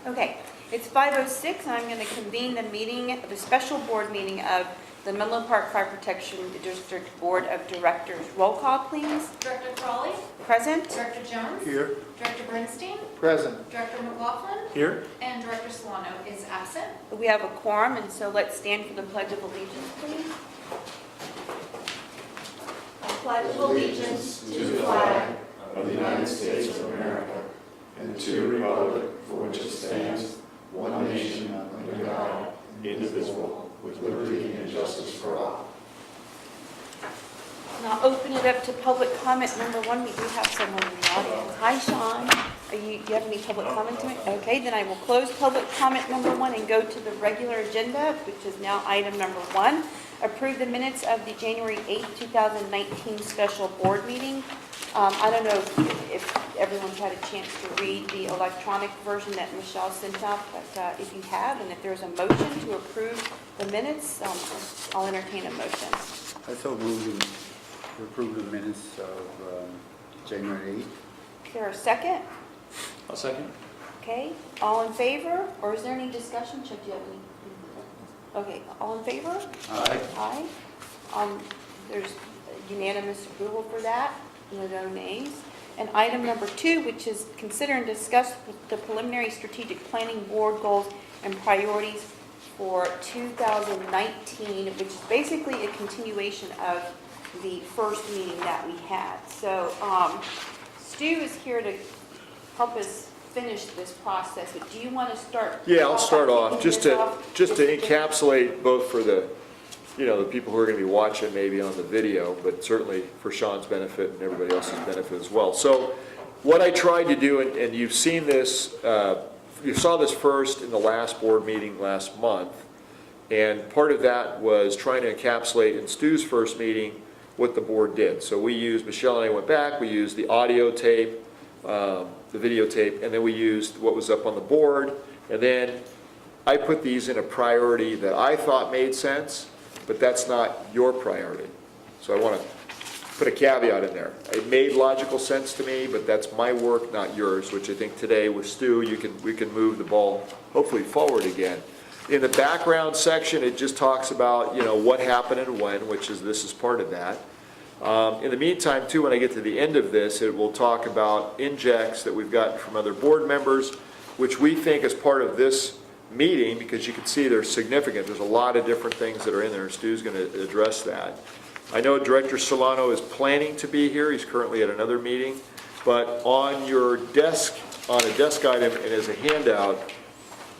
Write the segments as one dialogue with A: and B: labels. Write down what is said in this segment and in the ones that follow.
A: Okay, it's 5:06, and I'm going to convene the special board meeting of the Menlo Park Fire Protection District Board of Directors. Roll call, please.
B: Director Crawley.
A: Present.
B: Director Jones.
C: Here.
B: Director Bernstein.
C: Present.
B: Director McLaughlin.
C: Here.
B: And Director Solano is absent.
A: We have a quorum, and so let's stand for the Pledge of Allegiance, please. I pledge
D: allegiance to the flag of the United States of America and to the republic for which it stands, one nation under God, indivisible, with liberty and justice for all.
A: And I'll open it up to public comment number one. We do have someone in the audience. Hi, Sean. Do you have any public comment to make? Okay, then I will close public comment number one and go to the regular agenda, which is now item number one. Approve the minutes of the January 8th, 2019 special board meeting. I don't know if everyone's had a chance to read the electronic version that Michelle sent out, but if you have, and if there's a motion to approve the minutes, I'll entertain a motion.
C: I so moved to approve the minutes of January 8th.
A: Is there a second?
E: I'll second.
A: Okay, all in favor, or is there any discussion? Chuck, do you have any? Okay, all in favor?
C: Aye.
A: Aye. There's unanimous approval for that, no nays. And item number two, which is consider and discuss the preliminary strategic planning board goals and priorities for 2019, which is basically a continuation of the first meeting that we had. So Stu is here to help us finish this process, but do you want to start?
E: Yeah, I'll start off just to
A: encapsulate.
E: encapsulate both for the the people who are going to be watching maybe on the video, but certainly for Sean's benefit and everybody else's benefit as well. So what I tried to do, and you've seen this, you saw this first in the last board meeting last month, and part of that was trying to encapsulate in Stu's first meeting what the board did. So we used, Michelle and I went back, we used the audio tape, the videotape, and then we used what was up on the board, and then I put these in a priority that I thought made sense, but that's not your priority. So I want to put a caveat in there. It made logical sense to me, but that's my work, not yours, which I think today with Stu, we can move the ball hopefully forward again. In the background section, it just talks about, what happened and when, this is part of that. In the meantime, too, when I get to the end of this, it will talk about injects that we've gotten from other board members, which we think is part of this meeting, because you can see they're significant. There's a lot of different things that are in there, and Stu's going to address that. I know Director Solano is planning to be here. He's currently at another meeting. But on your desk, on a desk item and as a handout,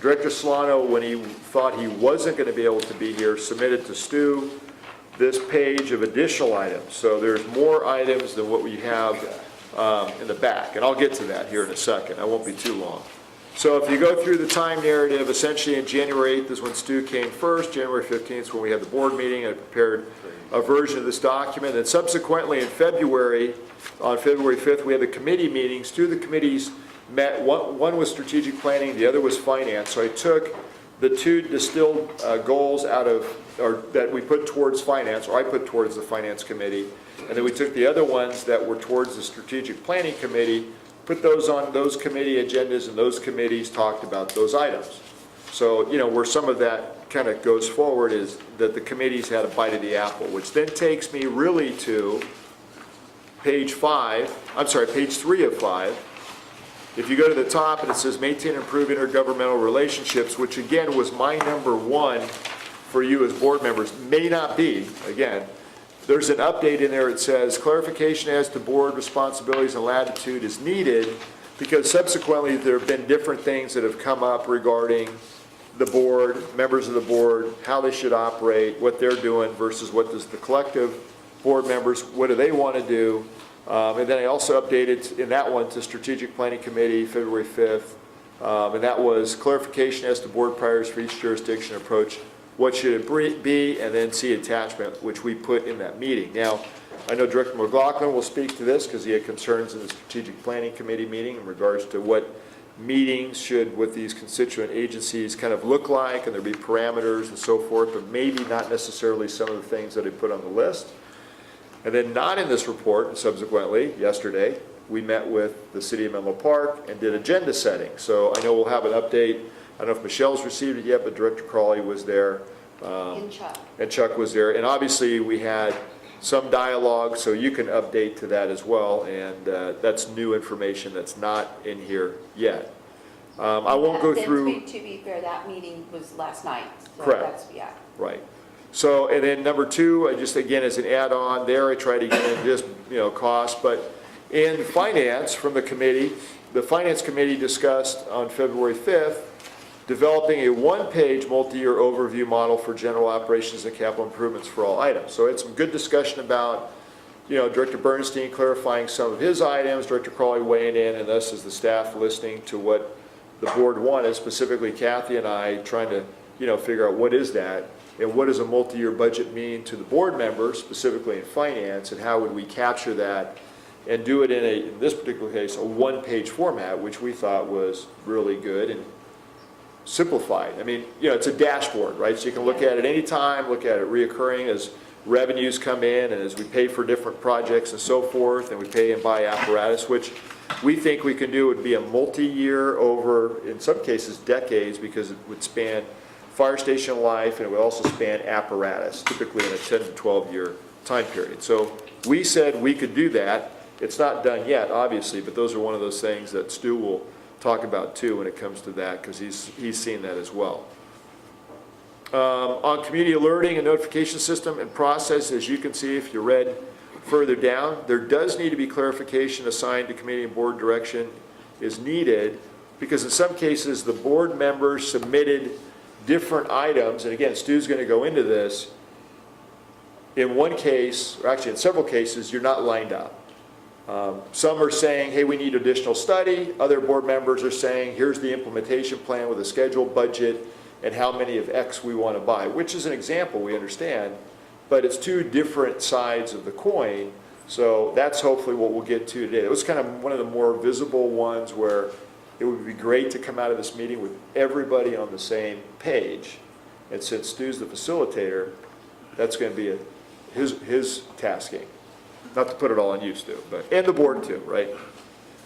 E: Director Solano, when he thought he wasn't going to be able to be here, submitted to Stu this page of additional items. So there's more items than what we have in the back. And I'll get to that here in a second. I won't be too long. So if you go through the time narrative, essentially in January 8th is when Stu came first. January 15th is when we had the board meeting. I prepared a version of this document. And subsequently in February, on February 5th, we had the committee meetings. Two of the committees met. One was strategic planning, the other was finance. So I took the two distilled goals out of, or that we put towards finance, or I put towards the finance committee. And then we took the other ones that were towards the strategic planning committee, put those on those committee agendas, and those committees talked about those items. So, where some of that kind of goes forward is that the committees had a bite of the apple, which then takes me really to page 3 of 5. If you go to the top and it says maintain and improve intergovernmental relationships, which again was my number one for you as board members, may not be, again. There's an update in there. It says clarification as to board responsibilities and latitude is needed, because subsequently there have been different things that have come up regarding the board, members of the board, how they should operate, what they're doing versus what does the collective board members, what do they want to do. And then I also updated in that one to Strategic Planning Committee, February 5th. And that was clarification as to board priorities for each jurisdiction approach. What should it be, and then see attachment, which we put in that meeting. Now, I know Director McLaughlin will speak to this because he had concerns in the Strategic Planning Committee meeting in regards to what meetings should with these constituent agencies kind of look like, and there'd be parameters and so forth, but maybe not necessarily some of the things that he put on the list. And then not in this report, and subsequently, yesterday, we met with the city of Menlo Park and did agenda setting. So I know we'll have an update. I don't know if Michelle's received it yet, but Director Crawley was there. And Chuck was there. And obviously, we had some dialogue, so you can update to that as well. And that's new information that's not in here yet. I won't go through.
A: To be fair, that meeting was last night. So
E: Correct.
A: That's, yeah.
E: Right. So, and then number two, I just, again, as an add-on there, I try to get in just, cost. But in finance from the committee, the finance committee discussed on February 5th, developing a one-page multi-year overview model for general operations and capital improvements for all items. So it's some good discussion about, Director Bernstein clarifying some of his items, Director Crawley weighing in, and us as the staff listening to what the board wanted, specifically Kathy and I trying to, figure out what is that and what does a multi-year budget mean to the board members, specifically in finance, and how would we capture that and do it in this particular case, a one-page format, which we thought was really good and simplified. I mean, it's a dashboard, right? So you can look at it anytime, look at it reoccurring as revenues come in and as we pay for different projects and so forth, and we pay and buy apparatus, which we think we can do. Would be a multi-year over, in some cases, decades, because it would span fire station life and it would also span apparatus, typically in a 10 to 12 year time period. So we said we could do that. It's not done yet, obviously, but those are one of those things that Stu will talk about too when it comes to that, because he's seen that as well. On community alerting and notification system and process, as you can see if you read further down, there does need to be clarification assigned to committee and board direction is needed, because in some cases the board members submitted different items, and again, Stu's going to go into this. In one case, or actually in several cases, you're not lined up. Some are saying, hey, we need additional study. Other board members are saying, here's the implementation plan with a scheduled budget and how many of X we want to buy, which is an example, we understand, but it's two different sides of the coin. So that's hopefully what we'll get to today. It was kind of one of the more visible ones where it would be great to come out of this meeting with everybody on the same page. And since Stu's the facilitator, that's going to be his tasking. Not to put it all on you, Stu, but, and the board too, right?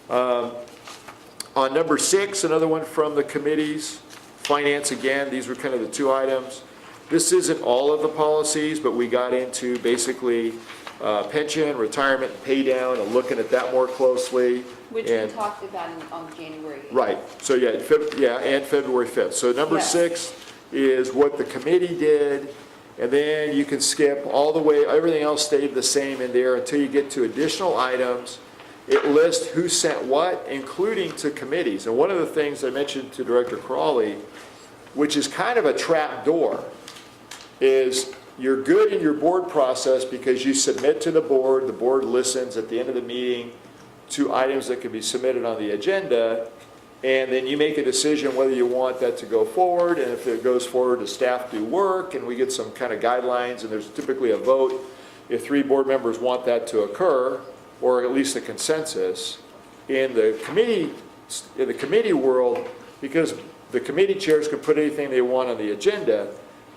E: On number 6, another one from the committees, finance again, these were kind of the two items. This isn't all of the policies, but we got into basically pension, retirement, pay down, and looking at that more closely.
A: Which we talked about on January 8th.
E: Right, so yeah, and February 5th. So number 6 is what the committee did, and then you can skip all the way, everything else stayed the same in there until you get to additional items. It lists who sent what, including to committees. And one of the things I mentioned to Director Crawley, which is kind of a trap door, is you're good in your board process because you submit to the board listens at the end of the meeting to items that can be submitted on the agenda, and then you make a decision whether you want that to go forward, and if it goes forward, the staff do work, and we get some kind of guidelines, and there's typically a vote if 3 board members want that to occur, or at least a consensus. In the committee world, because the committee chairs can put anything they want on the agenda,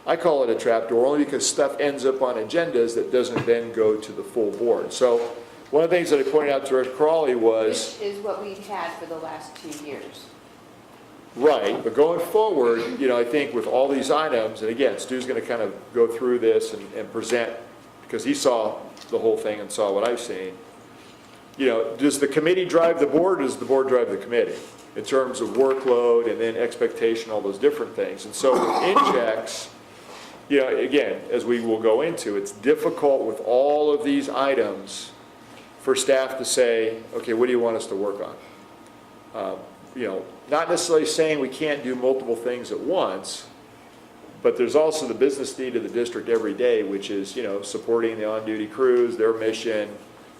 E: I call it a trapdoor only because stuff ends up on agendas that doesn't then go to the full board. So one of the things that I pointed out to Director Crawley was...
A: Which is what we've had for the last 2 years.
E: Right, but going forward, I think with all these items, and again, Stu's going to kind of go through this and present, because he saw the whole thing and saw what I've seen. Does the committee drive the board, or does the board drive the committee? In terms of workload and then expectation, all those different things. And so with in-checks, again, as we will go into, it's difficult with all of these items for staff to say, okay, what do you want us to work on? Not necessarily saying we can't do multiple things at once, but there's also the business need of the district every day, which is, supporting the on-duty crews, their mission,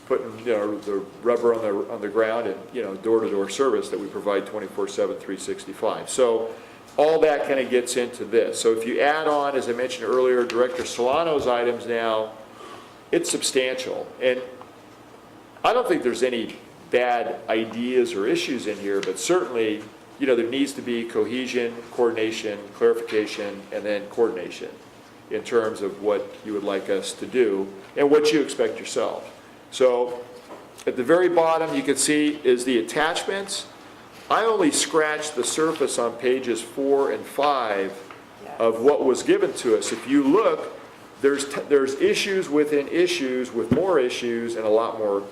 E: putting, the rubber on the ground, and, door-to-door service that we provide 24/7, 365. So all that kind of gets into this. So if you add on, as I mentioned earlier, Director Solano's items now, it's substantial. And I don't think there's any bad ideas or issues in here, but certainly, there needs to be cohesion, coordination, clarification, and then coordination in terms of what you would like us to do and what you expect yourself. So At the very bottom, you can see is the attachments. I only scratched the surface on pages 4 and 5 of what was given to us. If you look, there's issues within issues with more issues and a lot more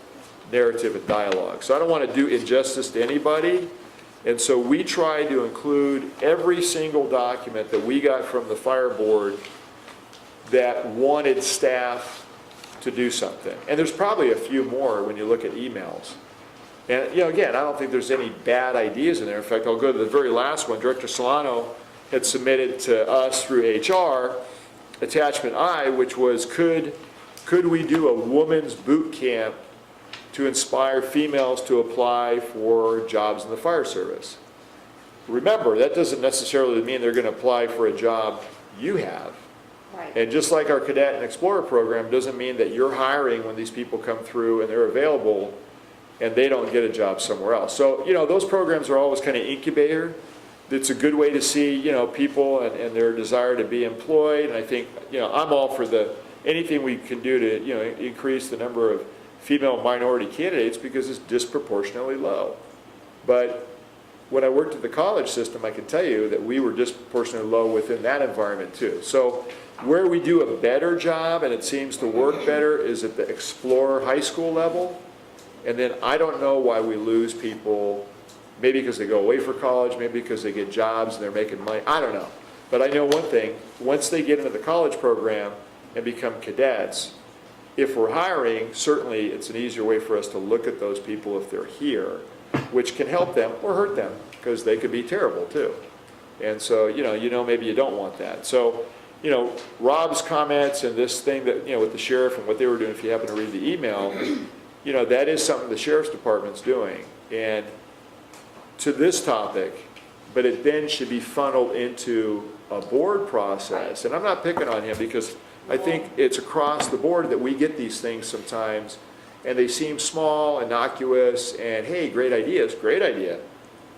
E: narrative and dialogue. So I don't want to do injustice to anybody. And so we tried to include every single document that we got from the fire board that wanted staff to do something. And there's probably a few more when you look at emails. And, you know, again, I don't think there's any bad ideas in there. In fact, I'll go to the very last one. Director Solano had submitted to us through HR, attachment I, which was could we do a women's boot camp to inspire females to apply for jobs in the fire service? Remember, that doesn't necessarily mean they're going to apply for a job you have.
A: Right.
E: And just like our Cadet and Explorer program doesn't mean that you're hiring when these people come through and they're available and they don't get a job somewhere else. So, you know, those programs are always kind of incubator. It's a good way to see, you know, people and their desire to be employed. And I think, you know, I'm all for anything we can do to, you know, increase the number of female minority candidates because it's disproportionately low. But when I worked at the college system, I can tell you that we were disproportionately low within that environment too. So where we do a better job and it seems to work better is at the Explorer high school level. And then I don't know why we lose people, maybe because they go away for college, maybe because they get jobs and they're making money, I don't know. But I know one thing, once they get into the college program and become cadets, if we're hiring, certainly it's an easier way for us to look at those people if they're here, which can help them or hurt them, because they could be terrible too. And so, you know, maybe you don't want that. So, you know, Rob's comments and this thing that, you know, with the sheriff and what they were doing, if you happen to read the email, you know, that is something the sheriff's department's doing. And to this topic, but it then should be funneled into a board process. And I'm not picking on him because I think it's across the board that we get these things sometimes and they seem small, innocuous, and hey, great idea,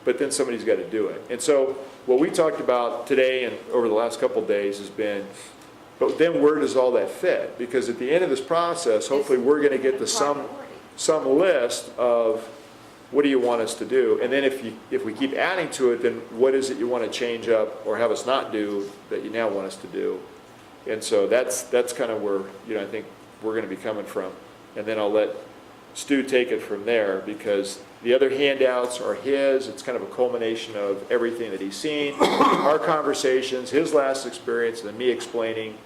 E: but then somebody's got to do it. And so what we talked about today and over the last couple of days has been, but then where does all that fit? Because at the end of this process, hopefully we're going to get to some list of what do you want us to do? And then if we keep adding to it, then what is it you want to change up or have us not do that you now want us to do? And so that's kind of where, you know, I think we're going to be coming from. And then I'll let Stu take it from there because the other handouts are his. It's kind of a culmination of everything that he's seen, our conversations, his last experience, and then me explaining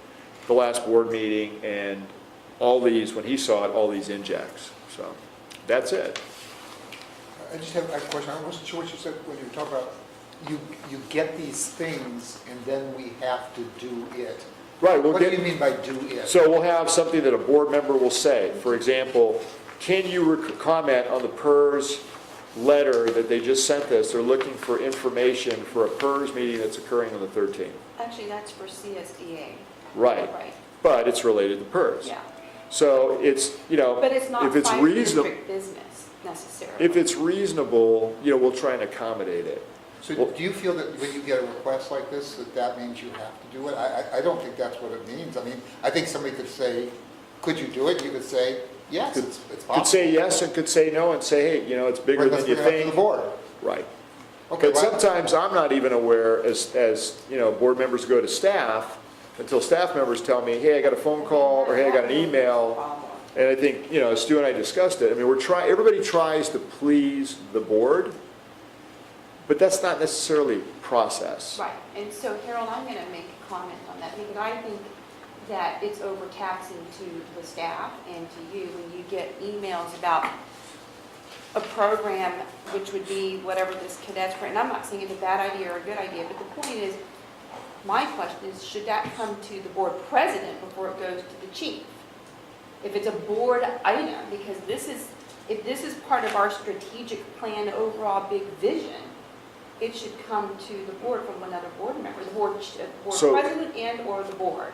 E: the last board meeting and all these, when he saw it, all these injects. So that's it.
F: I just have a question. I wasn't sure what you said when you were talking about you get these things and then we have to do it.
E: Right.
F: What do you mean by do it?
E: So we'll have something that a board member will say. For example, can you comment on the PERS letter that they just sent us? They're looking for information for a PERS meeting that's occurring on the 13th.
A: Actually, that's for CSDA.
E: Right.
A: Right.
E: But it's related to PERS.
A: Yeah.
E: So it's, you know,
A: But it's not
E: if it's
A: fire
E: reasonable,
A: district business necessarily.
E: if it's reasonable, you know, we'll try and accommodate it.
F: So do you feel that when you get a request like this, that means you have to do it? I don't think that's what it means. I mean, I think somebody could say, could you do it? You could say, yes, it's possible.
E: Could say yes and could say no and say, hey, you know, it's bigger than you
F: Let's bring it up
E: think.
F: to the board.
E: Right.
F: Okay,
E: But sometimes I'm not even aware, as you know, board members go to staff, until staff members tell me, hey, I got a phone call, or hey, I got an email. And I think, you know, Stu and I discussed it. I mean, everybody tries to please the board, but that's not necessarily process.
A: Right, and so Harold, I'm going to make a comment on that because I think that it's overtaxing to the staff and to you when you get emails about a program which would be whatever this cadets program. And I'm not saying it's a bad idea or a good idea, but the point is, my question is, should that come to the board president before it goes to the chief? If it's a board item, because if this is part of our strategic plan, overall big vision, it should come to the board from another board member, the board president and or the board.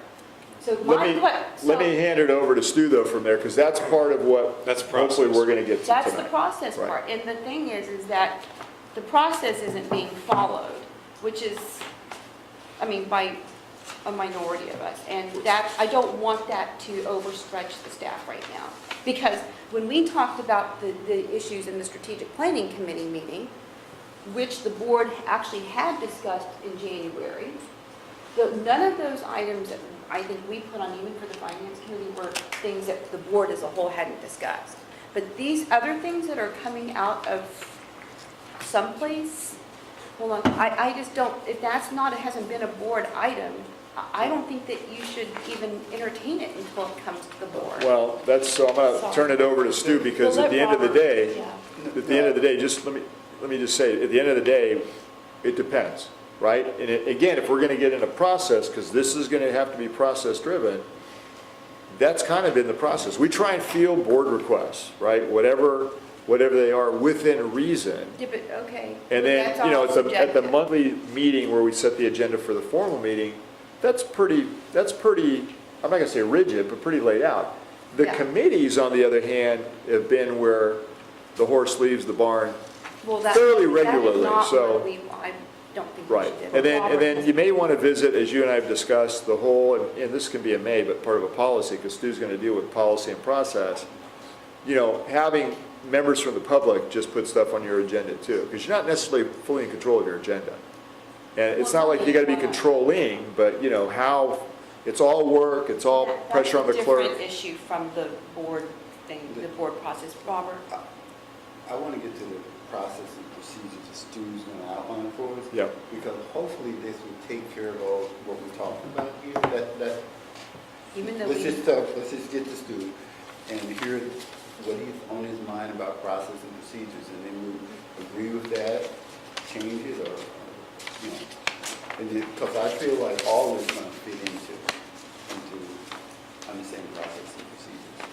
A: So
E: Let me hand it over to Stu though from there, because that's part of what hopefully we're going to get to tonight.
A: That's the process
E: Right.
A: part. And the thing is that the process isn't being followed, which is, I mean, by a minority of us. And that, I don't want that to overstretch the staff right now. Because when we talked about the issues in the strategic planning committee meeting, which the board actually had discussed in January, none of those items that I think we put on, even for the finance committee, were things that the board as a whole hadn't discussed. But these other things that are coming out of someplace, hold on, I just don't, if that's not, it hasn't been a board item, I don't think that you should even entertain it until it comes to the board.
E: Well, so I'm going to turn it over to Stu, because
A: We'll
E: at the
A: let
E: end of the
A: Robert-
E: day,
A: yeah.
E: at the end of the day, just let me just say, at the end of the day, it depends, right? And again, if we're going to get in a process, because this is going to have to be process driven, that's kind of been the process. We try and field board requests, right? Whatever they are, within reason.
A: Yeah, but, okay.
E: And then,
A: That's
E: you know,
A: all
E: at the
A: subjective.
E: monthly meeting where we set the agenda for the formal meeting, that's pretty, I'm not gonna say rigid, but pretty laid out. The
A: Yeah.
E: committees, on the other hand, have been where the horse leaves the barn.
A: Well, that-
E: fairly
A: that is
E: regularly,
A: not
E: so-
A: what I don't think we
E: Right.
A: should do.
E: And
A: Robert
E: then
A: has-
E: you may want to visit, as you and I have discussed, the whole, and this can be a may, but part of a policy, because Stu's going to deal with policy and process. You know, having members from the public just put stuff on your agenda too, because you're not necessarily fully in control of your agenda. And it's
A: Well,
E: not like you got to be
A: yeah.
E: controlling, but you know, how, it's all work, it's all pressure on the clerk.
A: That's a different issue from the board thing, the board process. Robert?
C: I want to get to the process and procedures that Stu's going to outline for us.
E: Yep.
C: Because hopefully this will take care of all what we're talking about here.
A: Even though
C: Let's
A: we,
C: just get to Stu and hear what he's on his mind about process and procedures, and then we'll agree with that, change it, or, you know. And because I feel like all this is going to fit into understanding process and procedures.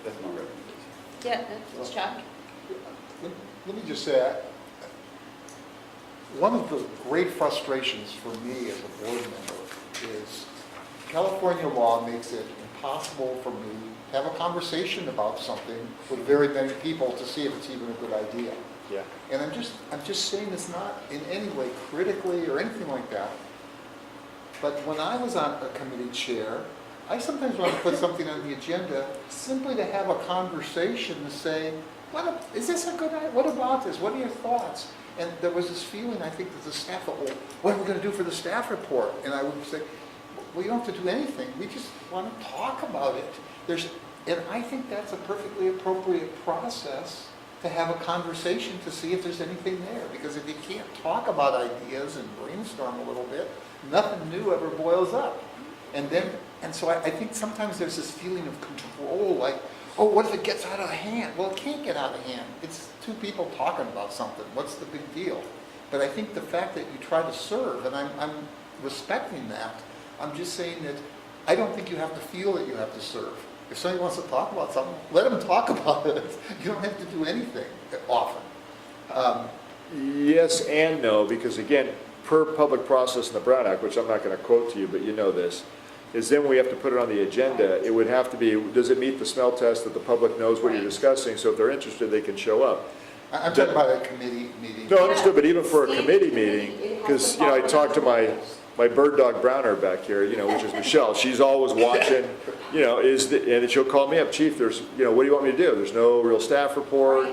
C: That's my recommendation.
A: yeah, that's Chuck.
F: Let me just say, one of the great frustrations for me as a board member is California law makes it impossible for me to have a conversation about something with very many people to see if it's even a good idea.
E: Yeah.
F: And I'm just saying it's not in any way critically or anything like that. But when I was on a committee chair, I sometimes want to put something on the agenda simply to have a conversation to say, is this a good idea? What about this? What are your thoughts? And there was this feeling, I think, that the staff thought, well, what are we going to do for the staff report? And I would say, well, you don't have to do anything. We just want to talk about it. And I think that's a perfectly appropriate process to have a conversation to see if there's anything there. Because if you can't talk about ideas and brainstorm a little bit, nothing new ever boils up. And so I think sometimes there's this feeling of control, like, oh, what if it gets out of hand? Well, it can't get out of hand. It's two people talking about something. What's the big deal? But I think the fact that you try to serve, and I'm respecting that, I'm just saying that I don't think you have to feel that you have to serve. If somebody wants to talk about something, let them talk about it. You don't have to do anything often.
E: Yes and no, because again, per public process in the Brown Act, which I'm not going to quote to you, but you know this, is then we have to put it on the agenda. It would have to be, does it meet the smell test that the public knows what you're discussing, so if they're interested, they can show up.
F: I'm talking about a committee meeting.
E: No, understood, but even for a committee meeting, because, you know, I talked to my bird dog Browner back here, you know, which is Michelle. She's always watching, you know, and she'll call me up, Chief, there's, you know, what do you want me to do? There's no real staff report.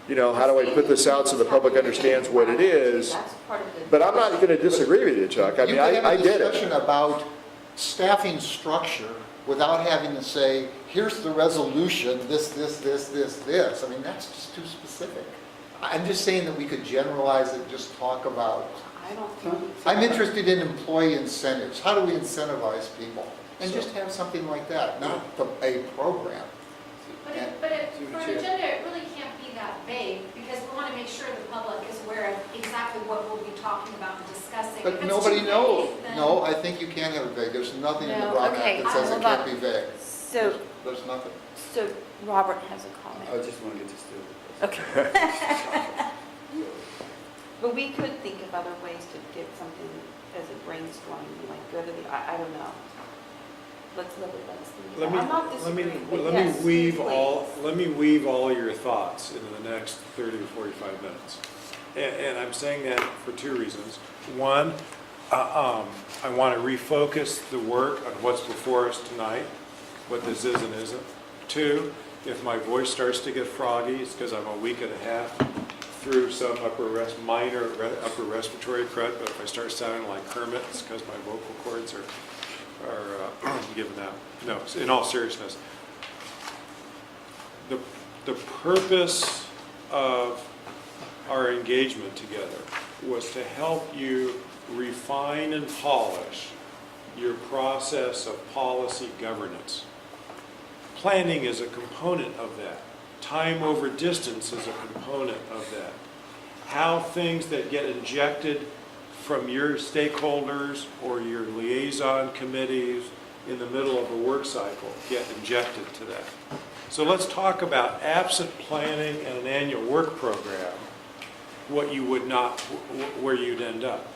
E: You know, how do I put this out so the public understands what it is?
A: That's part of the.
E: But I'm not going to disagree with you, Chuck. I mean, I get
F: You can have a discussion
E: it.
F: about staffing structure without having to say, here's the resolution, this. I mean, that's just too specific. I'm just saying that we could generalize it, just talk about.
A: I don't think.
F: I'm interested in employee incentives. How do we incentivize people? And just have something like that, not a program.
B: For an agenda, it really can't be that vague, because we want to make sure the public is aware of exactly what we'll be talking about and discussing. If
F: But
B: it's
F: nobody
B: too
F: knows.
B: vague, then-
F: No, I think you can have it vague. There's nothing in the
A: No,
F: Brown
A: okay,
F: Act that says it
A: hold
F: can't
A: on.
F: be vague.
A: So,
F: There's nothing.
A: so Robert has a comment.
C: I just want to get to Stu.
A: Okay. But we could think of other ways to get something as a brainstorming, like go to the, I don't know. Let's think.
G: Let me,
A: I'm not
G: let me,
A: disagreeing, but
G: let
A: yes,
G: me weave
A: please.
G: let me weave all your thoughts into the next 30 to 45 minutes. And I'm saying that for two reasons. One, I want to refocus the work on what's before us tonight, what this is and isn't. 2, if my voice starts to get froggy, it's because I'm a week and a half through some minor upper respiratory crud, but if I start sounding like Kermit, it's because my vocal cords are giving out. No, in all seriousness, the purpose of our engagement together was to help you refine and polish your process of policy governance. Planning is a component of that. Time over distance is a component of that. How things that get injected from your stakeholders or your liaison committees in the middle of a work cycle get injected to that. So let's talk about, absent planning and an annual work program, what you would not, where you'd end up.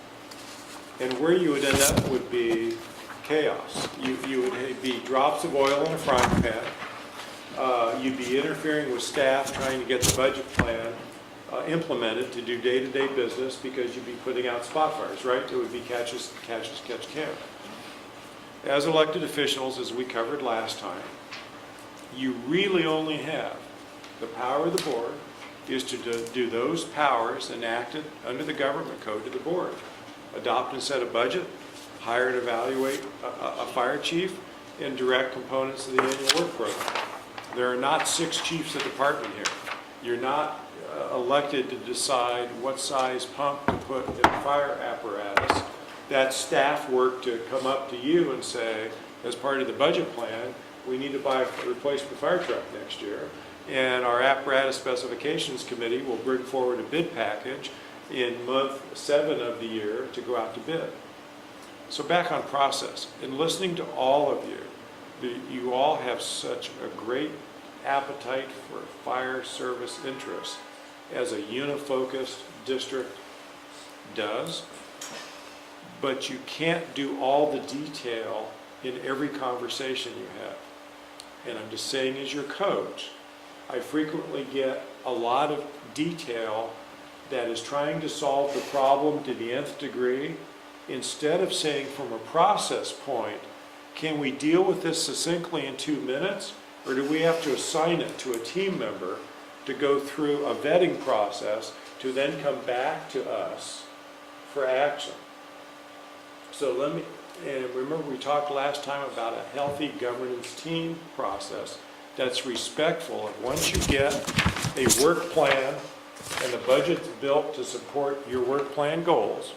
G: And where you would end up would be chaos. You would be drops of oil in a frying pan. You'd be interfering with staff trying to get the budget plan implemented to do day-to-day business because you'd be putting out spot fires, right? It would be catch as can. As elected officials, as we covered last time, you really only have the power of the board is to do those powers enacted under the government code to the board. Adopt and set a budget, hire and evaluate a fire chief, and direct components of the annual work program. There are not 6 chiefs of department here. You're not elected to decide what size pump to put in a fire apparatus. That's staff work to come up to you and say, as part of the budget plan, we need to buy a replacement fire truck next year. And our apparatus specifications committee will bring forward a bid package in month 7 of the year to go out to bid. So back on process, in listening to all of you, you all have such a great appetite for fire service interests as a unifocused district does, but you can't do all the detail in every conversation you have. And I'm just saying, as your coach, I frequently get a lot of detail that is trying to solve the problem to the nth degree, instead of saying from a process point, can we deal with this succinctly in 2 minutes, or do we have to assign it to a team member to go through a vetting process to then come back to us for action? So and remember we talked last time about a healthy governance team process that's respectful of, once you get a work plan and the budget's built to support your work plan goals,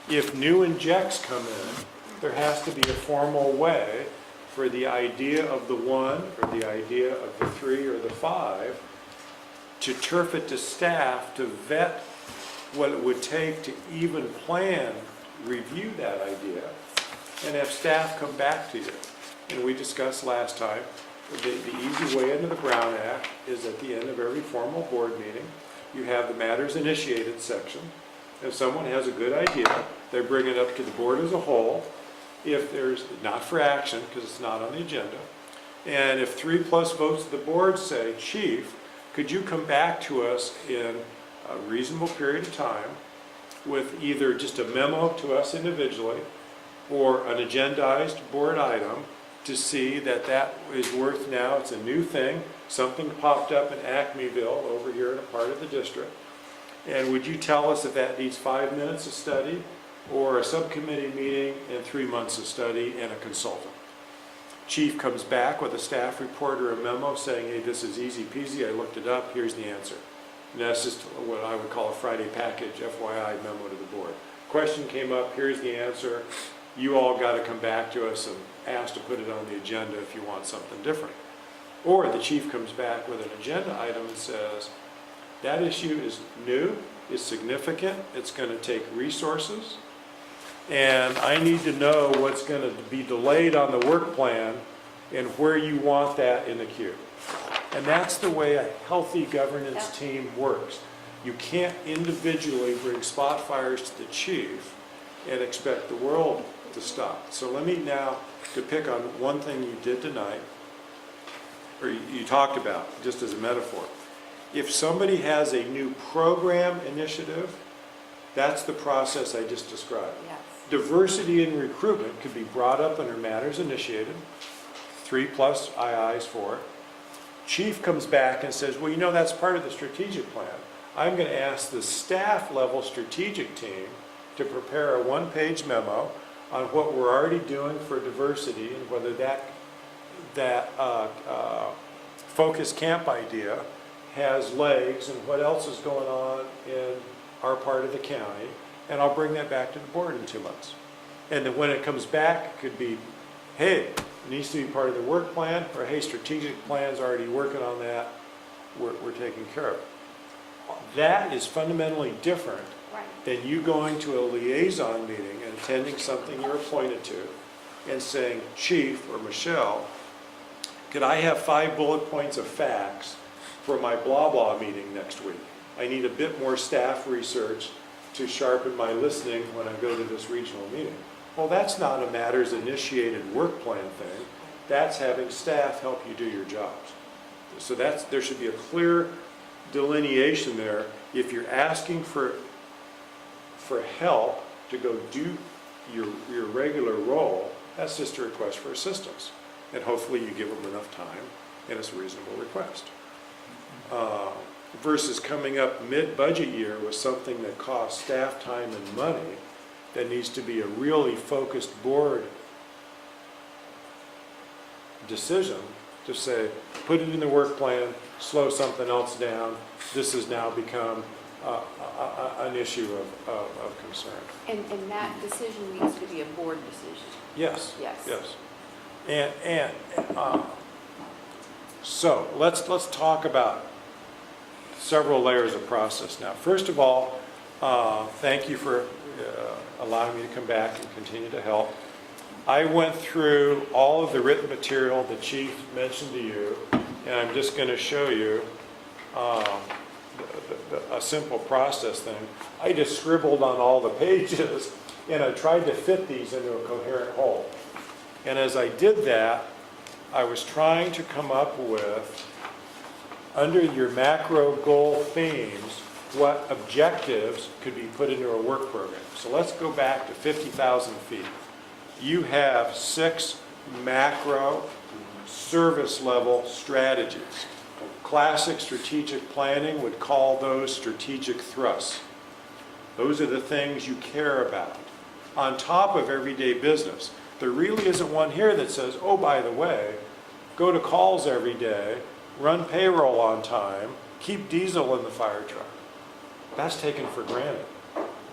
G: if new injects come in, there has to be a formal way for the idea of the 1 or the idea of the 3 or the 5 to turf it to staff to vet what it would take to even plan, review that idea, and have staff come back to you. And we discussed last time, the easy way into the Brown Act is at the end of every formal board meeting, you have the matters initiated section. If someone has a good idea, they bring it up to the board as a whole. If there's, not for action, because it's not on the agenda, and if 3+ votes of the board say, Chief, could you come back to us in a reasonable period of time with either just a memo to us individually or an agendized board item to see that that is worth now, it's a new thing, something popped up in Acmeville over here in a part of the district, and would you tell us if that needs 5 minutes of study or a subcommittee meeting and 3 months of study and a consultant? Chief comes back with a staff report or a memo saying, hey, this is easy peasy, I looked it up, here's the answer. And that's just what I would call a Friday package, FYI memo to the board. Question came up, here's the answer. You all got to come back to us and ask to put it on the agenda if you want something different. Or the chief comes back with an agenda item and says, that issue is new, is significant, it's going to take resources, and I need to know what's going to be delayed on the work plan and where you want that in the queue. And that's the way a healthy governance team works. You can't individually bring spot fires to the chief and expect the world to stop. So let me now to pick on one thing you did tonight, or you talked about, just as a metaphor. If somebody has a new program initiative, that's the process I just described.
A: Yes.
G: Diversity in recruitment could be brought up under matters initiated, 3+ IIs for it. Chief comes back and says, well, you know, that's part of the strategic plan. I'm going to ask the staff level strategic team to prepare a one-page memo on what we're already doing for diversity and whether that focus camp idea has legs and what else is going on in our part of the county. And I'll bring that back to the board in 2 months. And then when it comes back, it could be, hey, it needs to be part of the work plan, or hey, strategic plan's already working on that, we're taking care of it. That is fundamentally different
A: Right.
G: than you going to a liaison meeting and attending something you're appointed to and saying, Chief or Michelle, could I have 5 bullet points of facts for my blah blah meeting next week? I need a bit more staff research to sharpen my listening when I go to this regional meeting. Well, that's not a matters initiated work plan thing. That's having staff help you do your jobs. So there should be a clear delineation there. If you're asking for help to go do your regular role, that's just a request for assistance. And hopefully you give them enough time and it's a reasonable request. Versus coming up mid-budget year with something that costs staff time and money that needs to be a really focused board decision to say, put it in the work plan, slow something else down. This has now become an issue of concern.
A: And that decision needs to be a board decision.
G: Yes.
A: Yes.
G: Yes. So let's talk about several layers of process now. First of all, thank you for allowing me to come back and continue to help. I went through all of the written material the chief mentioned to you, and I'm just going to show you a simple process thing. I just scribbled on all the pages, and I tried to fit these into a coherent whole. And as I did that, I was trying to come up with, under your macro goal themes, what objectives could be put into a work program. So let's go back to 50,000 feet. You have 6 macro service level strategies. Classic strategic planning would call those strategic thrusts. Those are the things you care about. On top of everyday business, there really isn't one here that says, oh, by the way, go to calls every day, run payroll on time, keep diesel in the fire truck. That's taken for granted.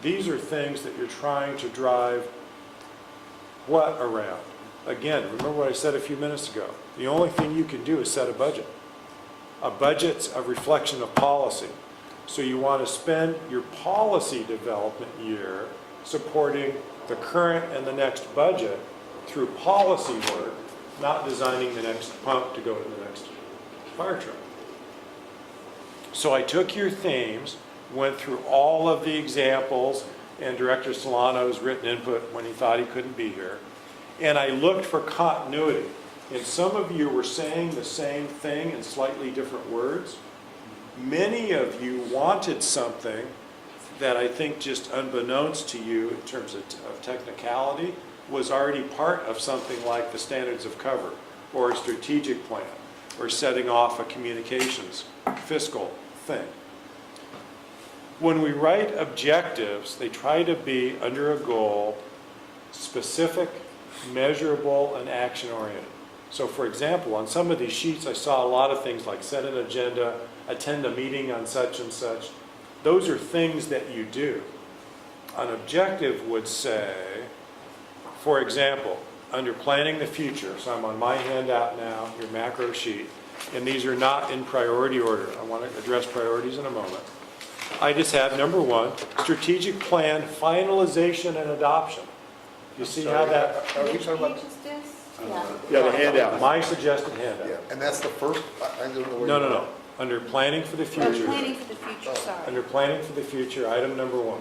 G: These are things that you're trying to drive what around? Again, remember what I said a few minutes ago. The only thing you can do is set a budget. A budget's a reflection of policy. So you want to spend your policy development year supporting the current and the next budget through policy work, not designing the next pump to go to the next fire truck. So I took your themes, went through all of the examples and Director Solano's written input when he thought he couldn't be here, and I looked for continuity. And some of you were saying the same thing in slightly different words. Many of you wanted something that I think just unbeknownst to you in terms of technicality was already part of something like the standards of cover or a strategic plan or setting off a communications fiscal thing. When we write objectives, they try to be under a goal, specific, measurable, and action-oriented. So for example, on some of these sheets, I saw a lot of things like set an agenda, attend a meeting on such and such. Those are things that you do. An objective would say, for example, under planning the future, so I'm on my handout now, your macro sheet, and these are not in priority order. I want to address priorities in a moment. I just have number 1, strategic plan finalization and adoption. You see how that,
F: Are we
A: Which
F: talking
A: page
F: about?
A: is this? Yeah.
E: Yeah, the handout.
G: my suggested handout.
F: Yeah, and that's the first, I don't know where.
G: No. Under planning for the
A: Oh,
G: future.
A: planning for the future, sorry.
G: Under planning for the future, item number 1.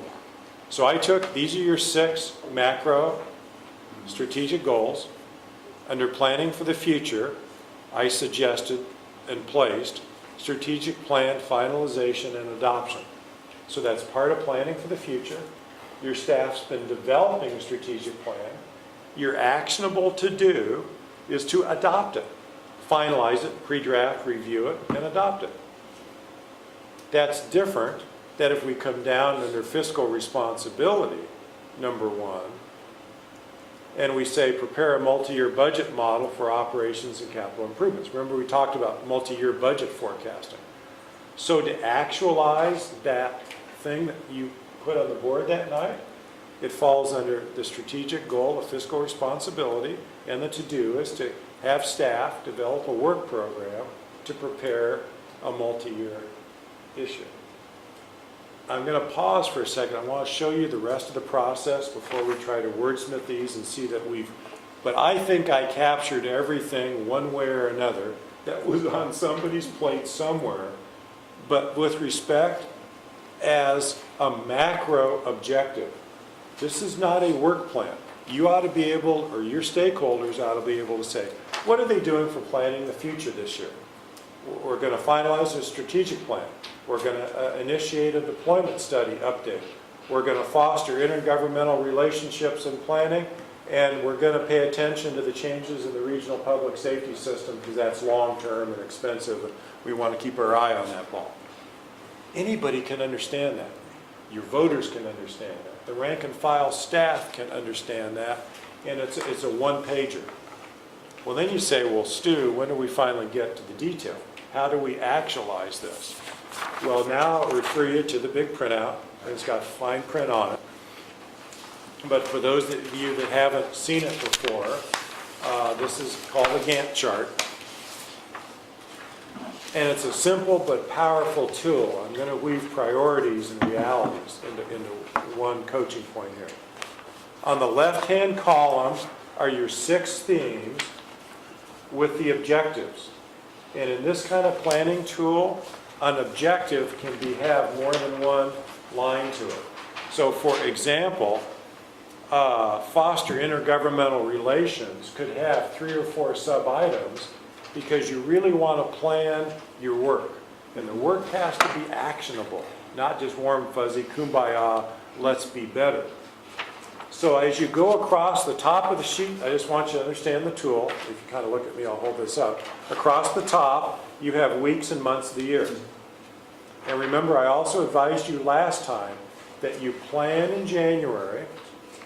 G: So I took, these are your 6 macro strategic goals. Under planning for the future, I suggested and placed strategic plan finalization and adoption. So that's part of planning for the future. your staff's been developing a strategic plan. Your actionable to do is to adopt it, finalize it, pre-draft, review it, and adopt it. That's different than if we come down under fiscal responsibility, number one, and we say prepare a multi-year budget model for operations and capital improvements. Remember we talked about multi-year budget forecasting. So to actualize that thing that you put on the board that night, it falls under the strategic goal of fiscal responsibility, and the to-do is to have staff develop a work program to prepare a multi-year issue. I'm going to pause for a second. I want to show you the rest of the process before we try to wordsmith these and see that but I think I captured everything one way or another that was on somebody's plate somewhere, but with respect as a macro objective. This is not a work plan. You ought to be able, or your stakeholders ought to be able to say, what are they doing for planning the future this year? We're going to finalize a strategic plan. We're going to initiate a deployment study update. We're going to foster intergovernmental relationships and planning, and we're going to pay attention to the changes in the regional public safety system because that's long-term and expensive. We want to keep our eye on that ball. Anybody can understand that. Your voters can understand that. The rank and file staff can understand that, and it's a one-pager. Well, then you say, well, Stu, when do we finally get to the detail? How do we actualize this? Well, now I'll refer you to the big printout, and it's got fine print on it. But for those of you that haven't seen it before, this is called a Gantt chart. And it's a simple but powerful tool. I'm going to weave priorities and realities into one coaching point here. On the left-hand column are your 6 themes with the objectives. And in this kind of planning tool, an objective can have more than one line to it. So for example, foster intergovernmental relations could have 3 or 4 sub-items because you really want to plan your work. And the work has to be actionable, not just warm, fuzzy, kumbaya, let's be better. So as you go across the top of the sheet, I just want you to understand the tool. If you kind of look at me, I'll hold this up. Across the top, you have weeks and months of the year. And remember, I also advised you last time that you plan in January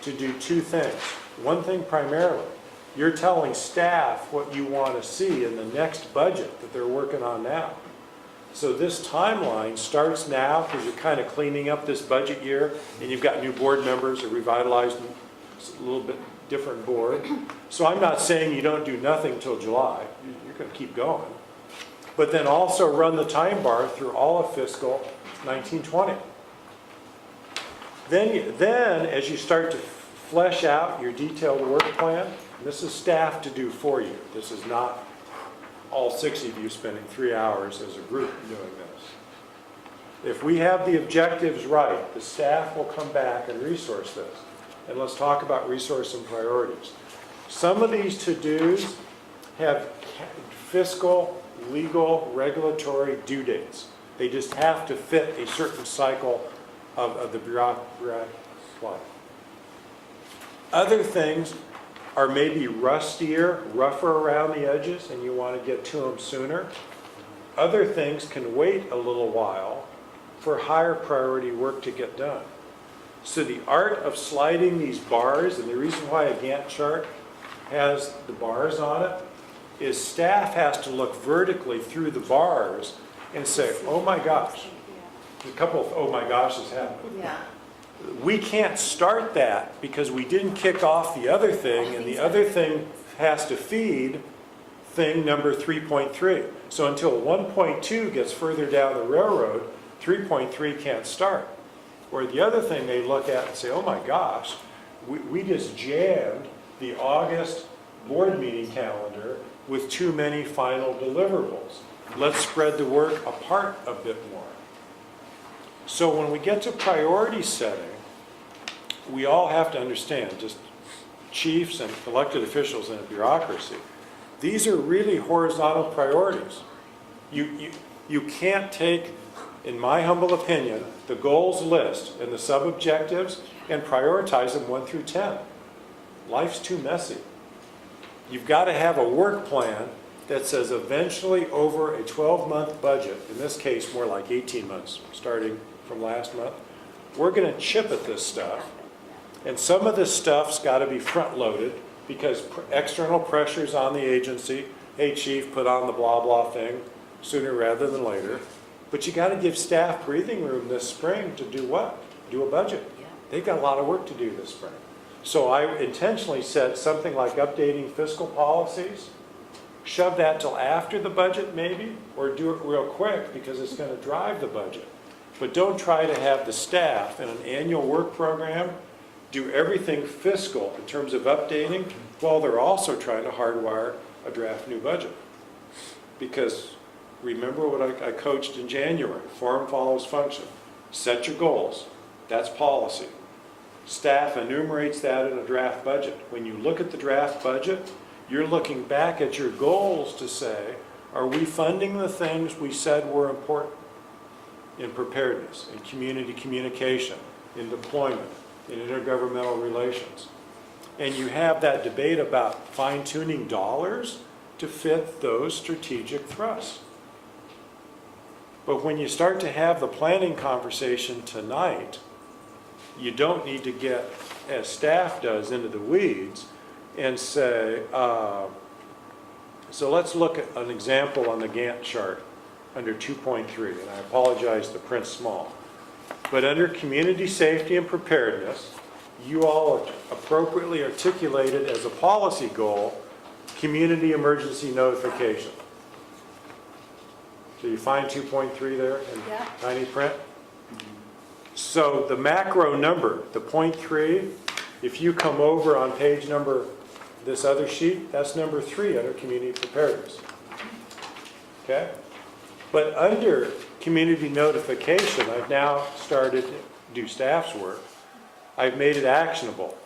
G: to do 2 things. One thing primarily, you're telling staff what you want to see in the next budget that they're working on now. So this timeline starts now because you're kind of cleaning up this budget year and you've got new board members, a revitalized, a little bit different board. So I'm not saying you don't do nothing till July. You're going to keep going. But then also run the time bar through all of fiscal 1920. Then as you start to flesh out your detailed work plan, this is staff to do for you. This is not all 6 of you spending 3 hours as a group doing this. If we have the objectives right, the staff will come back and resource this. And let's talk about resource and priorities. Some of these to-dos have fiscal, legal, regulatory due dates. They just have to fit a certain cycle of the bureaucratic life. Other things are maybe rustier, rougher around the edges, and you want to get to them sooner. Other things can wait a little while for higher priority work to get done. So the art of sliding these bars, and the reason why a Gantt chart has the bars on it, is staff has to look vertically through the bars and say, oh my gosh. A couple of oh my goshes happened.
A: Yeah.
G: We can't start that because we didn't kick off the other thing, and the other thing has to feed thing number 3.3. So until 1.2 gets further down the railroad, 3.3 can't start. Or the other thing they look at and say, oh my gosh, we just jammed the August board meeting calendar with too many final deliverables. Let's spread the work apart a bit more. So when we get to priority setting, we all have to understand, just chiefs and elected officials in a bureaucracy, these are really horizontal priorities. You can't take, in my humble opinion, the goals list and the sub-objectives and prioritize them 1 through 10. Life's too messy. You've got to have a work plan that says eventually over a 12-month budget, in this case more like 18 months, starting from last month, we're going to chip at this stuff. And some of this stuff's got to be front-loaded because external pressures on the agency. Hey, chief, put on the blah, blah thing sooner rather than later. But you got to give staff breathing room this spring to do what? Do a budget. They've got a lot of work to do this spring. So I intentionally said something like updating fiscal policies, shove that till after the budget maybe, or do it real quick because it's going to drive the budget. But don't try to have the staff in an annual work program do everything fiscal in terms of updating while they're also trying to hardwire a draft new budget. Because remember what I coached in January, form follows function. Set your goals, that's policy. Staff enumerates that in a draft budget. When you look at the draft budget, you're looking back at your goals to say, are we funding the things we said were important in preparedness, in community communication, in deployment, in intergovernmental relations? And you have that debate about fine-tuning dollars to fit those strategic thrusts. But when you start to have the planning conversation tonight, you don't need to get, as staff does, into the weeds and say, so let's look at an example on the Gantt chart under 2.3, and I apologize, the print's small. But under community safety and preparedness, you all appropriately articulated as a policy goal, community emergency notification. So you find 2.3 there in tiny print? So the macro number, the 0.3, if you come over on page number, this other sheet, that's number 3 under community preparedness. Okay? But under community notification, I've now started to do staff's work. I've made it actionable.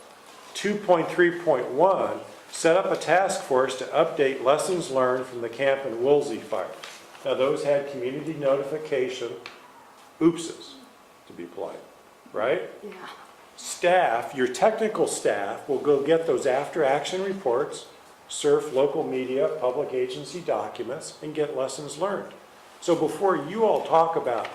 G: 2.3.1, set up a task force to update lessons learned from the Camp and Woolsey fire. Now those had community notification oopses, to be polite, right?
A: Yeah.
G: Staff, your technical staff, will go get those after-action reports, surf local media, public agency documents, and get lessons learned. So before you all talk about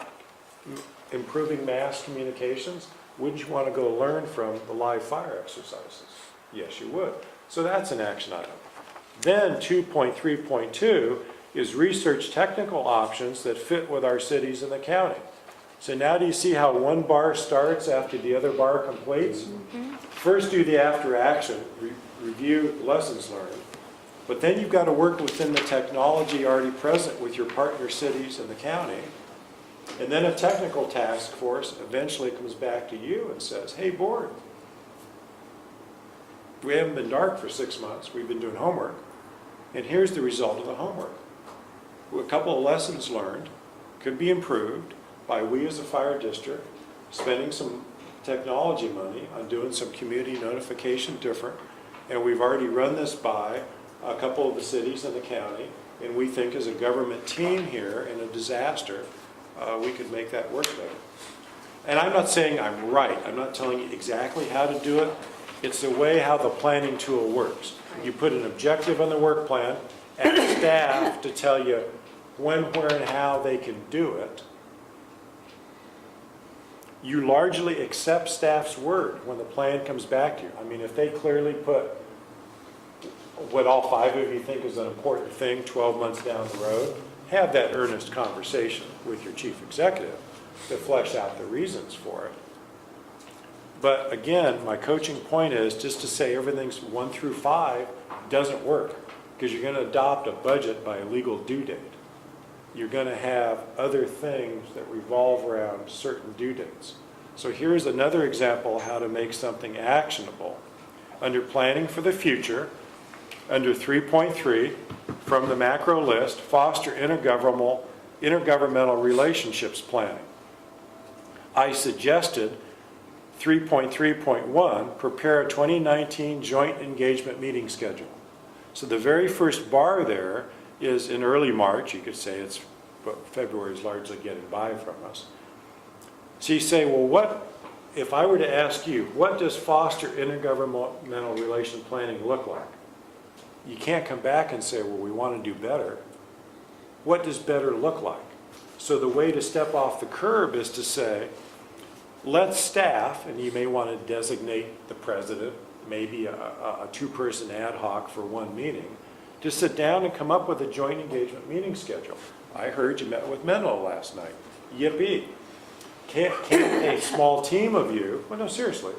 G: improving mass communications, wouldn't you want to go learn from the live fire exercises? Yes, you would. So that's an action item. Then 2.3.2 is research technical options that fit with our cities and the county. So now do you see how one bar starts after the other bar completes? First do the after action, review lessons learned, but then you've got to work within the technology already present with your partner cities and the county. And then a technical task force eventually comes back to you and says, hey board, we haven't been dark for 6 months, we've been doing homework, and here's the result of the homework. A couple of lessons learned could be improved by we as a fire district spending some technology money on doing some community notification different, and we've already run this by a couple of the cities in the county, and we think as a government team here in a disaster, we could make that work better. And I'm not saying I'm right, I'm not telling you exactly how to do it, it's the way how the planning tool works. You put an objective on the work plan, ask staff to tell you when, where, and how they can do it. You largely accept staff's word when the plan comes back to you. I mean, if they clearly put what all 5 of you think is an important thing 12 months down the road, have that earnest conversation with your chief executive to flesh out the reasons for it. But again, my coaching point is just to say everything's 1 through 5 doesn't work, because you're going to adopt a budget by a legal due date. You're going to have other things that revolve around certain due dates. So here's another example of how to make something actionable. Under planning for the future, under 3.3, from the macro list, foster intergovernmental relationships planning. I suggested 3.3.1, prepare a 2019 joint engagement meeting schedule. So the very first bar there is in early March, you could say it's, but February is largely getting by from us. So you say, well, if I were to ask you, what does foster intergovernmental relation planning look like? You can't come back and say, well, we want to do better. What does better look like? So the way to step off the curb is to say, let staff, and you may want to designate the president, maybe a two-person ad hoc for one meeting, to sit down and come up with a joint engagement meeting schedule. I heard you met with Menlo last night. Yippee. Can't a small team of you, well, no, seriously,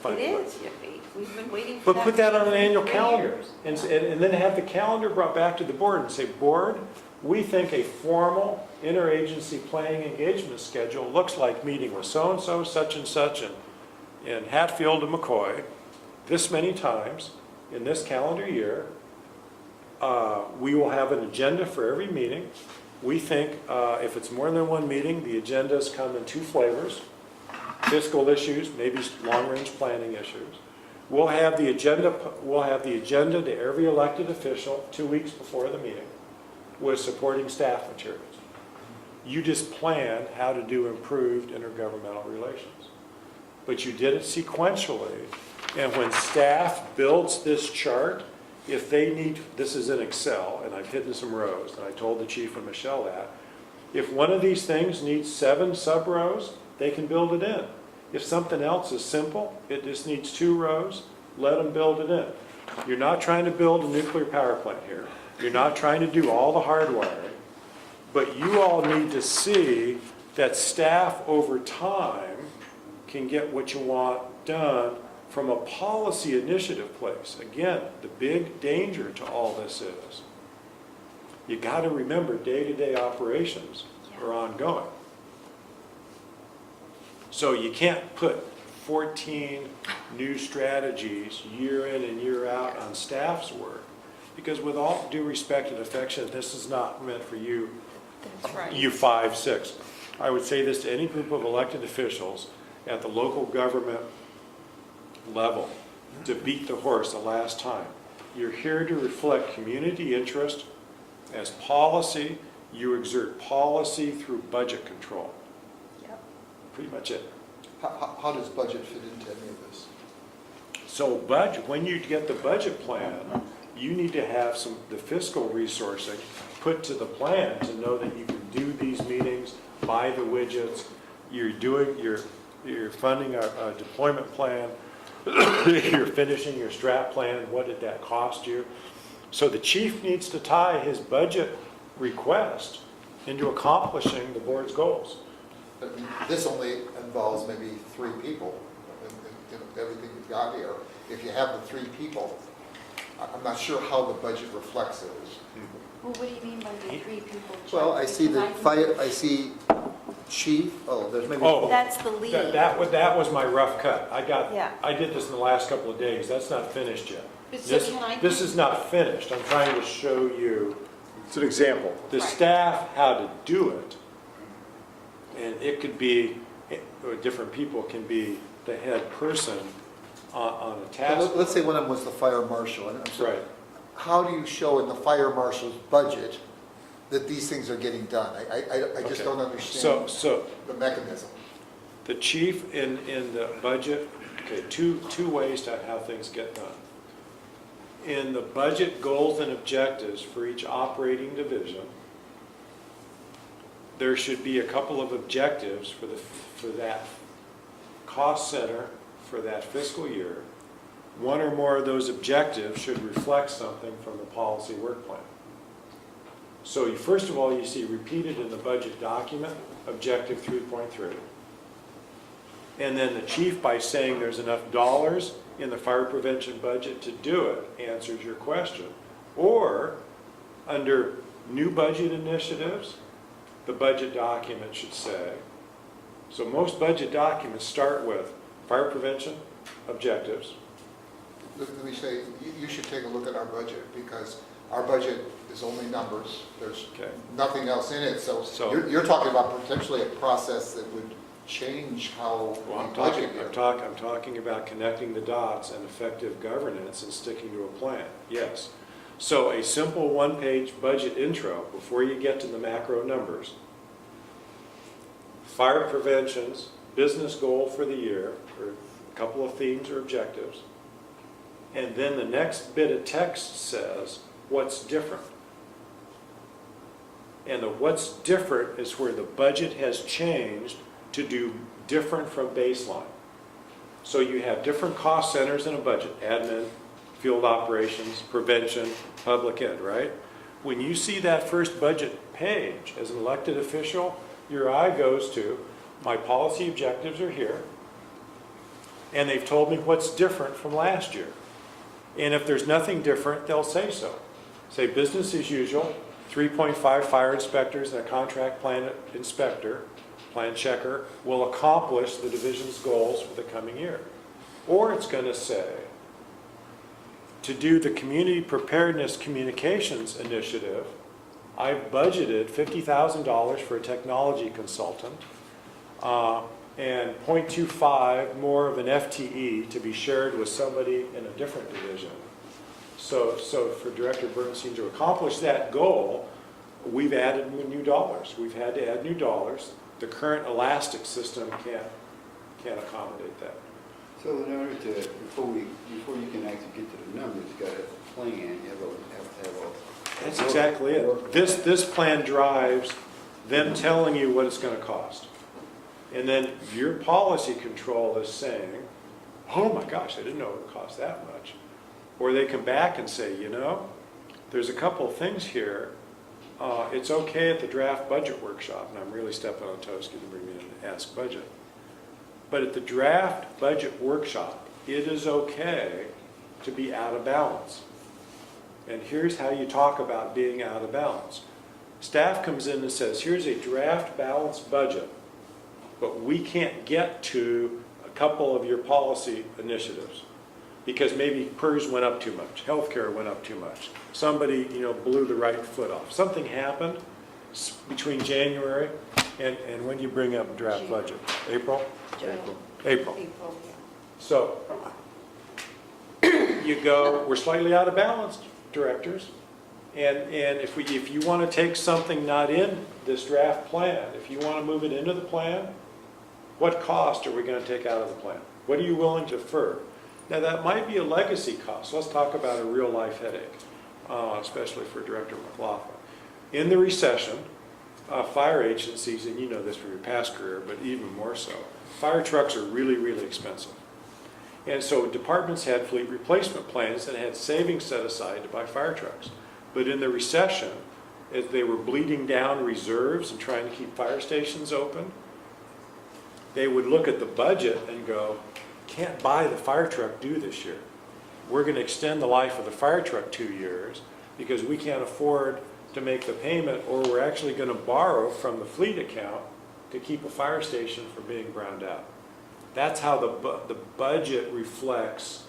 A: It is, yippee. We've been waiting for
G: but
A: that.
G: put that on an annual
A: for
G: calendar,
A: years.
G: and then have the calendar brought back to the board and say, board, we think a formal interagency planning engagement schedule looks like meeting with so-and-so, such and such, in Hatfield and McCoy, this many times in this calendar year. We will have an agenda for every meeting. We think if it's more than one meeting, the agendas come in two flavors: fiscal issues, maybe long-range planning issues. We'll have the agenda to every elected official 2 weeks before the meeting with supporting staff materials. You just plan how to do improved intergovernmental relations. But you did it sequentially, and when staff builds this chart, if they need, this is in Excel, and I've hidden some rows, and I told the chief and Michelle that, if one of these things needs 7 sub-rows, they can build it in. If something else is simple, it just needs 2 rows, let them build it in. You're not trying to build a nuclear power plant here. You're not trying to do all the hardwiring, but you all need to see that staff over time can get what you want done from a policy initiative place. Again, the big danger to all this is you got to remember day-to-day operations are ongoing. So you can't put 14 new strategies year in and year out on staff's work, because with all due respect and affection, this is not meant for you,
A: That's right.
G: you 5, 6. I would say this to any group of elected officials at the local government level, to beat the horse the last time. You're here to reflect community interest. As policy, you exert policy through budget control.
A: Yep.
G: Pretty much it.
F: How does budget fit into any of this?
G: So budget, when you get the budget plan, you need to have the fiscal resourcing put to the plan to know that you can do these meetings, buy the widgets, you're funding a deployment plan, you're finishing your strat plan, what did that cost you? So the chief needs to tie his budget request into accomplishing the board's goals.
F: But this only involves maybe 3 people in everything you've got here. If you have the 3 people, I'm not sure how the budget reflects it.
A: Well, what do you mean by the 3 people?
F: Well, I see the
A: Because
F: fire, I see chief, there's maybe.
G: Oh.
A: That's the lead.
G: That was my rough cut.
A: Yeah.
G: I did this in the last couple of days. That's not finished yet.
A: But so
G: This,
A: can I-
G: this is not finished. I'm trying to show you, it's an example, the
A: Right.
G: staff how to do it. And it could be, or different people can be the head person on a task.
F: Let's say one of them was the fire marshal. And I'm sorry,
G: Right.
F: how do you show in the fire marshal's budget that these things are getting done? I just
G: Okay.
F: don't understand
G: So
F: the mechanism.
G: the chief in the budget, okay, two ways to how things get done. In the budget goals and objectives for each operating division, there should be a couple of objectives for that cost center for that fiscal year. One or more of those objectives should reflect something from the policy work plan. So first of all, you see repeated in the budget document, objective 3.3. And then the chief, by saying there's enough dollars in the fire prevention budget to do it, answers your question. Or, under new budget initiatives, the budget document should say, so most budget documents start with fire prevention objectives.
F: Let me say, you should take a look at our budget, because our budget is only numbers. There's
G: Okay.
F: nothing else in it. So
G: So-
F: you're talking about potentially a process that would change how
G: Well,
F: we
G: I'm
F: budget here.
G: talking about connecting the dots and effective governance and sticking to a plan, yes. So a simple one-page budget intro before you get to the macro numbers. Fire prevention's business goal for the year, or a couple of themes or objectives. And then the next bit of text says, what's different? And the what's different is where the budget has changed to do different from baseline. So you have different cost centers in a budget: admin, field operations, prevention, public ed, right? When you see that first budget page as an elected official, your eye goes to, my policy objectives are here, and they've told me what's different from last year. And if there's nothing different, they'll say so. Say business as usual, 3.5 fire inspectors and a contract plan inspector, plan checker, will accomplish the division's goals for the coming year. Or it's going to say, to do the Community Preparedness Communications Initiative, I've budgeted $50,000 for a technology consultant, and 0.25 more of an FTE to be shared with somebody in a different division. So for Director Bernstein to accomplish that goal, we've added new dollars. We've had to add new dollars. The current elastic system can't accommodate that.
C: So in order to, before you can actually get to the numbers, you gotta have a plan, you have to have a.
G: That's exactly it. This plan drives them telling you what it's going to cost. And then your policy control is saying, oh my gosh, I didn't know it would cost that much. Or they come back and say, you know, there's a couple of things here. It's okay at the draft budget workshop, and I'm really stepping on toes because you bring me in and ask budget. But at the draft budget workshop, it is okay to be out of balance. And here's how you talk about being out of balance. Staff comes in and says, here's a draft balanced budget, but we can't get to a couple of your policy initiatives because maybe PERS went up too much, healthcare went up too much, somebody blew the right foot off. Something happened between January and when you bring up draft
A: June.
G: Budget? April?
A: April.
G: April.
A: April, yeah.
G: So you go, we're slightly out of balance, directors. And if you want to take something not in this draft plan, if you want to move it into the plan, what cost are we going to take out of the plan? What are you willing to defer? Now that might be a legacy cost. Let's talk about a real life headache, especially for Director McLaughlin. In the recession, fire agencies, and you know this from your past career, but even more so, fire trucks are really, really expensive. And so departments had fleet replacement plans and had savings set aside to buy fire trucks. But in the recession, as they were bleeding down reserves and trying to keep fire stations open, they would look at the budget and go, can't buy the fire truck due this year. We're going to extend the life of the fire truck 2 years because we can't afford to make the payment, or we're actually going to borrow from the fleet account to keep a fire station from being browned out. That's how the budget reflects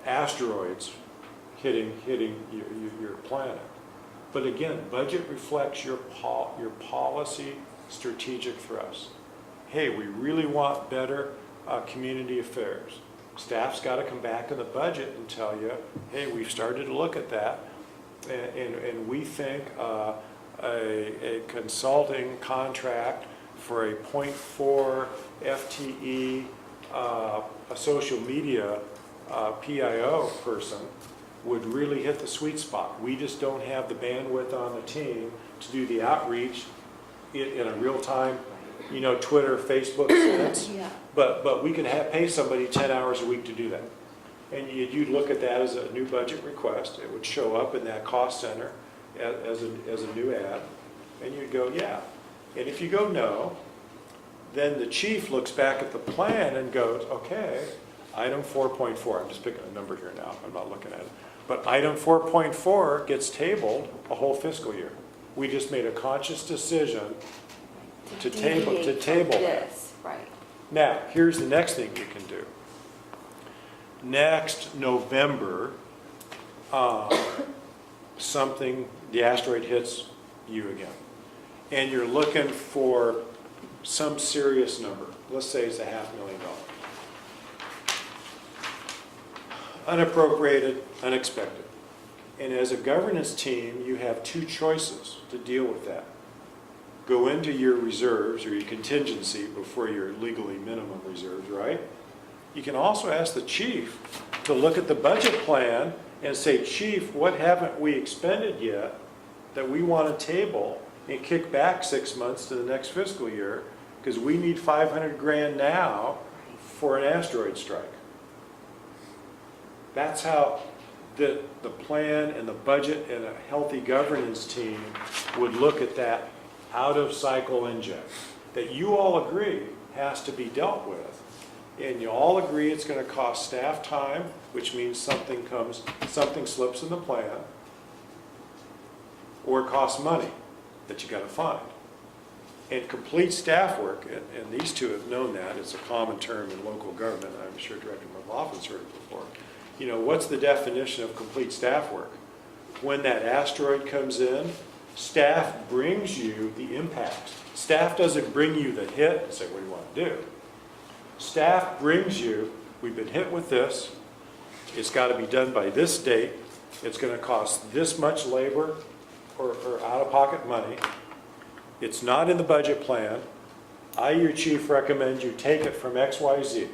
G: asteroids hitting your planet. But again, budget reflects your policy strategic thrust. Hey, we really want better community affairs. Staff's got to come back in the budget and tell you, hey, we've started to look at that, and we think a consulting contract for a 0.4 FTE, a social media PIO person would really hit the sweet spot. We just don't have the bandwidth on the team to do the outreach in a real-time, Twitter, Facebook sense.
A: Yeah.
G: But we could pay somebody 10 hours a week to do that. And you'd look at that as a new budget request. It would show up in that cost center as a new ad. And you'd go, yeah. And if you go no, then the chief looks back at the plan and goes, okay, item 4.4, I'm just picking a number here now, I'm not looking at it. But item 4.4 gets tabled a whole fiscal year. We just made a conscious decision to table
A: deviate from
G: that.
A: this, right.
G: Now, here's the next thing you can do. Next November, the asteroid hits you again. And you're looking for some serious number. Let's say it's $500,000. Unappropriated, unexpected. And as a governance team, you have two choices to deal with that. go into your reserves or your contingency before your legally minimum reserves, right? You can also ask the chief to look at the budget plan and say, Chief, what haven't we expended yet that we want to table and kick back 6 months to the next fiscal year? Because we need 500 grand now for an asteroid strike. That's how the plan and the budget and a healthy governance team would look at that out-of-cycle inject that you all agree has to be dealt with. And you all agree it's going to cost staff time, which means something slips in the plan, or it costs money that you got to find. And complete staff work, and these two have known that, it's a common term in local government, I'm sure Director McLaughlin's heard it before. You know, what's the definition of complete staff work? When that asteroid comes in, staff brings you the impact. Staff doesn't bring you the hit and say, what do you want to do? Staff brings you, we've been hit with this, it's got to be done by this date, it's going to cost this much labor or out-of-pocket money, it's not in the budget plan, I, your chief, recommend you take it from XYZ.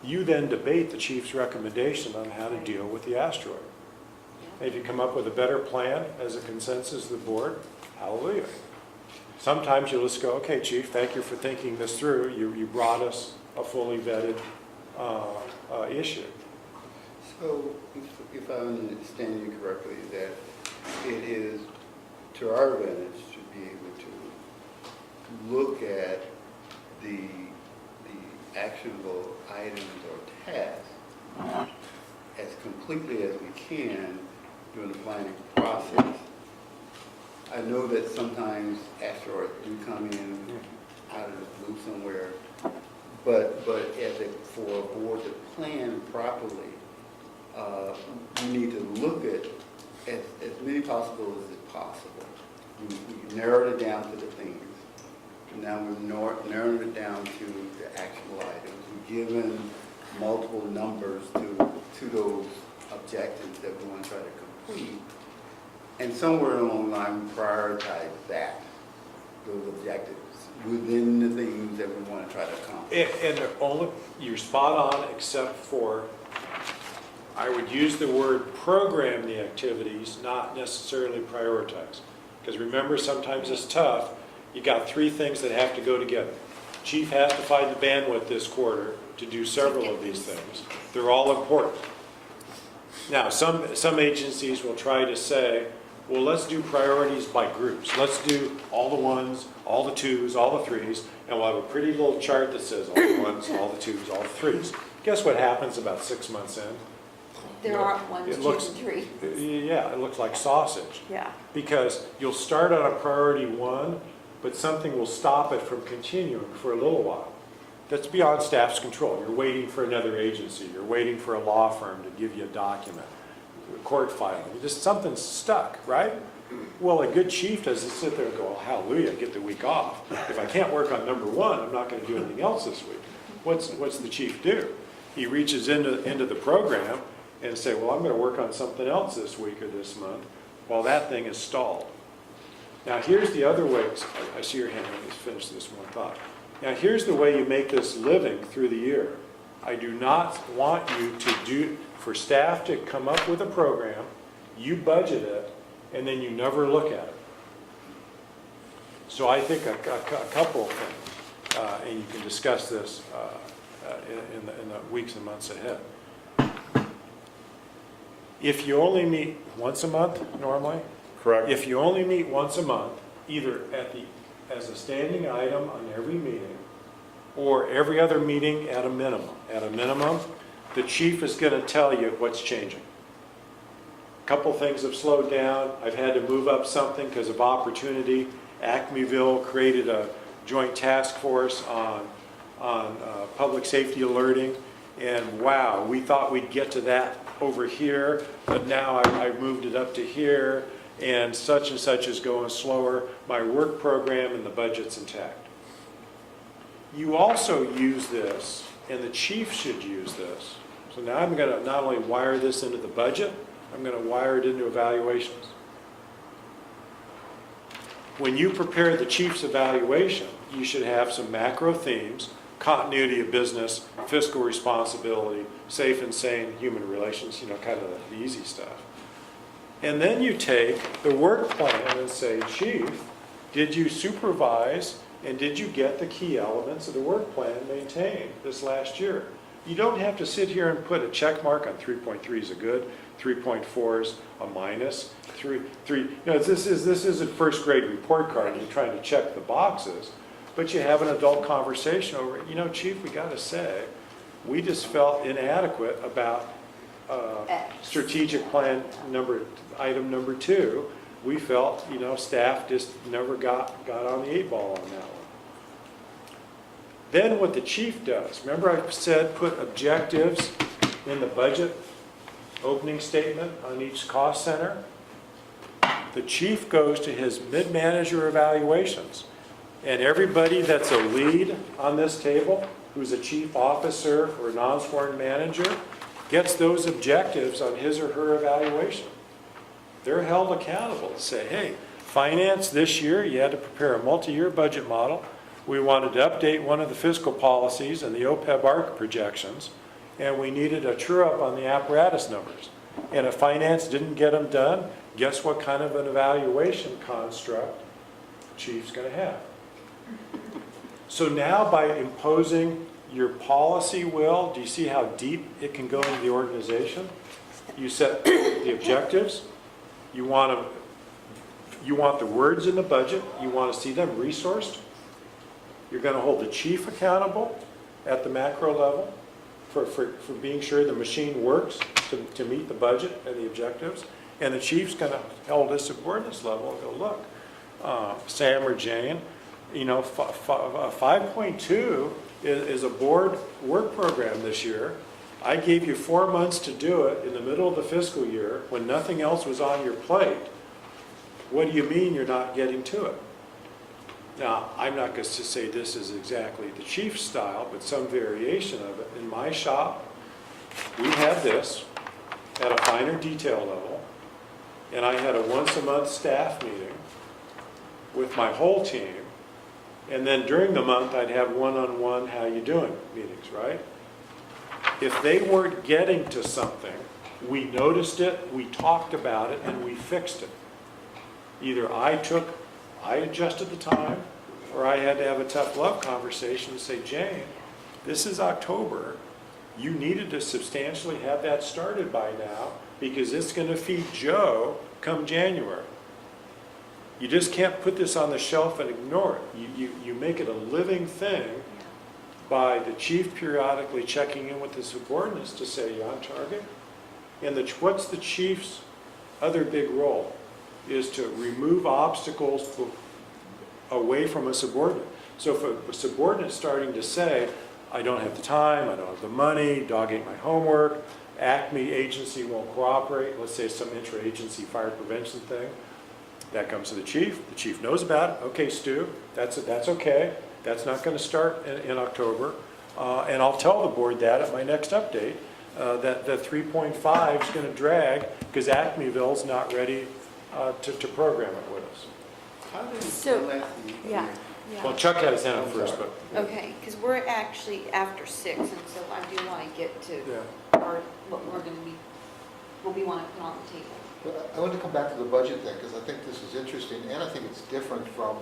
G: You then debate the chief's recommendation on how to deal with the asteroid. And if you come up with a better plan as a consensus of the board, hallelujah. Sometimes you'll just go, okay, chief, thank you for thinking this through. You brought us a fully vetted issue.
C: So, if I understand you correctly, that it is to our advantage to be able to look at the actionable items or tasks as completely as we can during the planning process. I know that sometimes asteroids do come in out of the blue somewhere, but for a board to plan properly, we need to look at as many possibilities as possible. We narrowed it down to the things. Now we've narrowed it down to the actual items. We've given multiple numbers to those objectives that we want to try to complete. And somewhere along the line, we prioritize those objectives within the things that we want to try to accomplish.
G: And you're spot on, except for, I would use the word program the activities, not necessarily prioritize. Because remember, sometimes it's tough. You got three things that have to go together. Chief has to find the bandwidth this quarter to do several of these things. They're all important. Now, some agencies will try to say, well, let's do priorities by groups. Let's do all the ones, all the twos, all the threes, and we'll have a pretty little chart that says all the ones, all the twos, all the threes. Guess what happens about 6 months in?
A: There aren't ones,
G: It
A: twos,
G: looks-
A: and three.
G: Yeah, it looks like sausage.
A: Yeah.
G: Because you'll start on a priority one, but something will stop it from continuing for a little while. That's beyond staff's control. You're waiting for another agency. You're waiting for a law firm to give you a document, a court filing. Just something's stuck, right? Well, a good chief doesn't sit there and go, oh, hallelujah, get the week off. If I can't work on number one, I'm not going to do anything else this week. What's the chief do? He reaches into the program and say, well, I'm going to work on something else this week or this month while that thing is stalled. Now, here's the other way. I see your hand. Let me finish this one thought. Now, here's the way you make this living through the year. I do not want you for staff to come up with a program, you budget it, and then you never look at it. So I think a couple of things, and you can discuss this in the weeks and months ahead. If you only meet once a month normally,
E: Correct.
G: if you only meet once a month, either as a standing item on every meeting, or every other meeting at a minimum. At a minimum, the chief is going to tell you what's changing. A couple things have slowed down. I've had to move up something because of opportunity. Acmeville created a joint task force on public safety alerting, and wow, we thought we'd get to that over here, but now I've moved it up to here, and such is going slower. My work program and the budget's intact. You also use this, and the chief should use this. So now I'm going to not only wire this into the budget, I'm going to wire it into evaluations. when you prepare the chief's evaluation, you should have some macro themes: continuity of business, fiscal responsibility, safe and sane human relations, kind of the easy stuff. And then you take the work plan and say, Chief, did you supervise and did you get the key elements of the work plan maintained this last year? You don't have to sit here and put a check mark on 3.3 is a good, 3.4 is a minus, this isn't first grade report card, you're trying to check the boxes, but you have an adult conversation over it. Chief, we got to say, we just felt inadequate about strategic plan item number 2. We felt, staff just never got on the 8 ball on that one. Then what the chief does, remember I said put objectives in the budget opening statement on each cost center? The chief goes to his mid-manager evaluations, and everybody that's a lead on this table, who's a chief officer or non-sworn manager, gets those objectives on his or her evaluation. They're held accountable to say, hey, finance this year, you had to prepare a multi-year budget model. We wanted to update one of the fiscal policies and the OPEB ARC projections, and we needed a true-up on the apparatus numbers. And if finance didn't get them done, guess what kind of an evaluation construct chief's going to have? So now by imposing your policy will, do you see how deep it can go into the organization? You set the objectives. You want the words in the budget. You want to see them resourced. You're going to hold the chief accountable at the macro level for being sure the machine works to meet the budget and the objectives. And the chief's going to hold his subordinates level and go, look, Sam or Jane, 5.2 is a board work program this year. I gave you 4 months to do it in the middle of the fiscal year when nothing else was on your plate. What do you mean you're not getting to it? Now, I'm not going to say this is exactly the chief's style, but some variation of it. In my shop, we had this at a finer detail level, and I had a once-a-month staff meeting with my whole team, and then during the month, I'd have one-on-one how you doing meetings, right? If they weren't getting to something, we noticed it, we talked about it, and we fixed it. Either I adjusted the time, or I had to have a tough love conversation and say, Jane, this is October. You needed to substantially have that started by now because it's going to feed Joe come January. You just can't put this on the shelf and ignore it. You make it a living thing by the chief periodically checking in with the subordinates to say, you on target? And what's the chief's other big role? Is to remove obstacles away from a subordinate. So if a subordinate's starting to say, I don't have the time, I don't have the money, dog ate my homework, ACME agency won't cooperate, let's say some intra-agency fire prevention thing, that comes to the chief knows about it. Okay, Stu, that's okay. That's not going to start in October. And I'll tell the board that at my next update, that 3.5 is going to drag because Acmeville's not ready to program it with us.
C: How did you
A: So,
C: tell that?
A: yeah.
G: Well, Chuck had his hand up first, but
A: Okay, because we're actually after 6, and so I do want to get to
G: yeah.
A: what we want to put on the table.
F: But I want to come back to the budget thing, because I think this is interesting, and I think it's different from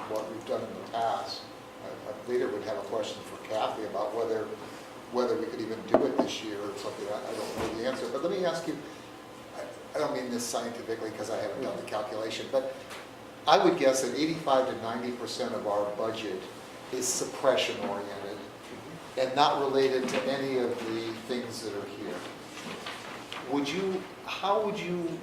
F: what we've done in the past. I later would have a question for Kathy about whether we could even do it this year or something. I don't know the answer. But let me ask you, I don't mean this scientifically because I haven't done the calculation, but I would guess that 85 to 90% of our budget is suppression oriented and not related to any of the things that are here. How would you,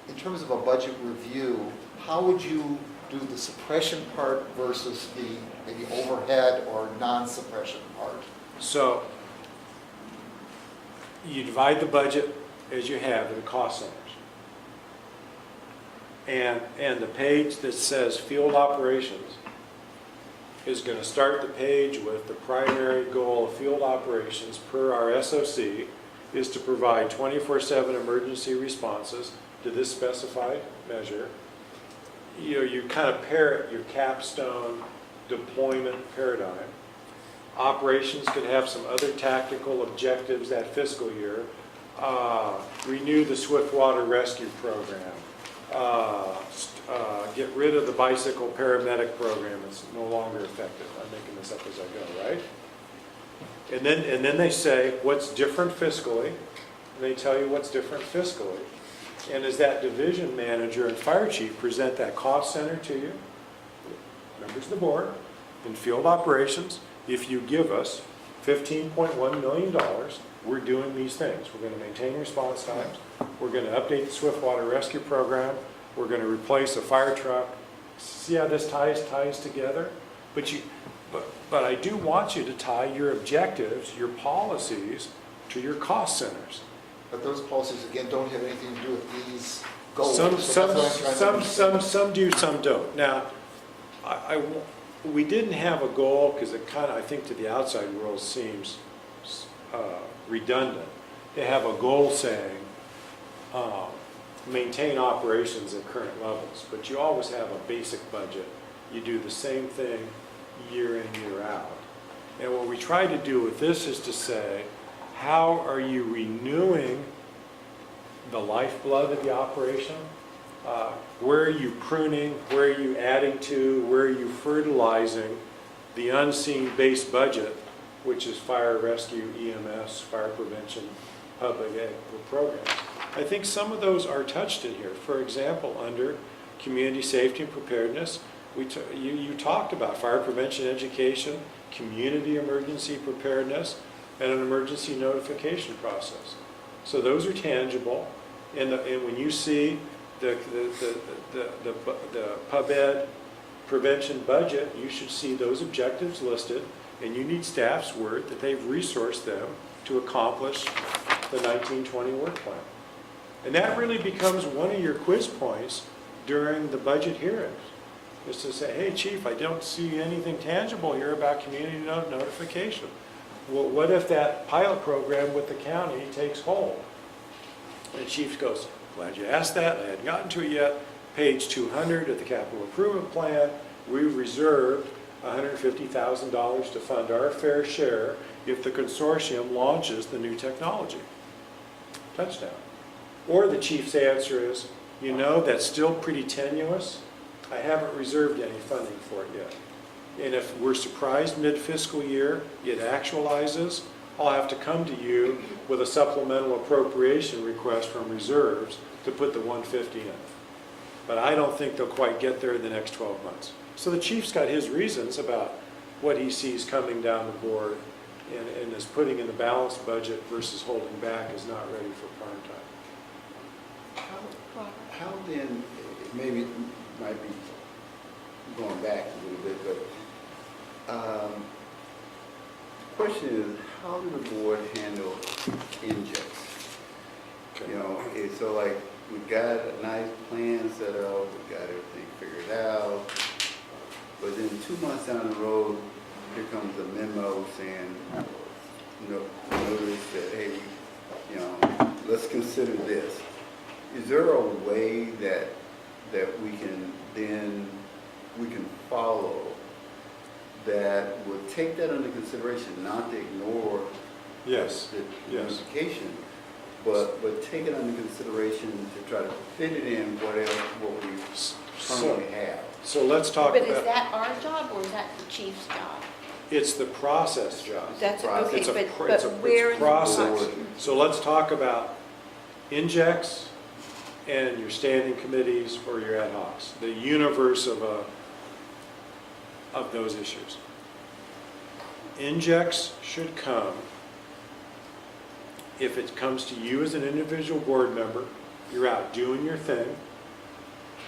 F: in terms of a budget review, how would you do the suppression part versus the maybe overhead or non-suppression part?
G: So you divide the budget as you have in cost centers. And the page that says field operations is going to start the page with the primary goal of field operations per our SOC is to provide 24/7 emergency responses to this specified measure. you kind of parrot your capstone deployment paradigm. Operations could have some other tactical objectives that fiscal year. Renew the Swiftwater Rescue Program. Get rid of the bicycle paramedic program. It's no longer effective. I'm making this up as I go, right? And then they say, what's different fiscally? And they tell you what's different fiscally. And as that division manager and fire chief present that cost center to you, members of the board, in field operations, if you give us $15.1 million, we're doing these things. We're going to maintain response times. We're going to update the Swiftwater Rescue Program. We're going to replace a fire truck. See how this ties together? But I do want you to tie your objectives, your policies, to your cost centers.
F: But those policies, again, don't have anything to do with these goals.
G: Some
F: So that's what I'm trying to understand.
G: some do, some don't. Now, we didn't have a goal because it kind of, I think to the outside world seems redundant. They have a goal saying, maintain operations at current levels, but you always have a basic budget. You do the same thing year in, year out. And what we try to do with this is to say, how are you renewing the lifeblood of the operation? Where are you pruning? Where are you adding to? Where are you fertilizing the unseen base budget, which is fire rescue, EMS, fire prevention, public ed programs? I think some of those are touched in here. For example, under community safety and preparedness, you talked about fire prevention education, community emergency preparedness, and an emergency notification process. So those are tangible, and when you see the pub ed prevention budget, you should see those objectives listed, and you need staff's word that they've resourced them to accomplish the 1920 work plan. And that really becomes one of your quiz points during the budget hearings, is to say, hey, Chief, I don't see anything tangible here about community notification. Well, what if that pilot program with the county takes hold? And the Chief goes, glad you asked that, I hadn't gotten to it yet. Page 200 of the capital improvement plan, we reserved $150,000 to fund our fair share if the consortium launches the new technology. Touchdown. Or the Chief's answer is, you know, that's still pretty tenuous. I haven't reserved any funding for it yet. And if we're surprised mid-fiscal year, it actualizes, I'll have to come to you with a supplemental appropriation request from reserves to put the 150 in. But I don't think they'll quite get there in the next 12 months. So the Chief's got his reasons about what he sees coming down the board, and is putting in the balanced budget versus holding back is not ready for prime time.
C: How then, maybe it might be going back a little bit, but the question is, how do the board handle injects?
G: Okay.
C: You know, it's so like, we've got a nice plan set up, we've got everything figured out, but then 2 months down the road, here comes a memo saying, notice that, hey, you know, let's consider this. Is there a way that we can follow that will take that under consideration, not to ignore
G: Yes.
C: the notification, but take it under consideration to try to fit it in what we currently have?
G: So let's talk
A: But is
G: about,
A: that our job or is that the chief's job?
G: it's the process job.
A: That's,
C: Process.
A: okay,
G: It's a
A: but
G: pr- it's a-
A: where
G: it's
A: in the
G: process.
A: process?
G: So let's talk about injects and your standing committees or your ad hocs, the universe of those issues. Injects should come if it comes to you as an individual board member, you're out doing your thing.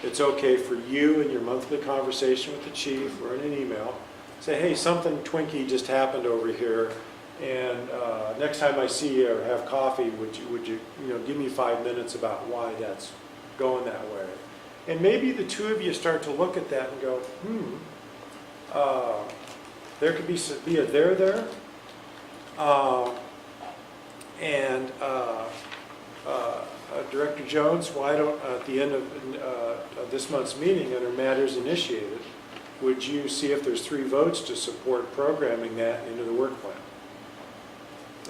G: It's okay for you in your monthly conversation with the chief or in an email, say, hey, something Twinkie just happened over here, and next time I see you or have coffee, would you give me 5 minutes about why that's going that way? And maybe the two of you start to look at that and go, there could be a there, and Director Jones, why don't, at the end of this month's meeting, under matters initiated, would you see if there's 3 votes to support programming that into the work plan?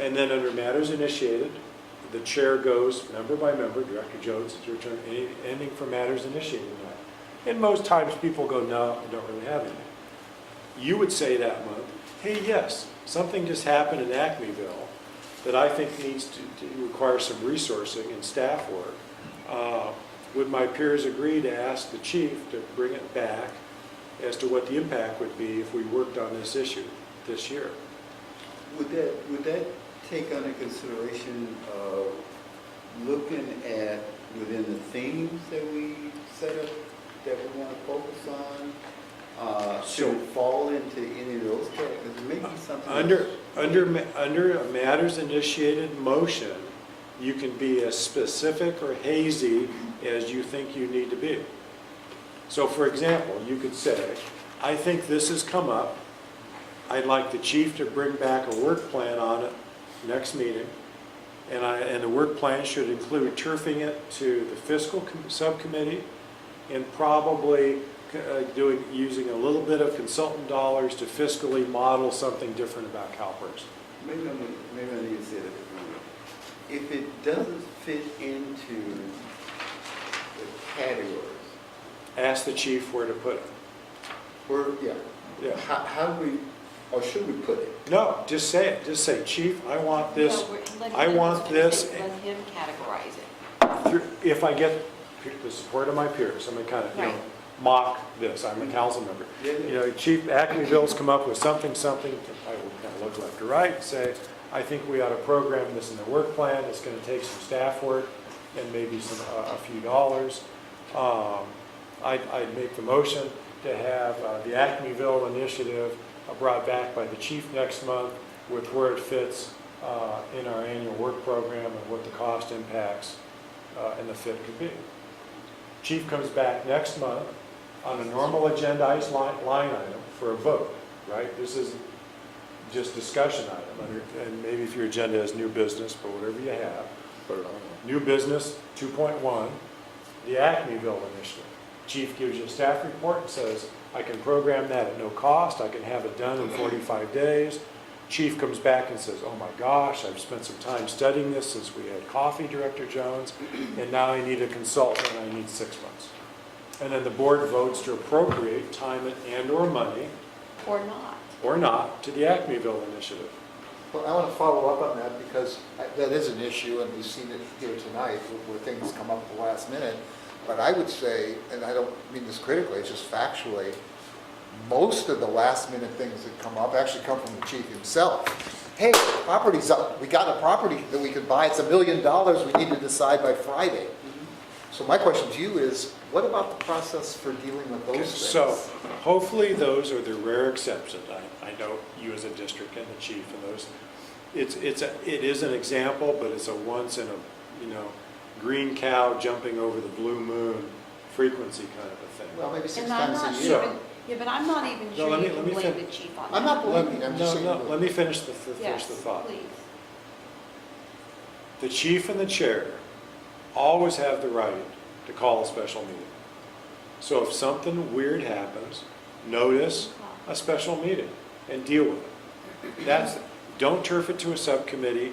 G: And then under matters initiated, the chair goes member by member. Director Jones, it's your turn. Anything for matters initiated now. And most times people go, no, I don't really have anything. You would say that month, hey, yes, something just happened in Acmeville that I think needs to require some resourcing and staff work. Would my peers agree to ask the chief to bring it back as to what the impact would be if we worked on this issue this year?
C: Would that take under consideration looking at within the themes that we set up that we want to focus on? Should it fall into any of those categories? Maybe something
G: Under a matters initiated motion, you can be as specific or hazy as you think you need to be. So for example, you could say, I think this has come up. I'd like the chief to bring back a work plan on it next meeting. And the work plan should include turfing it to the fiscal subcommittee and probably using a little bit of consultant dollars to fiscally model something different about CalPERS.
C: Maybe I need to say that differently. If it doesn't fit into the categories,
G: Ask the chief where to put it.
C: yeah. How do we, or should we put it?
G: No, just say it. Just say, chief, I want this. I want this.
A: Let him categorize it.
G: If I get the support of my peers, I'm going to kind of
A: Right.
G: mock this. I'm a council member.
C: Yeah.
G: Chief Acmeville's come up with something, I will kind of look left to right and say, I think we ought to program this in the work plan. It's going to take some staff work and maybe a few dollars. I'd make the motion to have the Acmeville initiative brought back by the chief next month with where it fits in our annual work program and what the cost impacts and the fit could be. Chief comes back next month on a normal agendized line item for a vote, right? This isn't just discussion item, and maybe if your agenda is new business, but whatever you have, put it on there. New business 2.1, the Acmeville initiative. Chief gives you a staff report and says, I can program that at no cost, I can have it done in 45 days. Chief comes back and says, oh my gosh, I've spent some time studying this since we had coffee, Director Jones, and now I need a consultant and I need 6 months. And then the board votes to appropriate time and or money,
A: Or not.
G: to the Acmeville initiative.
F: Well, I want to follow up on that because that is an issue, and we've seen it here tonight where things come up at the last minute. But I would say, and I don't mean this critically, it's just factually, most of the last minute things that come up actually come from the chief himself. Hey, the property's up, we got a property that we could buy, it's $1 million, we need to decide by Friday. So my question to you is, what about the process for dealing with those things?
G: So hopefully those are the rare exceptions. I know you as a district and the chief and those. It is an example, but it's a once in a, green cow jumping over the blue moon frequency kind of a thing.
F: Well, maybe 6
A: And I'm
F: times
A: not
F: a year.
A: even, yeah, but I'm not even
G: No,
A: sure
G: let me-
A: you
G: let
A: can
G: me
A: blame
G: fin-
A: the chief on that.
F: I'm not blaming, I'm just saying.
G: Let me finish finish the thought.
A: Please.
G: The chief and the chair always have the right to call a special meeting. So if something weird happens, notice a special meeting and deal with it. Don't turf it to a subcommittee.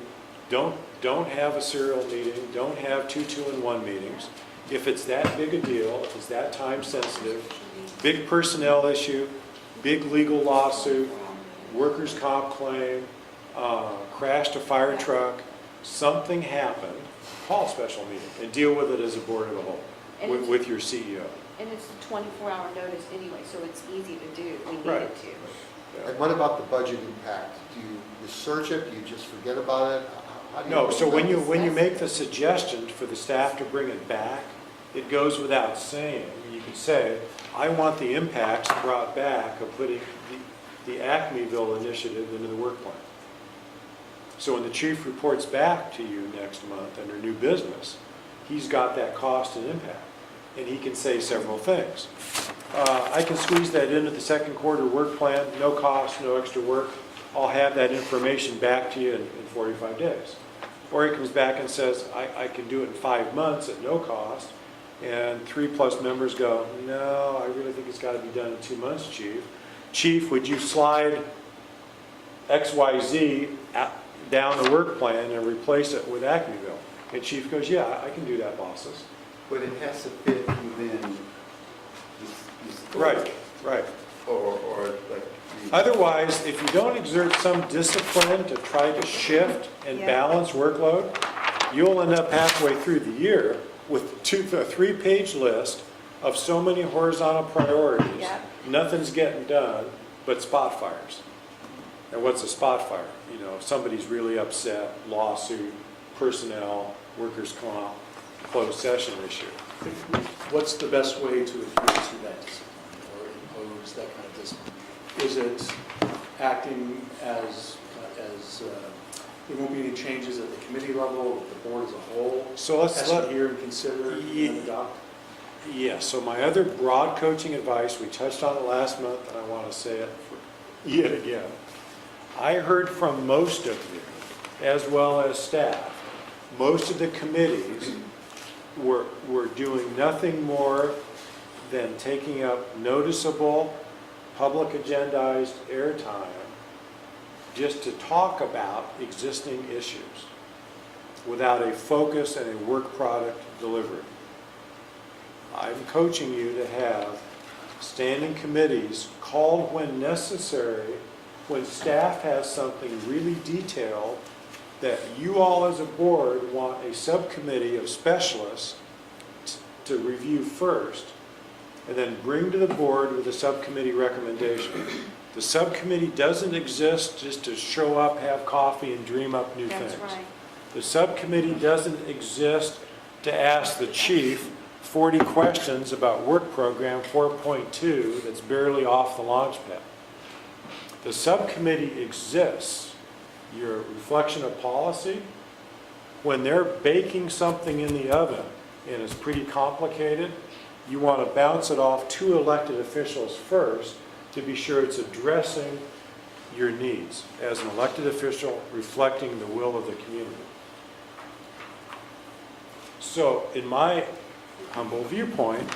G: Don't have a serial meeting. Don't have 2 2-in-1 meetings. If it's that big a deal, if it's that time sensitive, big personnel issue, big legal lawsuit, workers' comp claim, crashed a fire truck, something happened, call a special meeting and deal with it as a board of the whole,
A: And it's-
G: with your CEO.
A: And it's a 24-hour notice anyway, so it's easy to do. We need
G: Right.
A: it to.
F: And what about the budget impact? Do you research it, do you just forget about it? How do you
G: No,
F: do
G: so
F: that?
G: when you make the suggestion for the staff to bring it back, it goes without saying. You can say, I want the impacts brought back of putting the Acmeville initiative into the work plan. So when the chief reports back to you next month under new business, he's got that cost and impact. And he can say several things. I can squeeze that into the second quarter work plan, no cost, no extra work. I'll have that information back to you in 45 days. Or he comes back and says, I can do it in 5 months at no cost. And 3+ members go, no, I really think it's got to be done in 2 months, Chief. Chief, would you slide XYZ down the work plan and replace it with Acmeville? And Chief goes, yeah, I can do that, bosses.
C: But it has to fit within this scope.
G: Right.
C: Or like.
G: Otherwise, if you don't exert some discipline to try to shift and
A: Yeah.
G: balance workload, you'll end up halfway through the year with a 3-page list of so many horizontal priorities.
A: Yeah.
G: Nothing's getting done but spot fires. And what's a spot fire? You know, if somebody's really upset, lawsuit, personnel, workers' comp, closed session issue.
D: What's the best way to adhere to that discipline or impose that kind of discipline? Is it acting as, there won't be any changes at the committee level, with the board as a whole?
G: So let's
D: Has to hear and consider and adopt?
G: Yeah, so my other broad coaching advice, we touched on it last month, and I want to say it yet again. I heard from most of you, as well as staff, most of the committees were doing nothing more than taking up noticeable, public agendized airtime just to talk about existing issues without a focus and a work product delivery. I'm coaching you to have standing committees called when necessary, when staff has something really detailed that you all as a board want a subcommittee of specialists to review first, and then bring to the board with a subcommittee recommendation. The subcommittee doesn't exist just to show up, have coffee, and dream up new things.
A: That's right.
G: The subcommittee doesn't exist to ask the chief 40 questions about work program 4.2 that's barely off the launch pad. The subcommittee exists, your reflection of policy, when they're baking something in the oven and it's pretty complicated, you want to bounce it off to elected officials first to be sure it's addressing your needs as an elected official reflecting the will of the community. So in my humble viewpoint,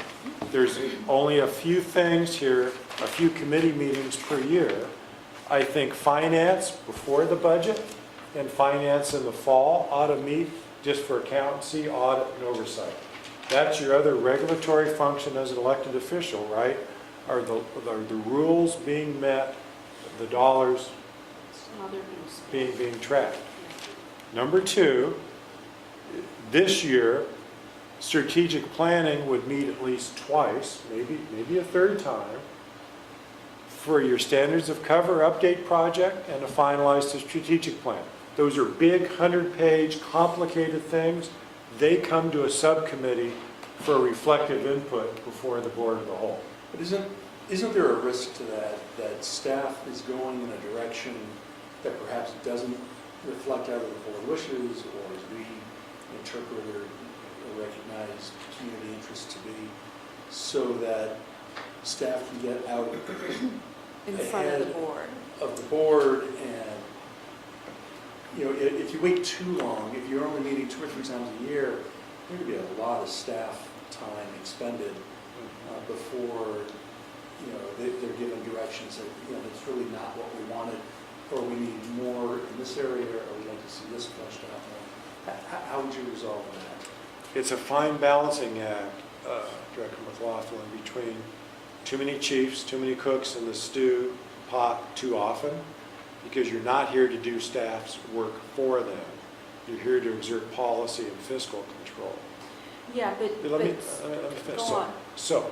G: there's only a few things here, a few committee meetings per year. I think finance before the budget and finance in the fall ought to meet just for accountancy, audit, and oversight. That's your other regulatory function as an elected official, right? Are the rules being met, the dollars
A: Some other news.
G: being tracked? Number 2, this year, strategic planning would meet at least twice, maybe a third time, for your standards of cover update project and to finalize the strategic plan. Those are big 100-page complicated things. They come to a subcommittee for reflective input before the board of the whole.
D: But isn't there a risk to that staff is going in a direction that perhaps doesn't reflect either the board wishes or as we interpret or recognize community interest to be, so that staff can get out
A: In front of the
D: ahead
A: board.
D: of the board, and you know, if you wait too long, if you're only meeting 2 or 3 times a year, there could be a lot of staff time expended before they're given directions that it's really not what we wanted, or we need more in this area, or we'd like to see this fleshed out more. How would you resolve that?
G: It's a fine balancing act, Director McLaughlin, between too many chiefs, too many cooks in the stew pot too often, because you're not here to do staff's work for them. You're here to exert policy and fiscal control.
A: Yeah, but
G: Let me finish.
A: go on.
G: So,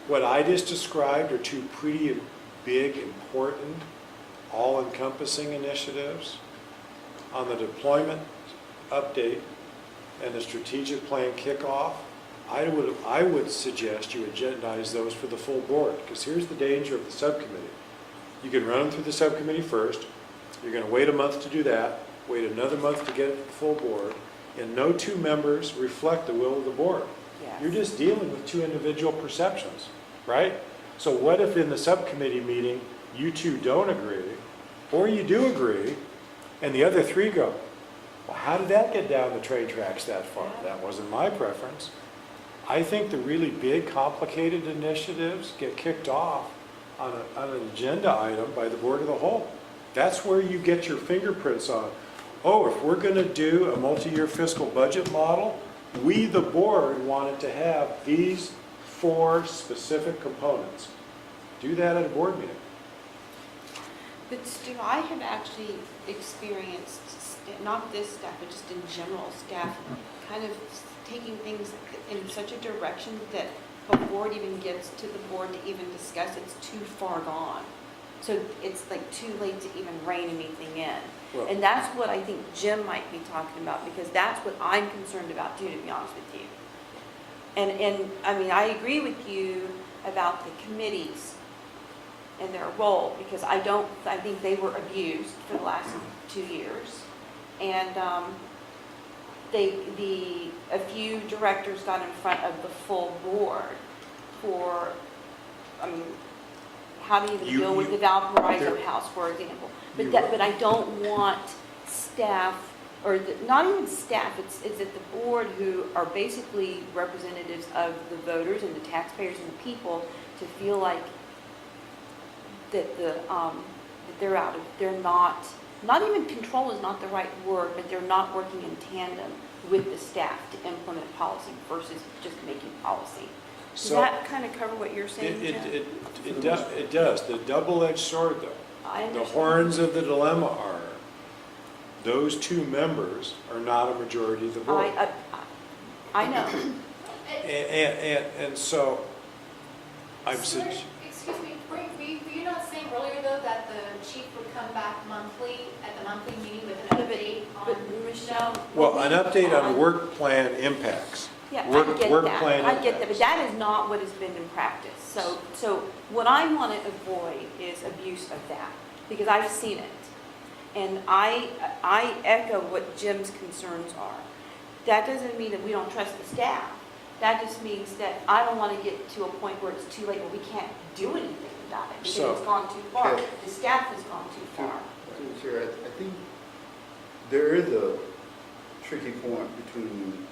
G: what I just described are 2 pretty big, important, all-encompassing initiatives. On the deployment update and the strategic plan kickoff, I would suggest you agendize those for the full board, because here's the danger of the subcommittee. You can run them through the subcommittee first. You're going to wait a month to do that, wait another month to get it to the full board, and no 2 members reflect the will of the board.
A: Yes.
G: You're just dealing with 2 individual perceptions, right? So what if in the subcommittee meeting, you 2 don't agree, or you do agree, and the other 3 go, well, how did that get down the train tracks that far? That wasn't my preference. I think the really big, complicated initiatives get kicked off on an agenda item by the board of the whole. That's where you get your fingerprints on, oh, if we're going to do a multi-year fiscal budget model, we, the board, wanted to have these 4 specific components. Do that at a board meeting.
A: But Stu, I have actually experienced, not this staff, but just in general, staff kind of taking things in such a direction that before it even gets to the board to even discuss, it's too far gone. So it's like too late to even rein anything in.
G: Well-
A: And that's what I think Jim might be talking about, because that's what I'm concerned about too, to be honest with you. And I mean, I agree with you about the committees and their role, because I think they were abused for the last 2 years. And a few directors got in front of the full board for, I mean, how do you even deal with the Valparaiso House, for example? But I don't want staff, or not even staff, it's at the board who are basically representatives of the voters and the taxpayers and the people to feel like that they're not even control is not the right word, but they're not working in tandem with the staff to implement policy versus just making policy. Does
G: So-
A: that kind of cover what you're saying, Jim?
G: It does. The double-edged sword, though.
A: I
G: The
A: understand.
G: horns of the dilemma are, those 2 members are not a majority of the board.
A: I know.
G: And so, I'm
B: Sir,
G: such,
B: excuse me, were you not saying earlier though that the chief would come back monthly, at the monthly meeting with an update on?
A: But Michelle.
G: well, an update on work plan impacts.
A: Yeah,
G: Work-
A: I get
G: work
A: that.
G: plan
A: I get that, but
G: impacts.
A: that is not what has been in practice. So what I want to avoid is abuse of that, because I've seen it. And I echo what Jim's concerns are. That doesn't mean that we don't trust the staff. That just means that I don't want to get to a point where it's too late, where we can't do anything about it, because
G: So-
A: it's gone too far.
C: Okay.
A: The staff has gone too far.
C: Madam Chair, I think there is a tricky point between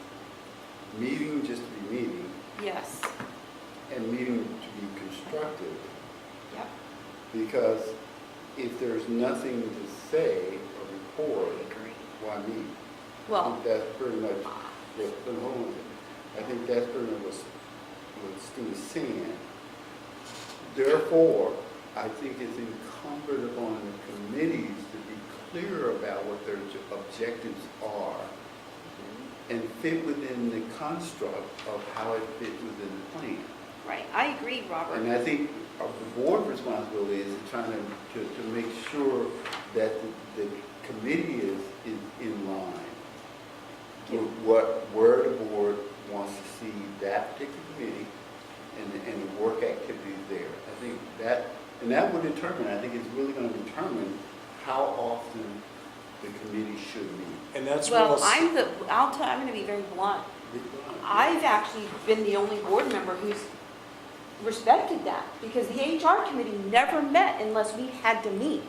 C: meeting just to be meeting
A: Yes,
C: and meeting to be constructive.
A: yep.
C: Because if there's nothing to say or report, why meet? I
A: Well,
C: think that's pretty much what, I think that's pretty much what Stu is saying. Therefore, I think it's incumbent upon the committees to be clear about what their objectives are and fit within the construct of how it fits within the plan.
A: right, I agree, Robert.
C: And I think the board responsibility is to make sure that the committee is in line with where the board wants to see that particular committee and the work activities there. I think that will determine, I think it's really going to determine how often the committee should meet.
G: And that's
A: Well,
G: well,
A: I'm going to be very blunt. I've actually been the only board member who's respected that, because the HR committee never met unless we had to meet.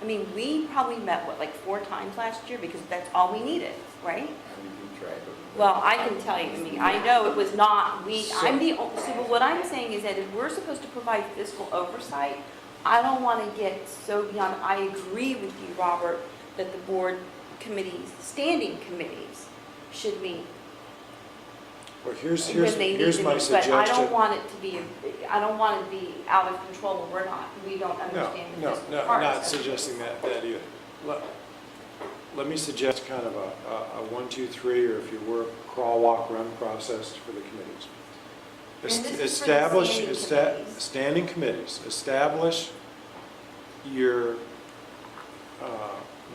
A: I mean, we probably met, like 4 times last year, because that's all we needed, right?
C: I didn't keep track of it.
A: Well, I can tell you, I mean, I know it was not, but what I'm saying is that if we're supposed to provide fiscal oversight, I don't want to get so beyond, I agree with you, Robert, that the board committees, standing committees, should meet
G: well, here's
A: when they need
G: here's
A: to
G: my
A: meet. But I don't
G: suggestion.
A: want it to be, I don't want it to be out of control where we don't understand the
G: No,
A: fiscal parts.
G: not suggesting that either. Let me suggest kind of a 1, 2, 3, or if you were, crawl, walk, run process for the committees.
A: And this is for the standing committees.
G: Standing committees. Establish your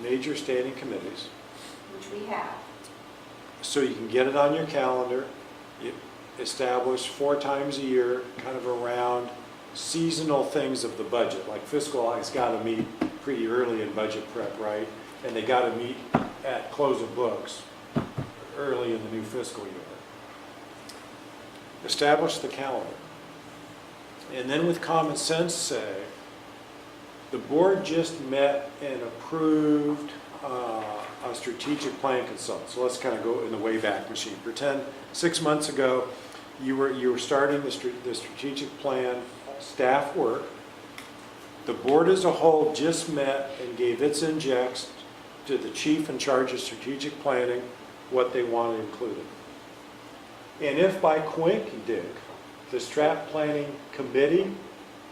G: major standing committees,
A: Which we have.
G: so you can get it on your calendar. You establish 4 times a year, kind of around seasonal things of the budget, like fiscal has got to meet pretty early in budget prep, right? And they got to meet at close of books early in the new fiscal year. Establish the calendar. And then with common sense say, the board just met and approved a strategic plan consultant. So let's kind of go in the way back machine. Pretend 6 months ago, you were starting the strategic plan staff work. The board as a whole just met and gave its injects to the chief in charge of strategic planning, what they wanted included. And if by coinkydink, the strat planning committee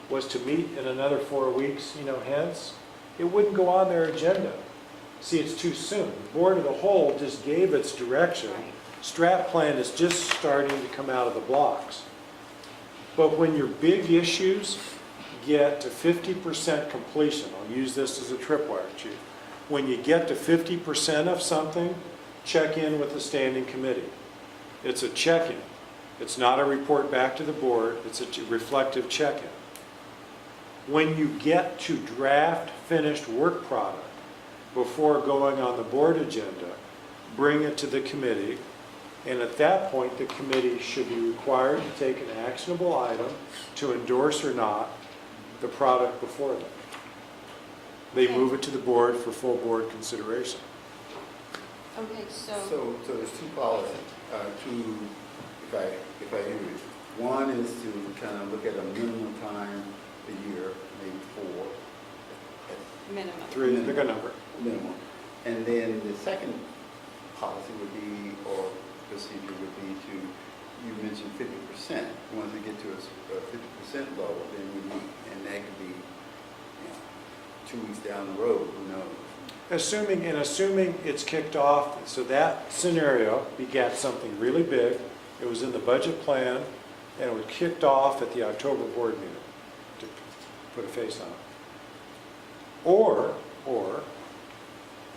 G: was to meet in another 4 weeks, hence, it wouldn't go on their agenda. See, it's too soon. The board of the whole just gave its direction. Strat plan is just starting to come out of the blocks. But when your big issues get to 50% completion, I'll use this as a tripwire, Chief. When you get to 50% of something, check in with the standing committee. It's a check-in. It's not a report back to the board. It's a reflective check-in. When you get to draft finished work product before going on the board agenda, bring it to the committee. And at that point, the committee should be required to take an actionable item to endorse or not the product before them. They move it to the board for full board consideration.
A: Okay, so,
C: So there's two policies, if I hear you. One is to kind of look at a minimum time a year, maybe 4.
A: minimum.
G: 3, pick a number.
C: Minimum. And then the second policy would be, or procedure would be to, you mentioned 50%. Once we get to a 50% level, then we meet, and that could be 2 weeks down the road, who knows?
G: Assuming it's kicked off, so that scenario begat something really big. It was in the budget plan, and it was kicked off at the October board meeting, to put a face on it. Or,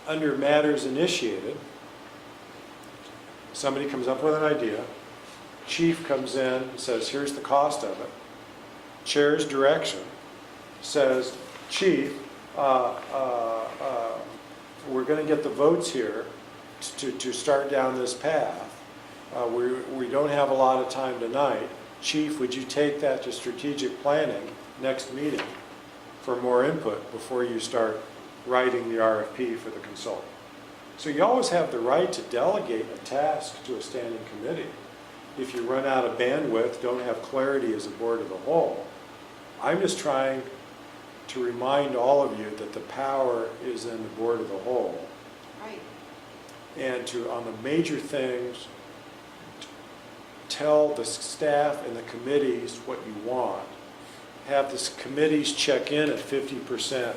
G: under matters initiated, somebody comes up with an idea, chief comes in and says, here's the cost of it. Chair's direction says, chief, we're going to get the votes here to start down this path. We don't have a lot of time tonight. Chief, would you take that to strategic planning next meeting for more input before you start writing the RFP for the consultant? So you always have the right to delegate a task to a standing committee. If you run out of bandwidth, don't have clarity as a board of the whole. I'm just trying to remind all of you that the power is in the board of the whole.
A: Right.
G: And to, on the major things, tell the staff and the committees what you want. Have the committees check in at 50%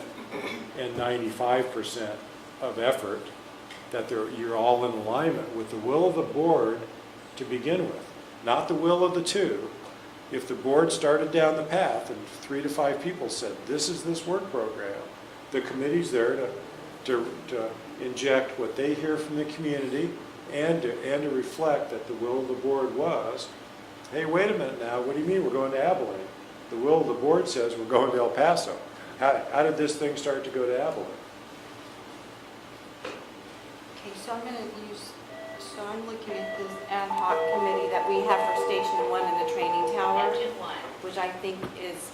G: and 95% of effort, that you're all in alignment with the will of the board to begin with, not the will of the two. If the board started down the path and 3 to 5 people said, this is this work program, the committee's there to inject what they hear from the community and to reflect that the will of the board was, hey, wait a minute now, what do you mean we're going to Abilene? The will of the board says we're going to El Paso. How did this thing start to go to Abilene?
A: Okay, so I'm looking at this ad hoc committee that we have for Station 1 in the training tower, which I think is,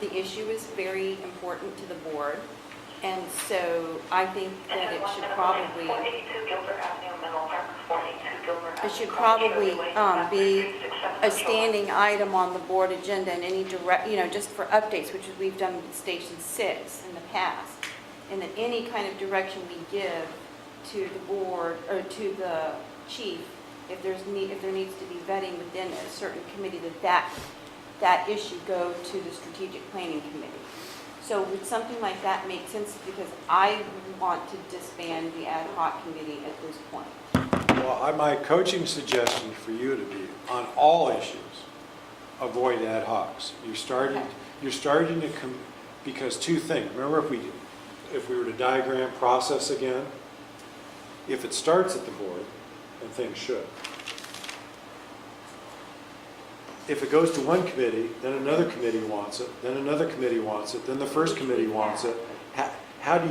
A: the issue is very important to the board. And so I think that it should probably be a standing item on the board agenda and any direct, just for updates, which we've done with Station 6 in the past. And that any kind of direction we give to the board or to the chief, if there needs to be vetting within a certain committee, that issue go to the strategic planning committee. So would something like that make sense? Because I want to disband the ad hoc committee at this point.
G: Well, my coaching suggestion for you to be on all issues, avoid ad hocs. You're starting to come, because 2 things. Remember, if we were to diagram process again, if it starts at the board, and things should. If it goes to one committee, then another committee wants it, then another committee wants it, then the first committee wants it. How do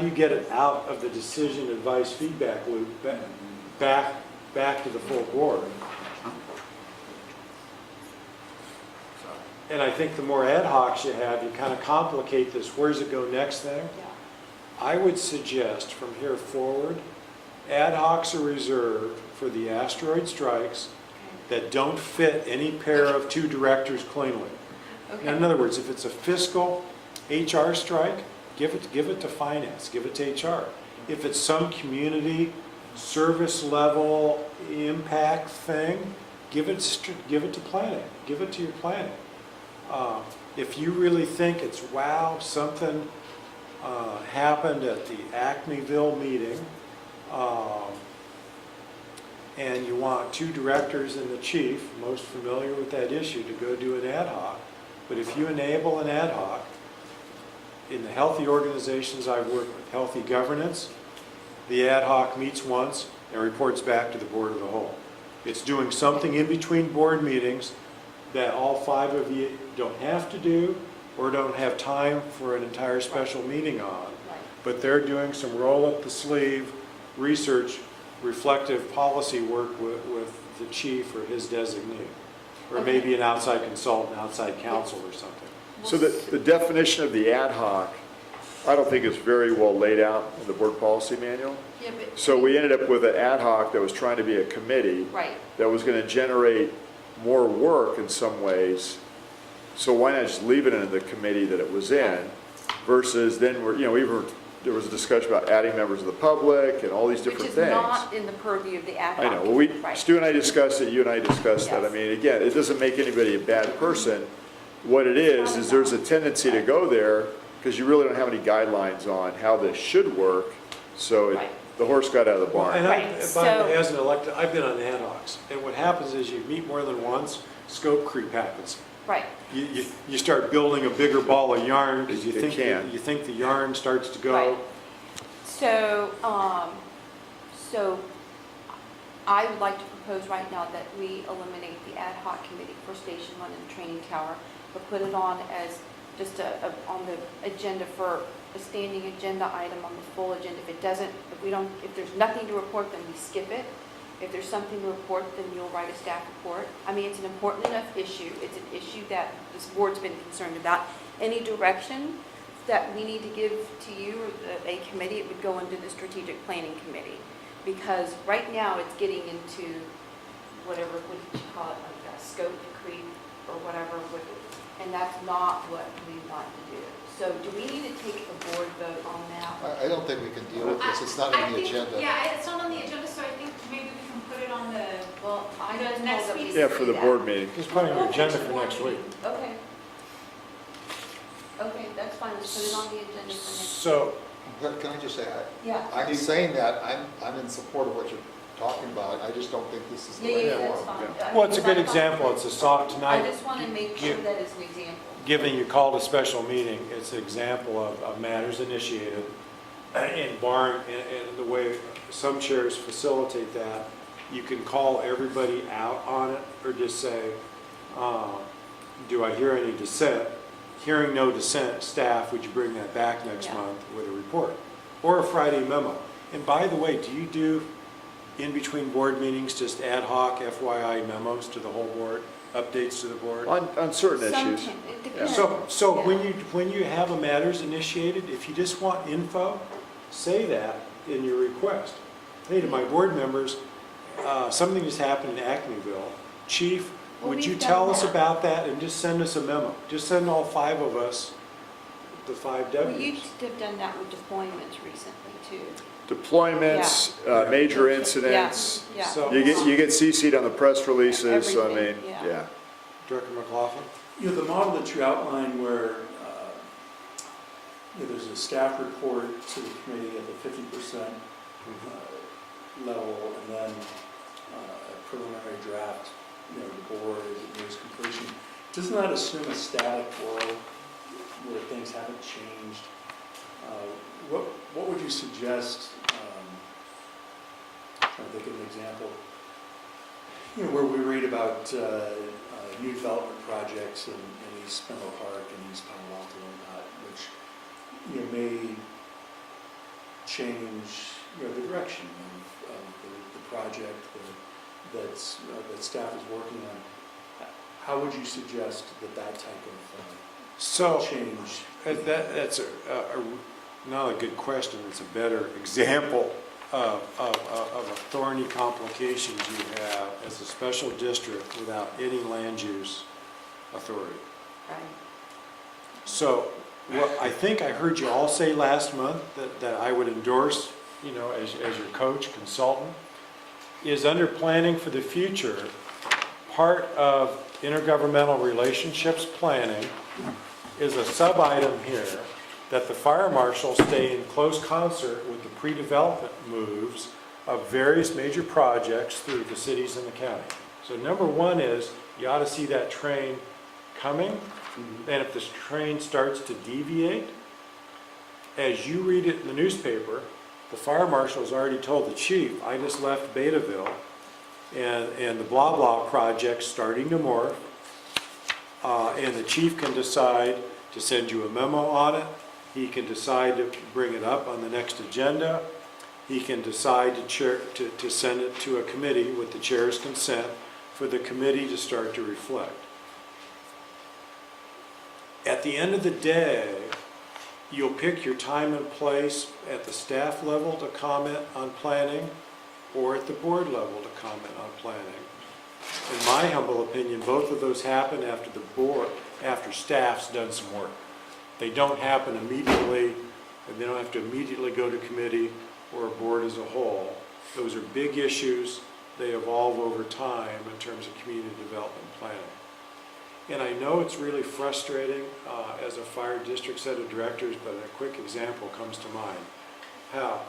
G: you get it out of the decision, advice, feedback loop back to the full board? And I think the more ad hocs you have, you kind of complicate this where's it go next thing. I would suggest from here forward, ad hocs are reserved for the asteroid strikes that don't fit any pair of two directors cleanly.
A: Okay.
G: In other words, if it's a fiscal HR strike, give it to finance, give it to HR. If it's some community service level impact thing, give it to planning, give it to your planning. If you really think it's, wow, something happened at the Acmeville meeting, and you want two directors and the chief, most familiar with that issue, to go do an ad hoc. But if you enable an ad hoc, in the healthy organizations I've worked with, healthy governance, the ad hoc meets once and reports back to the board of the whole. It's doing something in between board meetings that all 5 of you don't have to do or don't have time for an entire special meeting on.
A: Right.
G: But they're doing some roll up the sleeve research, reflective policy work with the chief or his designee. Or
A: Okay.
G: maybe an outside consultant, outside counsel or something.
E: So the definition of the ad hoc, I don't think is very well laid out in the board policy manual.
A: Yeah, but.
E: So we ended up with an ad hoc that was trying to be a committee
A: Right.
E: that was going to generate more work in some ways. So why not just leave it in the committee that it was in versus then there was a discussion about adding members of the public and all these different things.
A: Which is not in the purview of the ad hoc.
E: I know, well,
A: Right.
E: Stu and I discussed it, you and I discussed that. I
A: Yes.
E: mean, again, it doesn't make anybody a bad person. What it is there's a tendency to go there because you really don't have any guidelines on how this should work. So
A: Right.
E: the horse got out of the
G: And
E: barn.
A: Right,
G: as an elected, I've been on ad hocs, and what happens is you meet more than once, scope creep happens.
A: Right.
G: You start building a bigger ball of yarn because you
E: It
G: think
E: can.
G: you think the yarn starts to go.
A: Right. So, so I would like to propose right now that we eliminate the ad hoc committee for Station 1 and the training tower, but put it on as just on the agenda for a standing agenda item on the full agenda. If it doesn't, if there's nothing to report, then we skip it. If there's something to report, then you'll write a staff report. I mean, it's an important enough issue. It's an issue that this board's been concerned about. Any direction that we need to give to you or a committee, it would go into the strategic planning committee. Because right now, it's getting into whatever, what did you call it, like a scope creep or whatever, and that's not what we want to do. So do we need to take a board vote on that?
F: I don't think we can deal with this, it's not on the agenda.
B: Yeah, it's not on the agenda, so I think maybe we can put it on the,
A: Well, I
B: The
A: don't know
B: next
A: that we
B: meeting.
E: Yeah,
A: should
E: for
A: do
E: the
A: that.
E: board meeting.
G: Just put it on the agenda for next week.
A: Okay. Okay, that's fine, let's put it on the agenda for next.
G: So,
F: Can I just say,
A: Yeah.
F: I'm saying that, I'm in support of what you're talking about, I just don't think this is the
A: Yeah,
F: right
A: yeah, that's
F: forum.
A: fine.
G: well, it's a good
A: Is that fine?
G: example. It's a soft
A: I
G: tonight.
A: just want to make sure that is an example.
G: Given you called a special meeting, it's an example of matters initiated and the way some chairs facilitate that, you can call everybody out on it or just say, do I hear any dissent? Hearing no dissent, staff, would you bring that back next
A: Yeah.
G: month with a report? Or a Friday memo. And by the way, do you do in between board meetings just ad hoc FYI memos to the whole board, updates to the board?
E: On certain
A: Some
E: issues.
A: can- it depends.
G: So
A: Yeah.
G: when you have a matters initiated, if you just want info, say that in your request. Hey, to my board members, something just happened in Acmeville. Chief,
A: Well,
G: would you
A: we've
G: tell
A: done
G: us
A: that.
G: about that and just send us a memo? Just send all 5 of us the 5
A: We
G: Ws.
A: used to have done that with deployments recently too.
E: Deployments, major incidents.
A: Yeah.
G: So-
E: You get CC'd on the press releases, so I mean,
A: Everything, yeah.
E: yeah.
G: Director McLaughlin?
H: You know, the model that you outlined where there's a staff report to the committee at the 50% level, and then a preliminary draft, the board nears completion. Doesn't that assume a static world where things haven't changed? What would you suggest? Trying to think of an example. Where we read about new development projects in East Menlo Park and East Palo Alto and whatnot, which may change the direction of the project that staff is working on. How would you suggest that type of
G: So,
H: change?
G: that's not a good question, it's a better example of a thorny complications you have as a special district without any land use authority.
A: Right.
G: So, what I think I heard you all say last month that I would endorse, as your coach, consultant, is under planning for the future, part of intergovernmental relationships planning is a sub-item here that the fire marshal stay in close concert with the pre-development moves of various major projects through the cities and the county. So number one is, you ought to see that train coming, and if this train starts to deviate, as you read it in the newspaper, the fire marshal has already told the chief, I just left Betaville, and the blah blah project's starting to morph, and the chief can decide to send you a memo on it. He can decide to bring it up on the next agenda. He can decide to send it to a committee with the chair's consent for the committee to start to reflect. At the end of the day, you'll pick your time and place at the staff level to comment on planning or at the board level to comment on planning. In my humble opinion, both of those happen after staff's done some work. They don't happen immediately, and they don't have to immediately go to committee or a board as a whole. Those are big issues. They evolve over time in terms of community development planning. And I know it's really frustrating as a fire district set of directors, but a quick example comes to mind. How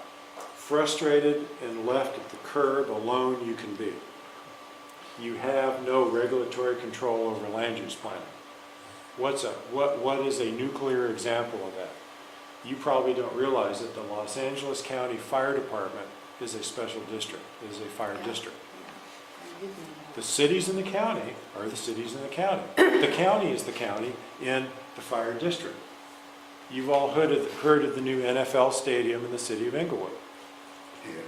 G: frustrated and left at the curb alone you can be. You have no regulatory control over land use planning. What is a nuclear example of that? You probably don't realize that the Los Angeles County Fire Department is a special district, is a fire district. The cities in the county are the cities in the county. The county is the county in the fire district. You've all heard of the new NFL stadium in the city of Inglewood.
C: Yeah.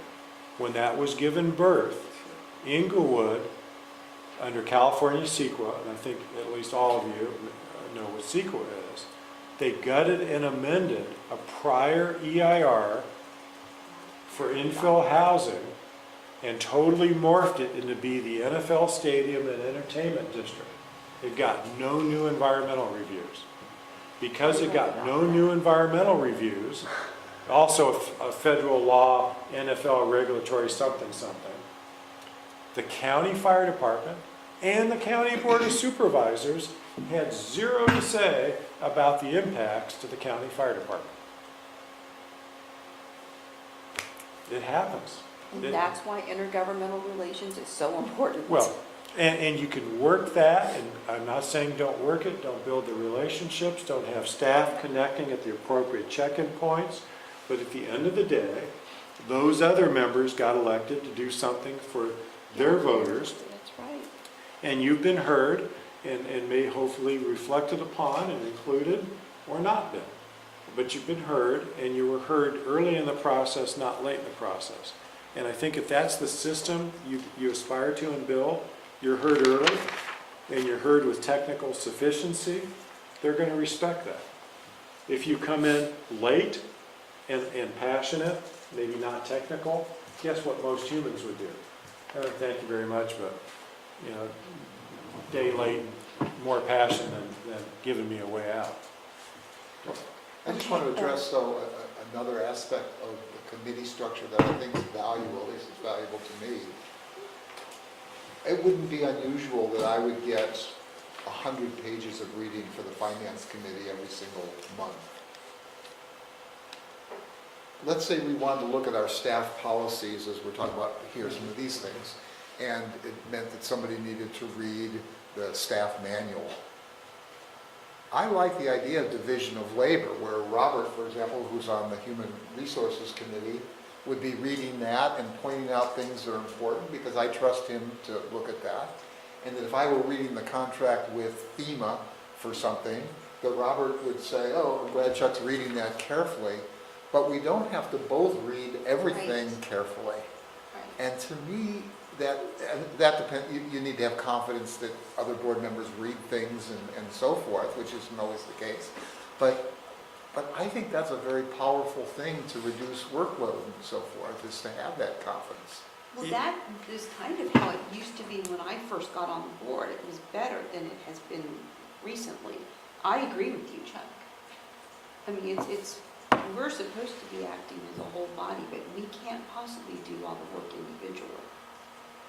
G: When that was given birth, Inglewood, under California CEQA, and I think at least all of you know what CEQA is, they gutted and amended a prior EIR for infill housing and totally morphed it into be the NFL stadium and entertainment district. It got no new environmental reviews. Because it got no new environmental reviews, also a federal law, NFL regulatory something, the county fire department and the county board of supervisors had zero to say about the impacts to the county fire department. It happens.
A: And that's why intergovernmental relations is so important.
G: Well, and you can work that, and I'm not saying don't work it, don't build the relationships, don't have staff connecting at the appropriate check-in points, but at the end of the day, those other members got elected to do something for their voters,
A: That's right.
G: and you've been heard, and may hopefully reflected upon and included, or not been. But you've been heard, and you were heard early in the process, not late in the process. And I think if that's the system you aspire to and build, you're heard early, and you're heard with technical sufficiency, they're going to respect that. If you come in late and passionate, maybe not technical, guess what most humans would do? Thank you very much, but, day late, more passion than giving me a way out.
F: I just want to address, though, another aspect of the committee structure that I think is valuable, at least it's valuable to me. It wouldn't be unusual that I would get 100 pages of reading for the Finance Committee every single month. Let's say we wanted to look at our staff policies, as we're talking about here, some of these things, and it meant that somebody needed to read the staff manual. I like the idea of division of labor, where Robert, for example, who's on the Human Resources Committee, would be reading that and pointing out things that are important, because I trust him to look at that. And that if I were reading the contract with FEMA for something, that Robert would say, oh, I'm glad Chuck's reading that carefully. But we don't have to both read everything carefully.
A: Right.
F: And to me, that depends. You need to have confidence that other board members read things and so forth, which isn't always the case. But But I think that's a very powerful thing to reduce workload and so forth, is to have that confidence.
A: Well, that is kind of how it used to be when I first got on the board. It was better than it has been recently. I agree with you, Chuck. I mean, we're supposed to be acting as a whole body, but we can't possibly do all the work individually.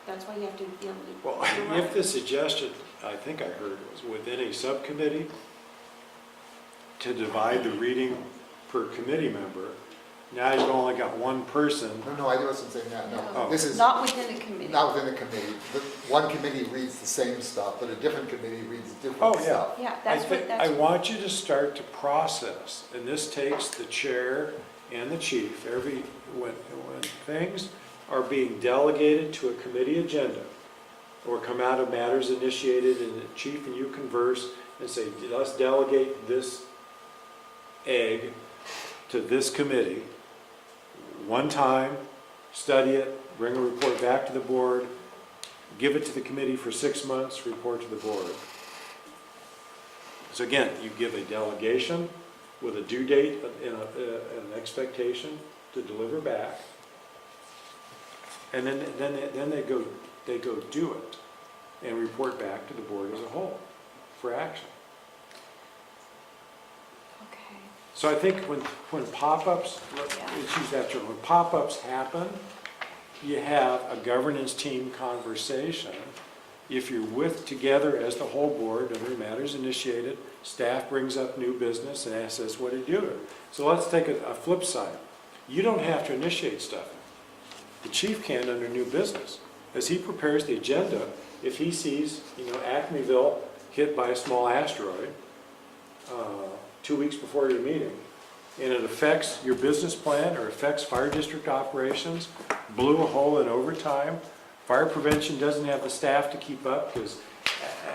A: That's why you have to be able to.
G: Well, if the suggestion, I think I heard, was within a subcommittee to divide the reading per committee member, now you've only got one person.
F: No, I wasn't saying that, no.
G: Oh.
F: This is
A: Not within a committee.
F: not within the committee. One committee reads the same stuff, but a different committee reads different
G: Oh, yeah.
F: stuff.
A: Yeah,
G: I
A: that's what,
G: think,
A: that's.
G: I want you to start to process, and this takes the chair and the chief, when things are being delegated to a committee agenda, or come out of matters initiated, and the chief and you converse and say, let's delegate this egg to this committee, one time, study it, bring a report back to the board, give it to the committee for 6 months, report to the board. So again, you give a delegation with a due date and an expectation to deliver back. And then they go do it and report back to the board as a whole for action.
A: Okay.
G: So I think when pop-ups,
A: Yeah.
G: let's use that term, when pop-ups happen, you have a governance team conversation. If you're together as the whole board, under matters initiated, staff brings up new business and asks us, what do you do? So let's take a flip side. You don't have to initiate stuff. The chief can under new business. As he prepares the agenda, if he sees, Acmeville hit by a small asteroid 2 weeks before your meeting, and it affects your business plan or affects fire district operations, blew a hole in overtime, fire prevention doesn't have the staff to keep up because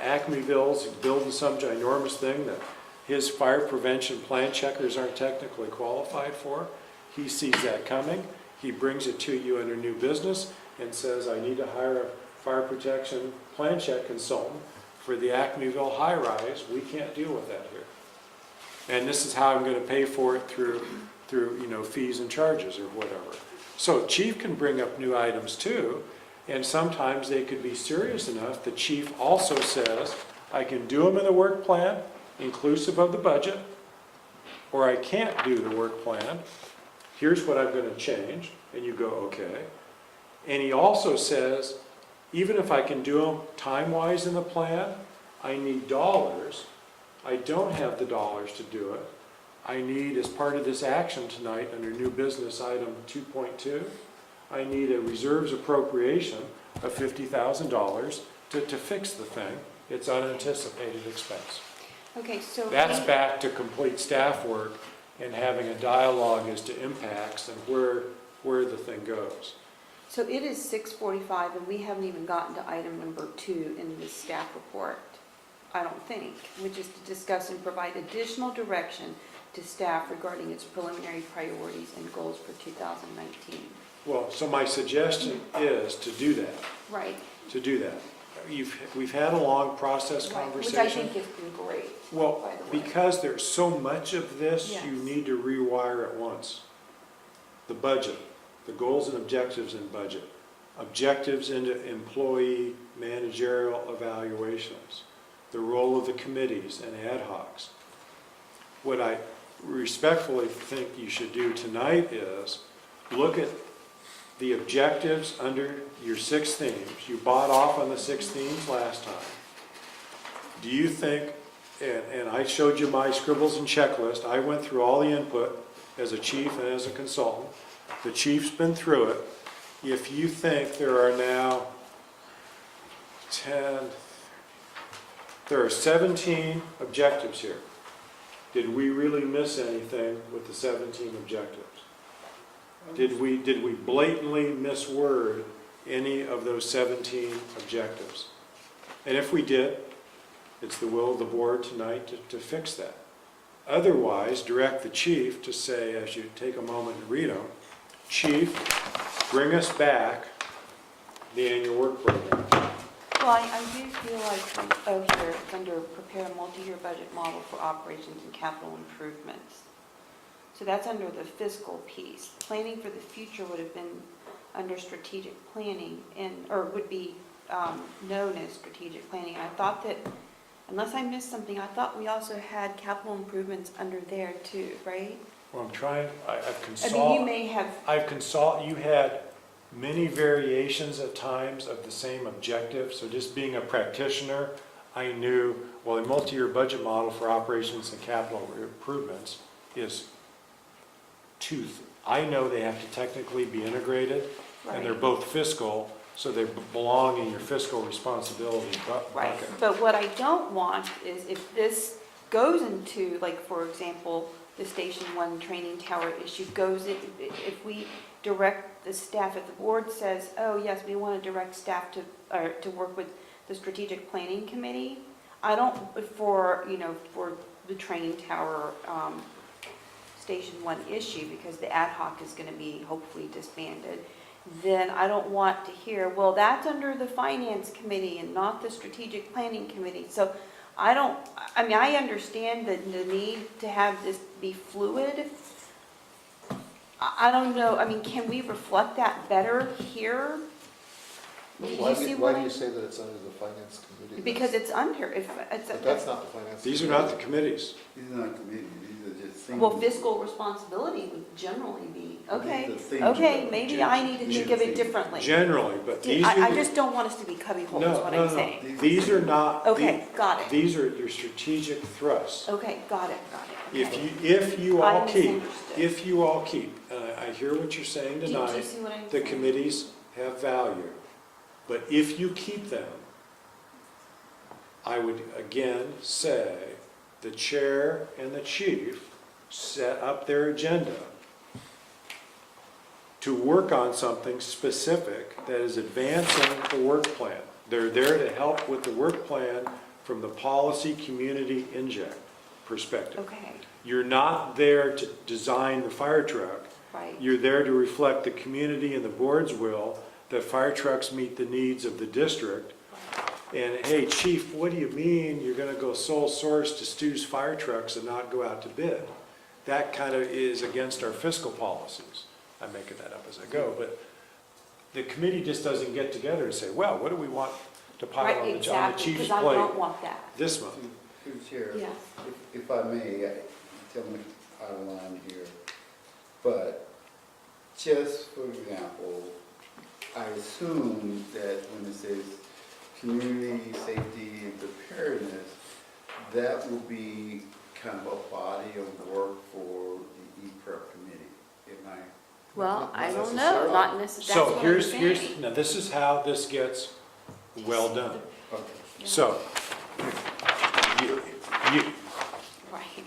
G: Acmeville's building some ginormous thing that his fire prevention plan checkers aren't technically qualified for. He sees that coming. He brings it to you under new business and says, I need to hire a fire protection plan check consultant for the Acmeville high-rise. We can't deal with that here. And this is how I'm going to pay for it through fees and charges or whatever. So chief can bring up new items too, and sometimes they could be serious enough. The chief also says, I can do them in the work plan, inclusive of the budget, or I can't do the work plan. Here's what I'm going to change, and you go, okay. And he also says, even if I can do them time-wise in the plan, I need dollars. I don't have the dollars to do it. I need, as part of this action tonight, under new business item 2.2, I need a reserves appropriation of $50,000 to fix the thing. It's unanticipated expense.
A: Okay, so.
G: That's back to complete staff work and having a dialogue as to impacts and where the thing goes.
A: So it is 6:45 and we haven't even gotten to item number 2 in the staff report, I don't think, which is to discuss and provide additional direction to staff regarding its preliminary priorities and goals for 2019.
G: Well, so my suggestion is to do that,
A: Right.
G: to do that. We've had a long process
A: Right,
G: conversation.
A: which I think has been great,
G: Well,
A: by the way.
G: because there's so much of this,
A: Yes.
G: you need to rewire at once. The budget, the goals and objectives in budget, objectives into employee managerial evaluations, the role of the committees and ad hocs. What I respectfully think you should do tonight is look at the objectives under your 6 themes. You bought off on the 6 themes last time. Do you think, and I showed you my scribbles and checklist, I went through all the input as a chief and as a consultant. The chief's been through it. If you think there are now 17 objectives here, did we really miss anything with the 17 objectives? Did we blatantly misword any of those 17 objectives? And if we did, it's the will of the board tonight to fix that. Otherwise, direct the chief to say, as you take a moment to read them, Chief, bring us back the annual work program.
A: Well, I do feel like, here, it's under prepare a multi-year budget model for operations and capital improvements. So that's under the fiscal piece. Planning for the future would have been under strategic planning or would be known as strategic planning. And I thought that, unless I missed something, I thought we also had capital improvements under there too, right?
G: Well, I'm trying, I've
A: I mean, you
G: consulted,
A: may have,
G: you had many variations at times of the same objective, so just being a practitioner, I knew, well, a multi-year budget model for operations and capital improvements is I know they have to technically be integrated, and they're
A: right,
G: both fiscal, so they belong in your fiscal responsibility
A: right.
G: bucket.
A: But what I don't want is if this goes into, like, for example, the Station 1 training tower issue goes, if we direct the staff, if the board says, oh, yes, we want to direct staff to work with the strategic planning committee, I don't, for the training tower Station 1 issue, because the ad hoc is going to be hopefully disbanded, then I don't want to hear, well, that's under the finance committee and not the strategic planning committee. So I understand the need to have this be fluid. I don't know, can we reflect that better here? Do you see
F: Why
A: what
F: do
A: I?
F: you say that it's under the finance committee?
A: Because it's under,
F: But that's not the finance.
G: These are
F: committee.
G: not the committees.
C: These are not committees, these are just things.
A: Well, fiscal responsibility would generally be, okay,
C: These are things
A: okay,
C: that-
A: maybe I need to think of it differently.
G: Generally, but these
A: I
G: are,
A: just don't want us to be cubbyhole, is
G: no,
A: what
G: no,
A: I'm
G: no,
A: saying.
G: these are not.
A: Okay, got it.
G: These are your strategic thrusts.
A: Okay, got it. Okay.
G: If you
A: I
G: all keep,
A: misunderstood.
G: I hear what you're saying
A: Do you
G: tonight,
A: see what I'm
G: the
A: saying?
G: committees have value. But if you keep them, I would again say the chair and the chief set up their agenda to work on something specific that is advancing the work plan. They're there to help with the work plan from the policy community inject perspective.
A: Okay,
G: You're not there to design the fire truck.
A: right.
G: You're there to reflect the community and the board's will that fire trucks meet the needs of the district. And hey, chief, what do you mean you're gonna go sole source to Stu's fire trucks and not go out to bid? That kind of is against our fiscal policies. I'm making that up as I go, but the committee just doesn't get together and say, well, what do we want to pile
A: Right,
G: on the
A: exactly,
G: chief's
A: because I
G: plate
A: don't want that.
G: this month?
C: Through the chair,
A: Yes.
C: if I may, tell me out of line here, but just for example, I assume that when it says community safety and preparedness, that will be kind of a body of work for the E-Prep committee. Am I?
A: Well, I don't know,
F: necessarily.
A: not necessarily,
G: So
A: that's what I'm
G: here's,
A: saying.
G: now this is how this gets well done.
C: Okay.
G: So, you,
A: Right,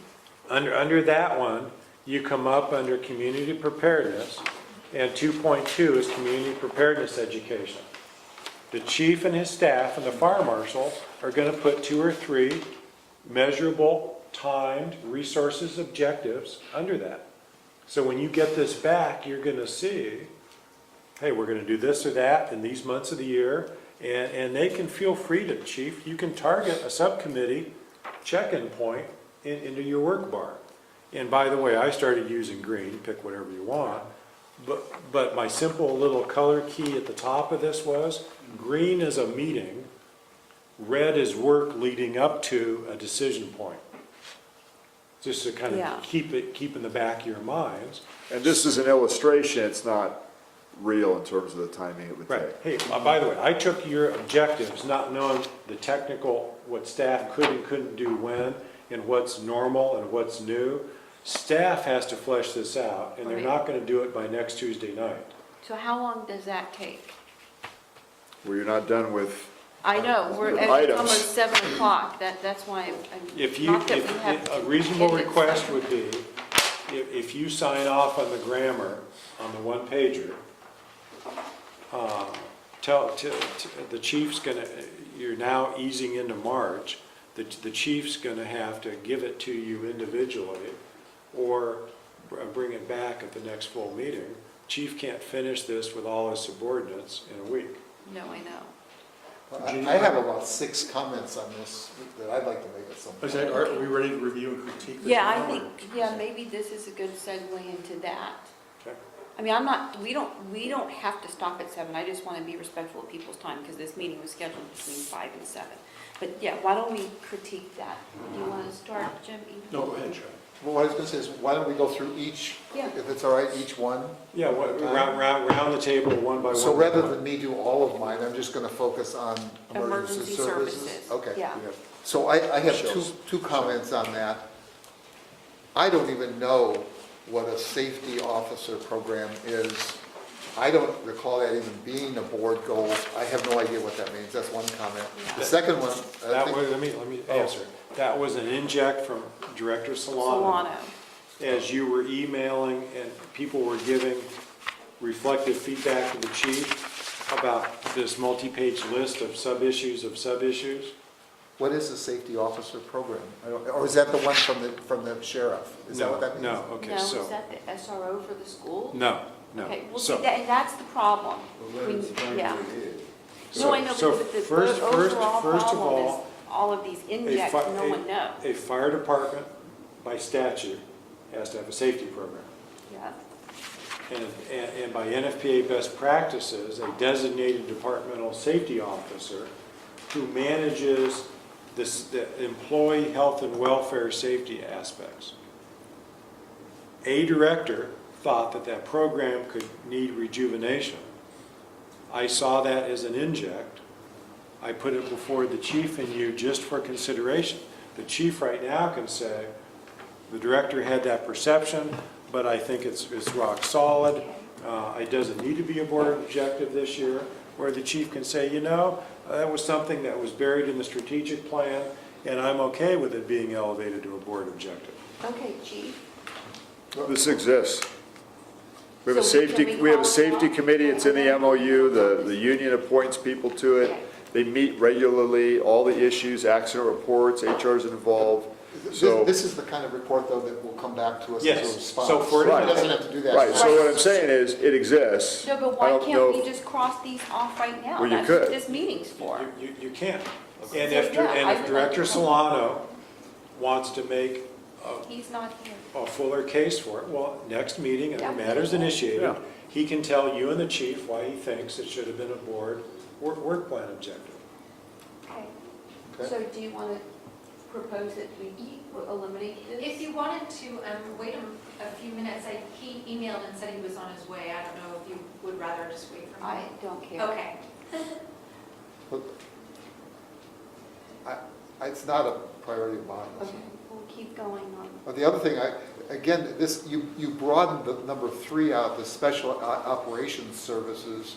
G: under that one, you come up under community preparedness, and 2.2 is community preparedness education. The chief and his staff and the fire marshal are gonna put 2 or 3 measurable, timed resources objectives under that. So when you get this back, you're gonna see, hey, we're gonna do this or that in these months of the year, and they can feel free to, chief, you can target a subcommittee check-in point into your work bar. And by the way, I started using green, pick whatever you want, but my simple little color key at the top of this was, green is a meeting, red is work leading up to a decision point. Just to kind
A: Yeah.
G: of keep in the back of your minds.
E: And this is an illustration, it's not real in terms of the timing it would
G: Right.
E: take.
G: Hey, by the way, I took your objectives, not knowing the technical, what staff could and couldn't do when, and what's normal and what's new. Staff has to flesh this out, and they're
A: Right.
G: not gonna do it by next Tuesday night.
A: so how long does that take?
E: Well, you're not done with,
A: I know, we're
E: With
A: at
E: items.
A: almost 7 o'clock, that's why I'm,
G: If you,
A: not that we have
G: if,
A: to
G: a reasonable
A: get it
G: request
A: started.
G: would be, if you sign off on the grammar, on the one pager, the chief's gonna, you're now easing into March, the chief's gonna have to give it to you individually, or bring it back at the next full meeting. Chief can't finish this with all his subordinates in a week.
A: No, I know.
F: I have about 6 comments on this that I'd like to make at some point.
H: Are we ready to review and critique this?
A: Yeah, I
H: now, or-
A: think, yeah, maybe this is a good segue into that.
G: Okay.
A: I mean, we don't have to stop at 7, I just want to be respectful of people's time, because this meeting was scheduled between 5 and 7. But yeah, why don't we critique that? Do you want to start, Jim?
H: No, go ahead, Charlie.
F: Well, what I was going to say is, why don't we go through each,
A: Yeah.
F: if it's all right, each one?
G: Yeah, round the table, one by one.
F: So rather than me do all of mine, I'm just going to focus on emergency
A: Emergency
F: services?
A: services.
F: Okay.
A: Yeah.
F: So I have
E: Shells.
F: two comments on that. I don't even know what a safety officer program is. I don't recall that even being a board goal. I have no idea what that means. That's one comment. The second one, I
G: That
F: think,
G: was, let me answer. That was an inject from Director Solano.
A: Solano.
G: As you were emailing and people were giving reflective feedback to the chief about this multi-page list of sub-issues.
F: what is a safety officer program? Or is that the one from the sheriff? Is that what that means?
G: No, okay,
A: No, is
G: so,
A: that the SRO for the school?
G: no.
A: Okay, well,
G: So-
A: see, and that's the problem.
C: Well, let us explain
A: Yeah.
C: what it is.
A: No, I know,
G: So
A: but the
G: first
A: overall
G: of
A: problem
G: all,
A: is all of these injects, no one knows.
G: A fire department, by statute, has to have a safety program.
A: Yeah,
G: And by NFPA best practices, a designated departmental safety officer who manages the employee health and welfare safety aspects. A director thought that program could need rejuvenation. I saw that as an inject. I put it before the chief and you just for consideration. The chief right now can say, the director had that perception, but I think it's rock solid. It doesn't need to be a board objective this year, where the chief can say, that was something that was buried in the strategic plan, and I'm okay with it being elevated to a board objective.
A: okay, chief.
E: This exists. We have a
A: So can
E: safety,
A: we
E: we have a
A: call it
E: safety
A: off?
E: committee, it's in the MOU, the union appoints people to it.
A: Okay.
E: They meet regularly, all the issues, accident reports, HR's involved. So,
F: This is the kind of report, though, that will come back to us as a
G: Yes.
F: response.
G: So for
F: He
E: Right.
F: doesn't have to do that.
E: right, so what I'm saying is, it exists.
A: No, but
E: I
A: why
E: don't
A: can't
E: know
A: we
E: if-
A: just cross these off right now?
E: Well, you
A: That's what
E: could.
A: this meeting's for.
G: You can.
A: Okay.
G: And
A: So, yeah, I
G: if
A: would like
G: Director
A: to-
G: Solano wants to make
A: He's not here.
G: a fuller case for it, well, next meeting, and
A: Yeah.
G: the matter's initiated,
E: Yeah.
G: he can tell you and the chief why he thinks it should have been a board work plan objective.
A: Okay.
F: Okay.
A: So do you want to propose that we eliminate this?
B: If you wanted to wait a few minutes, he emailed and said he was on his way. I don't know if you would rather just wait for
A: I
B: him.
A: don't care.
B: Okay.
F: Look, it's not a priority of mine.
A: Okay, we'll keep going on.
F: But the other thing, again, you broadened the number 3 out, the special operations services.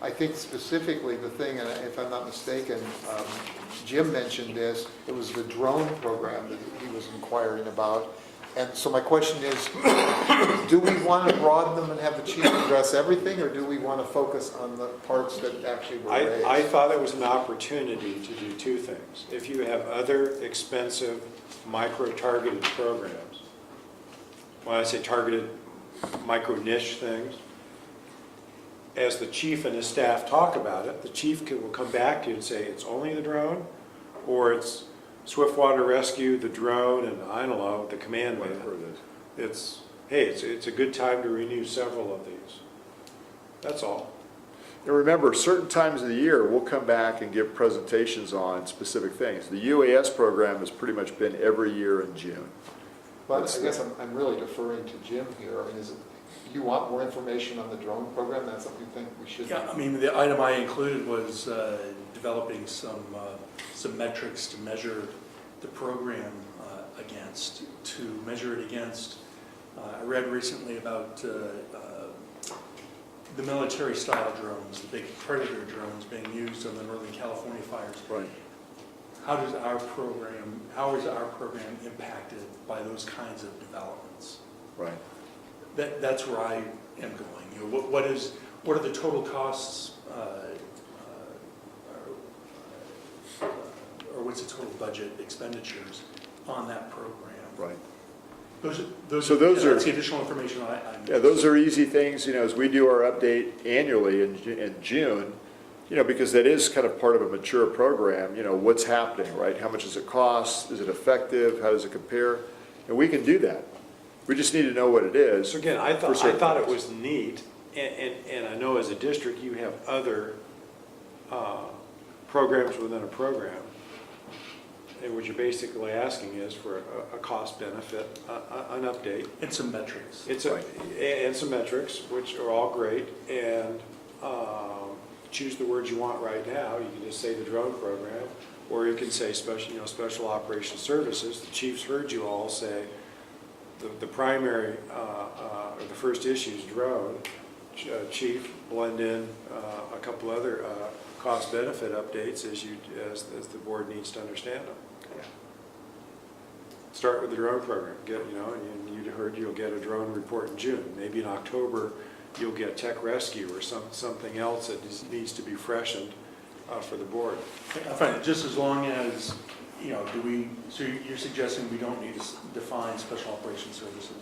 F: I think specifically the thing, and if I'm not mistaken, Jim mentioned this, it was the drone program that he was inquiring about. And so my question is, do we want to broaden them and have the chief address everything, or do we want to focus on the parts that actually were raised?
G: I thought it was an opportunity to do two things. If you have other expensive micro-targeted programs, when I say targeted micro-niche things, as the chief and his staff talk about it, the chief will come back to you and say, it's only the drone, or it's Swiftwater Rescue, the drone, and I don't know, the command man.
E: Whatever it is.
G: It's a good time to renew several of these. That's all.
E: And remember, certain times of the year, we'll come back and give presentations on specific things. The UAS program has pretty much been every year in June.
F: But I guess I'm really deferring to Jim here. I mean, you want more information on the drone program? That's something you think we should?
H: Yeah, I mean, the item I included was developing some metrics to measure the program against, to measure it against. I read recently about the military-style drones, the big Predator drones being used on the Northern California fires.
E: Right.
H: How is our program impacted by those kinds of developments?
E: Right.
H: That's where I am going. You know, what are the total costs, or what's the total budget expenditures on that program?
E: Right.
H: Those
E: So those are-
H: that's the additional information I
E: Yeah, those are easy things, as we do our update annually in June, because that is kind of part of a mature program, what's happening, right? How much does it cost? Is it effective? How does it compare? And we can do that. We just need to know what it is.
G: So again, I
E: for certain
G: thought it
E: things.
G: was neat, and I know as a district, you have other programs within a program. And what you're basically asking is for a cost benefit, an update.
H: And some metrics.
G: And some metrics, which are all great, and choose the words you want right now. You can just say the drone program, or you can say special operations services. The chiefs heard you all say the primary, or the first issue is drone. Chief, blend in a couple other cost-benefit updates as the board needs to understand them. Start with the drone program. And you heard you'll get a drone report in June. Maybe in October you'll get tech rescue or something else that needs to be freshened for the board.
H: I find it just as long as, so you're suggesting we don't need to define special operations services?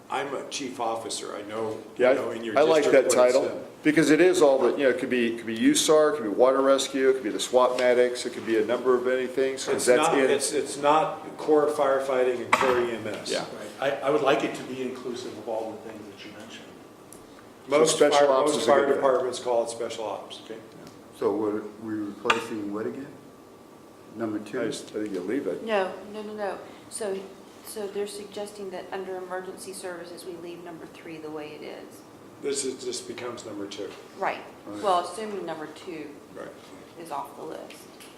G: I'm a chief officer. I know.
E: Yeah,
G: in your
E: I like
G: district
E: that
G: what it's
E: title,
G: done.
E: because it is all the, it could be USAR, it could be water rescue, it could be the SWAT medics, it could be a number of many things. 'Cause
G: It's not core firefighting and core EMS.
E: Yeah.
H: Right. I would like it to be inclusive of all the things that you mentioned.
G: Most
E: special ops
G: most
E: is a
G: fire
E: good thing.
G: departments call it special ops.
H: Okay.
C: So we're replacing what again? Number two?
E: I think you leave it.
A: No. So they're suggesting that under emergency services, we leave number 3 the way it is.
G: This becomes number 2.
A: Right.
C: Right.
A: Well, assuming number 2
G: Right.
A: is off the list.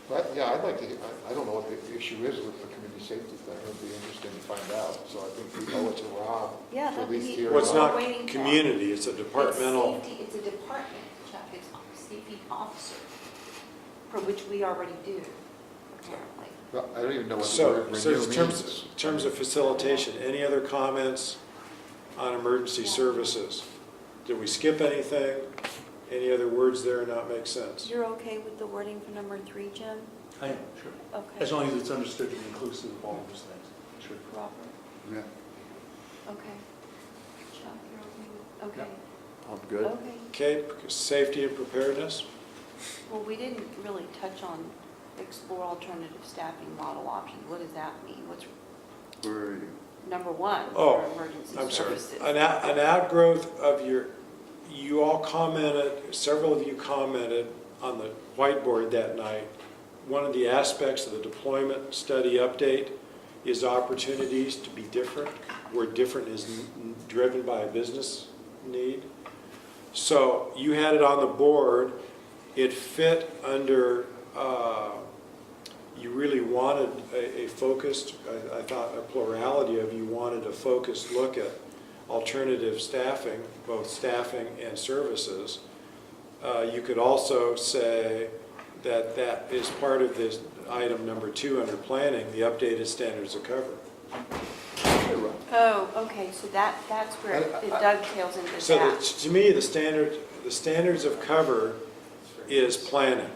F: But, yeah, I'd like to, I don't know what the issue is with the community safety thing, it'd be interesting to find out, so I think we owe it to Rob
A: Yeah,
F: to
A: that'd
F: at least
A: be-
F: hear.
G: Well, it's
A: We're
G: not
A: waiting for-
G: community, it's a departmental.
A: It's safety, it's a department, Chuck, it's safety officer, for which we already do, apparently.
F: Well, I don't even know what the
G: So,
F: word
G: so
F: renew
G: in
F: means.
G: terms of facilitation, any other comments on emergency services? Did we skip anything? Any other words there not make sense?
A: You're okay with the wording for number 3, Jim?
H: I am, sure.
A: Okay.
H: As long as it's understood to be inclusive of all those things. Sure.
A: Robert,
C: Yeah.
A: okay. Chuck, you're okay with, okay.
E: I'm good.
A: Okay.
G: Okay, safety and preparedness?
A: Well, we didn't really touch on explore alternative staffing model options. What does that mean? What's
C: Where are you?
A: number 1
G: Oh,
A: for emergency
G: I'm sorry.
A: services?
G: An outgrowth of you all commented, several of you commented on the whiteboard that night. One of the aspects of the deployment study update is opportunities to be different, where different is driven by a business need. So you had it on the board. It fit under, you really wanted a focused, I thought a plurality of you wanted a focused look at alternative staffing, both staffing and services. You could also say that is part of this item number 2 under planning, the updated standards of cover.
A: Oh, okay, so that's where it dovetails into
G: So
A: that.
G: to me, the standards of cover is planning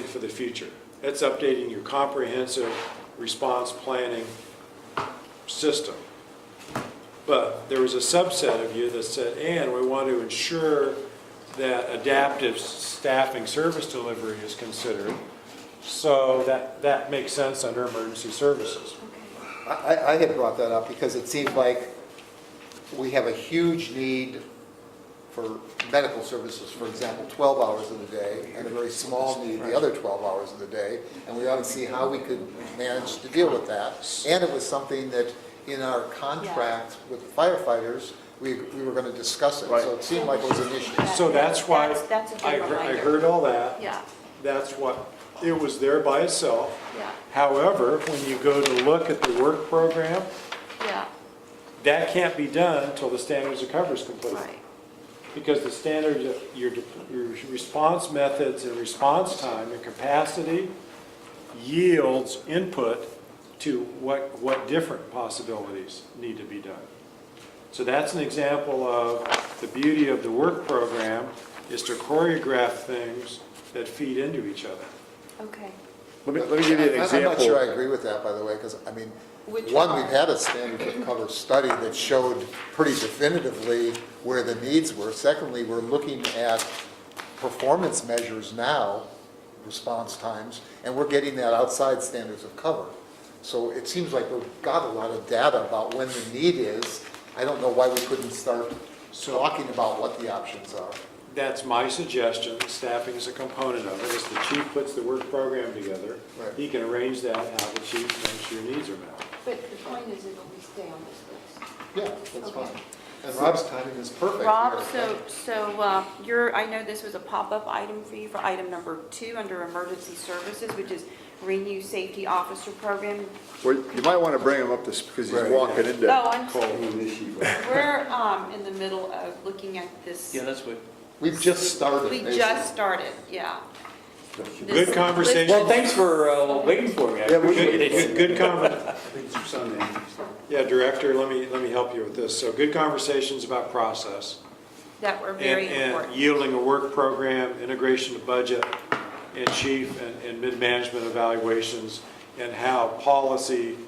G: for the future. That's updating your comprehensive response planning system. But there was a subset of you that said, and we want to ensure that adaptive staffing service delivery is considered. So that makes sense under emergency services.
A: Okay.
F: I had brought that up because it seems like we have a huge need for medical services, for example, 12 hours in the day, and a very small need the other 12 hours in the day, and we ought to see how we could manage to deal with that. And it was something that in our contract with firefighters, we were going to discuss it, so it seemed like it was an issue.
G: So that's why
A: That's a good
G: I
A: reminder.
G: heard all that.
A: Yeah,
G: That's what, it was there by itself.
A: yeah,
G: However, when you go to look at the work program,
A: yeah,
G: that can't be done until the standards of cover is complete.
A: right.
G: Because the standards, your response methods and response time and capacity yields input to what different possibilities need to be done. So that's an example of the beauty of the work program is to choreograph things that feed into each other.
A: Okay.
E: Let me give you an example.
F: I'm not sure I agree with that, by the way, because, I mean,
A: Which
F: one,
A: are?
F: we've had a standard of cover study that showed pretty definitively where the needs were. Secondly, we're looking at performance measures now, response times, and we're getting that outside standards of cover. So it seems like we've got a lot of data about when the need is. I don't know why we couldn't start talking about what the options are.
G: That's my suggestion. Staffing is a component of it. As the chief puts the work program together,
F: Right.
G: he can arrange that how the chief thinks your needs are met.
A: But the point is it'll be stay on this list.
F: Yeah, that's
A: Okay.
F: fine. And Rob's timing is perfect.
A: Rob,
F: here.
A: I know this was a pop-up item for you for item number 2 under emergency services, which is renew safety officer program.
E: Well, you might want to bring him up this, because he's
C: Right.
E: walking into.
A: Oh, I'm sorry.
C: And this sheet.
A: We're in the middle of looking at this.
H: Yeah, that's what,
F: We've just started.
A: We
F: basically.
A: just started, yeah.
G: Good
A: This-
G: conversation.
I: Well, thanks for waiting for me. I
E: Yeah, we-
I: appreciate it.
G: Good comment.
C: I think it's Sunday.
G: Yeah, Director, let me help you with this. So good conversations about process.
A: That were very
G: and
A: important.
G: yielding a work program, integration of budget, and chief and mid-management evaluations, and how policy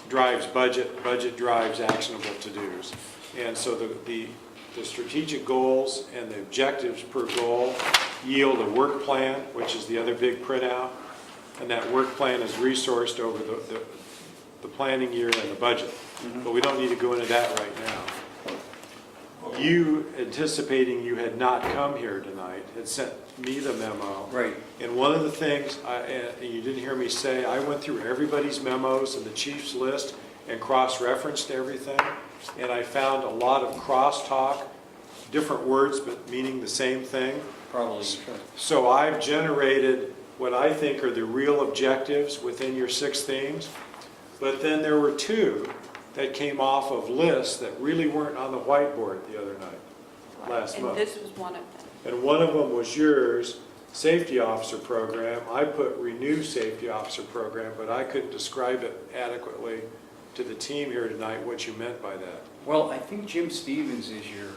G: drives budget, budget drives actionable to-dos. And so the strategic goals and the objectives per goal yield a work plan, which is the other big printout, and that work plan is resourced over the planning year and the budget. But we don't need to go into that right now. You, anticipating you had not come here tonight, had sent me the memo.
I: Right.
G: And one of the things, and you didn't hear me say, I went through everybody's memos and the chief's list and cross-referenced everything. And I found a lot of crosstalk, different words but meaning the same thing.
I: Probably.
G: So I've generated what I think are the real objectives within your 6 themes. But then there were 2 that came off of lists that really weren't on the whiteboard the other night, last
A: And
G: month.
A: this was one of them.
G: And one of them was yours, safety officer program. I put renew safety officer program, but I couldn't describe it adequately to the team here tonight what you meant by that.
I: Well, I think Jim Stevens is your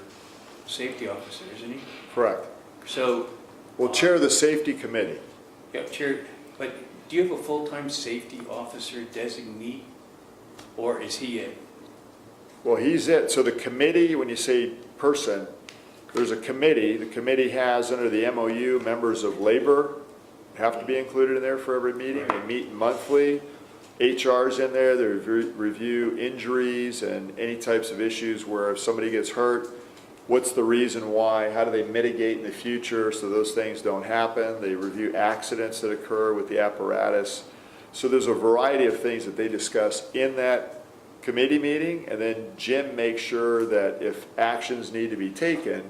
I: safety officer, isn't he?
E: Correct.
I: So,
E: Well, chair of the safety committee.
I: yeah, Chair, but do you have a full-time safety officer designee? Or is he it?
E: Well, he's it. So the committee, when you say person, there's a committee. The committee has, under the MOU, members of labor have to be included in there for every meeting. They meet monthly. HR's in there. They review injuries and any types of issues where if somebody gets hurt, what's the reason why? How do they mitigate in the future so those things don't happen? They review accidents that occur with the apparatus. So there's a variety of things that they discuss in that committee meeting, and then Jim makes sure that if actions need to be taken,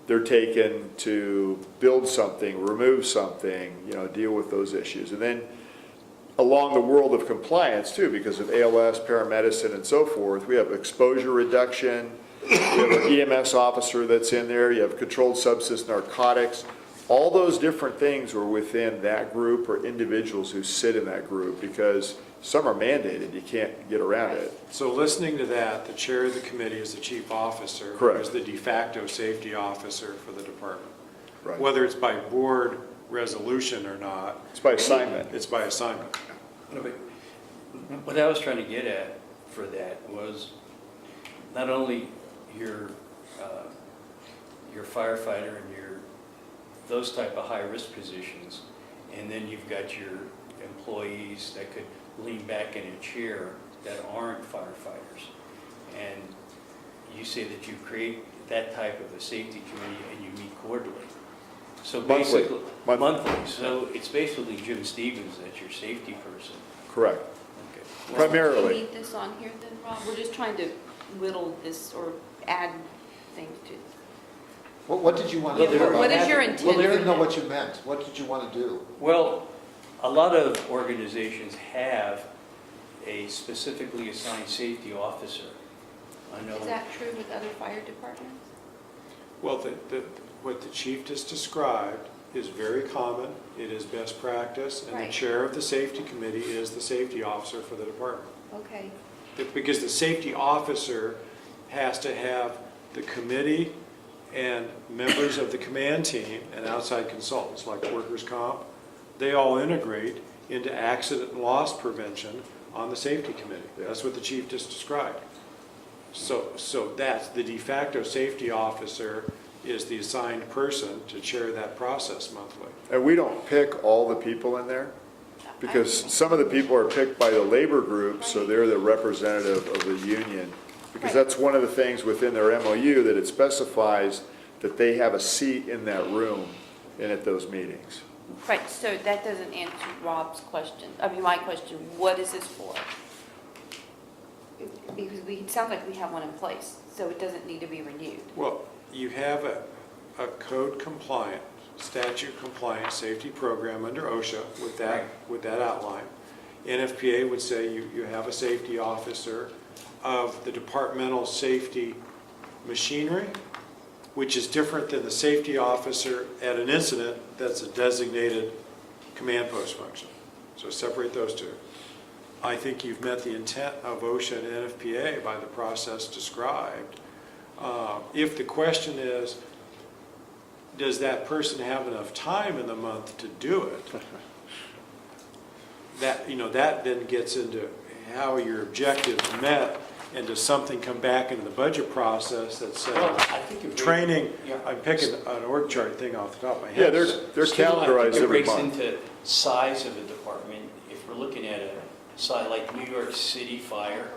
E: they're taken to build something, remove something, deal with those issues. And then along the world of compliance too, because of ALS, paramedicine, and so forth, we have exposure reduction, we have an EMS officer that's in there, you have controlled substance narcotics. All those different things were within that group or individuals who sit in that group, because some are mandated, you can't get around it.
G: So listening to that, the chair of the committee is the chief officer.
E: Correct.
G: Who is the de facto safety officer for the department.
E: Right.
G: Whether it's by board resolution or not,
E: It's by assignment.
G: it's by assignment.
I: No, but what I was trying to get at for that was not only your firefighter and those type of high-risk positions, and then you've got your employees that could lean back in a chair that aren't firefighters. And you say that you create that type of a safety committee and you meet quarterly. So
E: Monthly.
I: basically,
E: Monthly.
I: So it's basically Jim Stevens that's your safety person.
E: Correct.
I: Okay.
A: Do you
E: Primarily.
A: need this on here then, Rob? We're just trying to whittle this or add things to.
F: What did you want to
A: Yeah,
F: do?
A: what is your
F: Well,
A: intent?
F: we didn't know what you meant. What did you want to do?
I: Well, a lot of organizations have a specifically assigned safety officer. I know.
A: Is that true with other fire departments?
G: Well, what the chief just described is very common, it is best practice, and the
A: Right.
G: chair of the safety committee is the safety officer for the department.
A: Okay,
G: Because the safety officer has to have the committee and members of the command team and outside consultants like workers' comp, they all integrate into accident and loss prevention on the safety committee. That's what the chief just described. So that's the de facto safety officer is the assigned person to chair that process monthly.
E: And we don't pick all the people in there, because some of the people are picked by the labor group, so they're the representative of the union. Because
A: Right.
E: that's one of the things within their MOU, that it specifies that they have a seat in that room and at those meetings.
A: Right, so that doesn't answer Rob's question, my question, what is this for? Because it sounds like we have one in place, so it doesn't need to be renewed.
G: Well, you have a code compliant, statute compliant safety program under OSHA with that outline. NFPA would say you have a safety officer of the departmental safety machinery, which is different than the safety officer at an incident that's a designated command post function. So separate those two. I think you've met the intent of OSHA and NFPA by the process described. If the question is, does that person have enough time in the month to do it? That then gets into how your objectives met, and does something come back into the budget process that says,
I: Well, I think it breaks-
G: training,
I: yeah.
G: I'm picking an org chart thing off the top of my
E: Yeah,
G: head.
E: they're
I: Still, I think
E: calendarized
I: it
E: every
I: breaks
E: month.
I: into size of a department. If we're looking at a site like New York City Fire,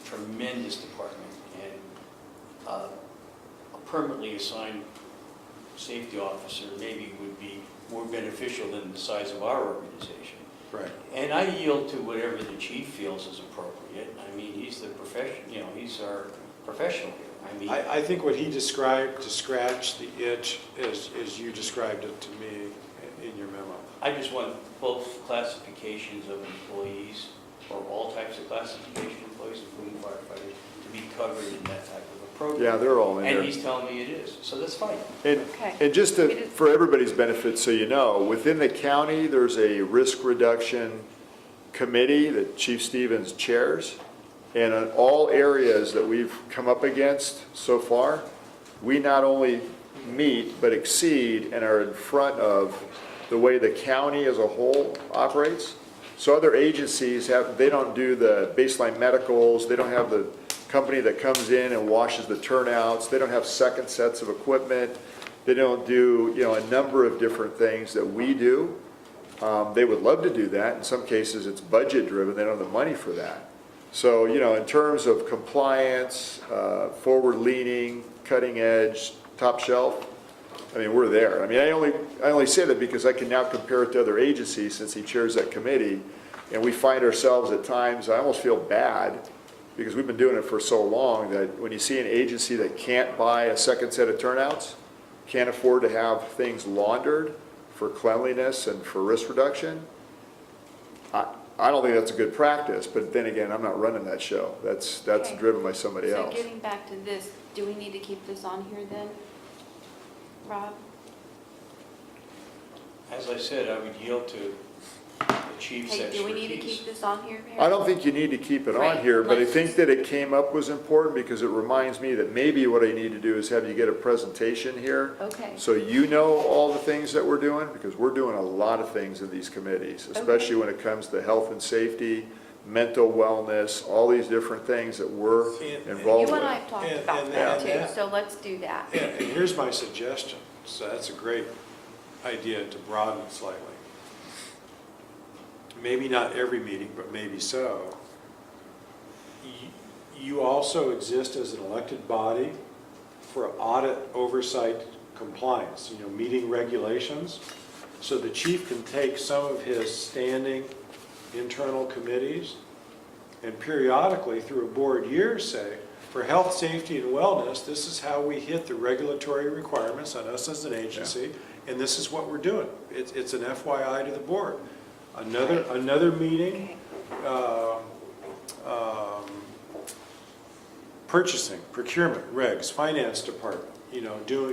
I: tremendous department, and a permanently assigned safety officer maybe would be more beneficial than the size of our organization.
G: Right.
I: And I yield to whatever the chief feels is appropriate. I mean, he's the profession, he's our professional here. I mean,
G: I think what he described to scratch the itch is you described it to me in your memo.
I: I just want both classifications of employees, or all types of classification employees, including firefighters, to be covered in that type of a program.
E: Yeah, they're all in there.
I: And he's telling me it is, so that's fine.
A: Okay.
E: And just for everybody's benefit, so you know, within the county, there's a risk reduction committee that Chief Stevens chairs. And in all areas that we've come up against so far, we not only meet, but exceed and are in front of the way the county as a whole operates. So other agencies they don't do the baseline medicals, they don't have the company that comes in and washes the turnouts, they don't have second sets of equipment, they don't do, a number of different things that we do. They would love to do that. In some cases, it's budget driven, they don't have the money for that. So, in terms of compliance, forward leaning, cutting edge, top shelf, we're there. I only say that because I can now compare it to other agencies since he chairs that committee, and we find ourselves at times, I almost feel bad because we've been doing it for so long that when you see an agency that can't buy a second set of turnouts, can't afford to have things laundered for cleanliness and for risk reduction, I don't think that's a good practice, but then again, I'm not running that show. That's
A: Okay.
E: driven by somebody
A: So
E: else.
A: getting back to this, do we need to keep this on here then, Rob?
I: As I said, I would yield to the chief's
A: Hey,
I: expertise.
A: do we need to keep this on here, Mary?
E: I don't think you need to keep it on
A: Right.
E: here, but I
A: Let's
E: think
A: just-
E: that it came up was important because it reminds me that maybe what I need to do is have you get a presentation here.
A: Okay.
E: So you know all the things that we're doing, because we're doing a lot of things in these committees, especially when it comes to health and safety, mental wellness, all these different things that we're
G: And-
E: involved
A: You
E: with.
A: and I have talked
G: And-
A: about
G: and
A: that
G: that-
A: too, so let's do that.
G: And here's my suggestion, so that's a great idea to broaden it slightly. Maybe not every meeting, but maybe so. You also exist as an elected body for audit oversight compliance, meeting regulations. So the chief can take some of his standing internal committees and periodically through a board year say, for health, safety, and wellness, this is how we hit the regulatory requirements on us as an agency, and this is what we're doing. It's an FYI to the board. Another meeting, purchasing, procurement, regs, finance department,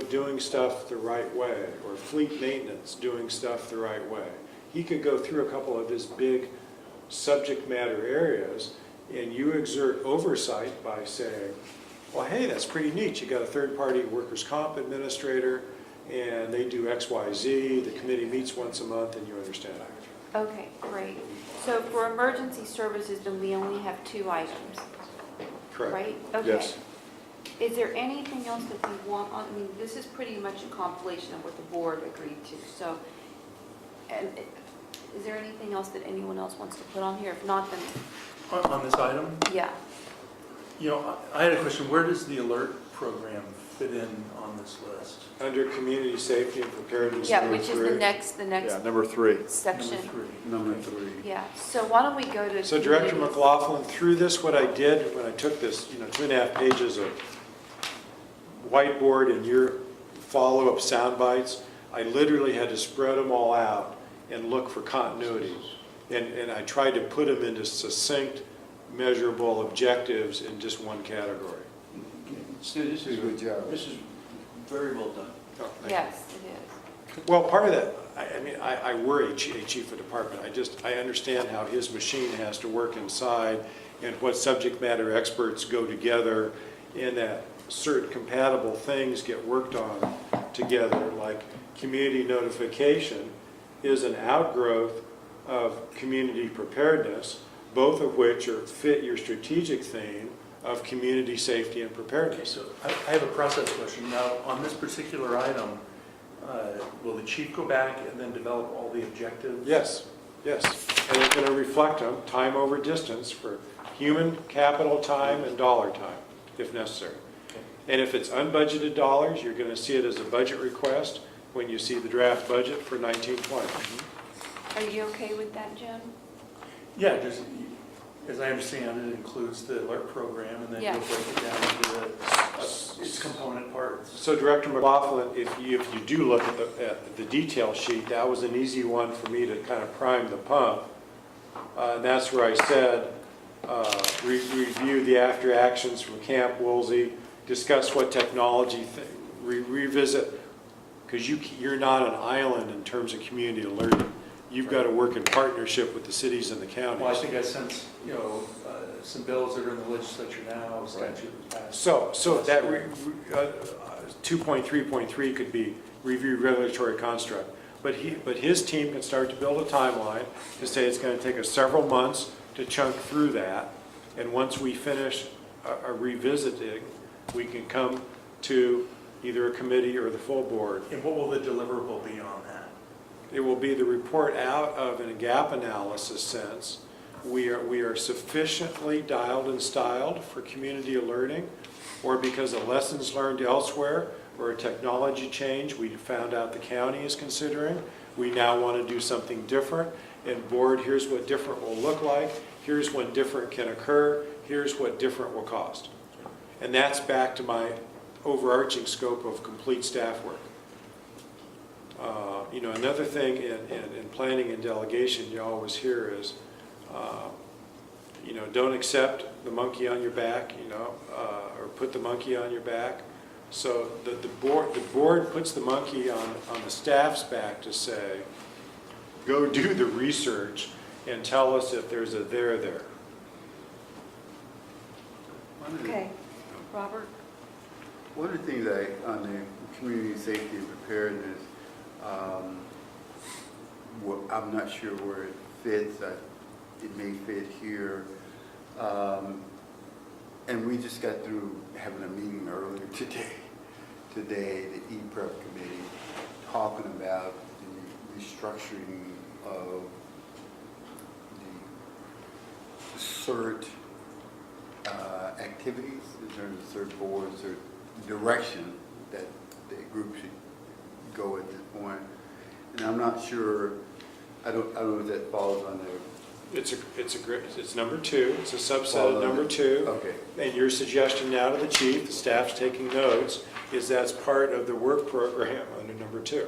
G: doing stuff the right way, or fleet maintenance, doing stuff the right way. He could go through a couple of his big subject matter areas, and you exert oversight by saying, well, hey, that's pretty neat. You got a third-party workers' comp administrator, and they do X, Y, Z. The committee meets once a month, and you understand that.
A: Okay, great. So for emergency services, then we only have 2 items,
G: Correct.
A: right? Okay.
E: Yes.
A: Is there anything else that we want on, I mean, this is pretty much a compilation of what the board agreed to, so, and is there anything else that anyone else wants to put on here? If not, then,
H: On this item,
A: yeah.
H: you know, I had a question. Where does the alert program fit in on this list?
G: Under community safety and preparedness.
A: Yeah,
G: number
A: which is
G: three.
A: the next
E: Yeah, number 3.
A: section.
H: Number 3.
C: Number 3.
A: Yeah, so why don't we go to.
G: So Director
A: communities?
G: McLaughlin, through this, what I did when I took this, 2.5 pages of whiteboard and your follow-up sound bites, I literally had to spread them all out and look for continuity. And I tried to put them into succinct, measurable objectives in just one category.
I: Stu, this is,
C: Good job.
I: this is very well done.
G: Oh, thank you.
A: Yes, it is.
G: Well, part of that, I were a chief of department. I understand how his machine has to work inside and what subject matter experts go together and that certain compatible things get worked on together, like community notification is an outgrowth of community preparedness, both of which fit your strategic theme of community safety and
H: Okay,
G: preparedness.
H: so I have a process question. Now, on this particular item, will the chief go back and then develop all the objectives?
G: Yes, yes. And it's going to reflect them, time over distance, for human capital time and dollar time, if necessary. And if it's unbudgeted dollars, you're going to see it as a budget request when you see the draft budget for 1920.
A: Are you okay with that, Jim?
H: Yeah, just, as I understand it, includes the alert program, and then
A: Yeah.
H: you'll break it down into its component parts.
G: So Director McLaughlin, if you do look at the detail sheet, that was an easy one for me to kind of prime the pump. And that's where I said, review the after actions from Camp Woolsey, discuss what technology, revisit, because you're not an island in terms of community alerting. You've got to work in partnership with the cities and the counties.
H: Well, I think I sent, some bills that are in the legislature now, statute passed.
G: So that 2.3.3 could be review regulatory construct. But his team can start to build a timeline to say it's going to take us several months to chunk through that. And once we finish a revisiting, we can come to either a committee or the full board.
H: And what will the deliverable be on that?
G: It will be the report out of, in a gap analysis sense, we are sufficiently dialed and styled for community alerting, or because of lessons learned elsewhere, or a technology change we found out the county is considering, we now want to do something different. And board, here's what different will look like, here's when different can occur, here's what different will cost. And that's back to my overarching scope of complete staff work. Another thing in planning and delegation you always hear is, don't accept the monkey on your back, or put the monkey on your back. So the board puts the monkey on the staff's back to say, go do the research and tell us if there's a there there.
A: Okay, Robert?
C: One of the things on the community safety and preparedness, I'm not sure where it fits. It may fit here. And we just got through having a meeting earlier today, the E-Prep committee, talking about the restructuring of the CERT activities in terms of CERT boards or direction that the group should go at this point. And I'm not sure, I don't know if that falls under.
G: It's number 2, it's a subset of number 2.
C: Okay.
G: And your suggestion now to the chief, the staff's taking notes, is that's part of the work program under number 2.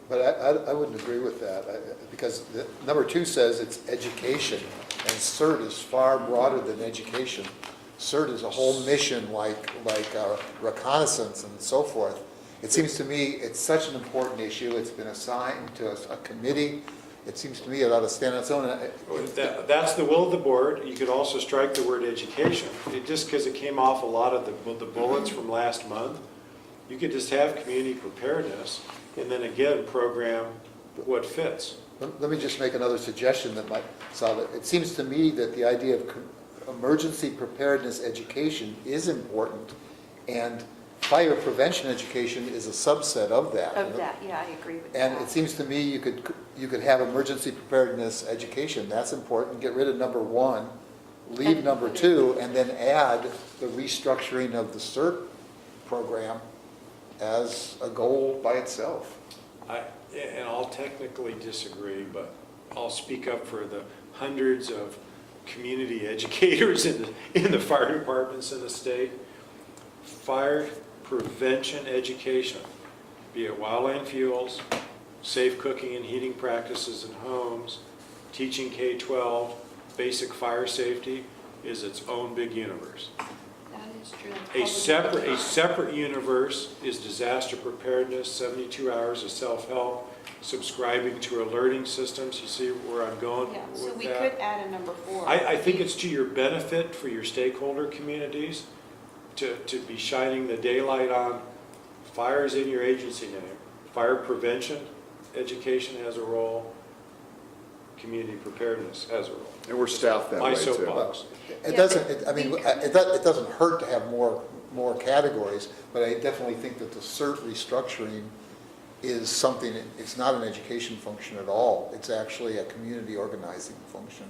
F: But I wouldn't agree with that, because number 2 says it's education, and CERT is far broader than education. CERT is a whole mission like reconnaissance and so forth. It seems to me it's such an important issue. It's been assigned to a committee. It seems to me it ought to stand on its own.
G: That's the will of the board. You could also strike the word education. Just because it came off a lot of the bullets from last month, you could just have community preparedness and then again program what fits.
F: Let me just make another suggestion that might solve it. It seems to me that the idea of emergency preparedness education is important, And fire prevention education is a subset of that.
A: Of that, yeah, I agree with that.
F: And it seems to me you could have emergency preparedness education, that's important, get rid of number 1, leave
A: And
F: number
A: put it-
F: 2, and then add the restructuring of the CERT program as a goal by itself.
G: And I'll technically disagree, but I'll speak up for the hundreds of community educators in the fire departments in the state. Fire prevention education, be it wildland fuels, safe cooking and heating practices in homes, teaching K-12, basic fire safety, is its own big universe.
A: That is true.
G: A separate universe is disaster preparedness, 72 hours of self-help, subscribing to alerting systems. You see where I'm going
A: Yeah,
G: with
A: so we
G: that?
A: could add a number 4.
G: I think it's to your benefit for your stakeholder communities to be shining the daylight on fires in your agency name. Fire prevention education has a role. Community preparedness has a role.
E: And we're staffed that
G: My
E: way too.
G: soapbox.
F: It
A: Yeah,
F: doesn't,
A: but
F: I mean,
A: we
F: it doesn't hurt to have more categories, but I definitely think that the CERT restructuring is something, it's not an education function at all. It's actually a community organizing function.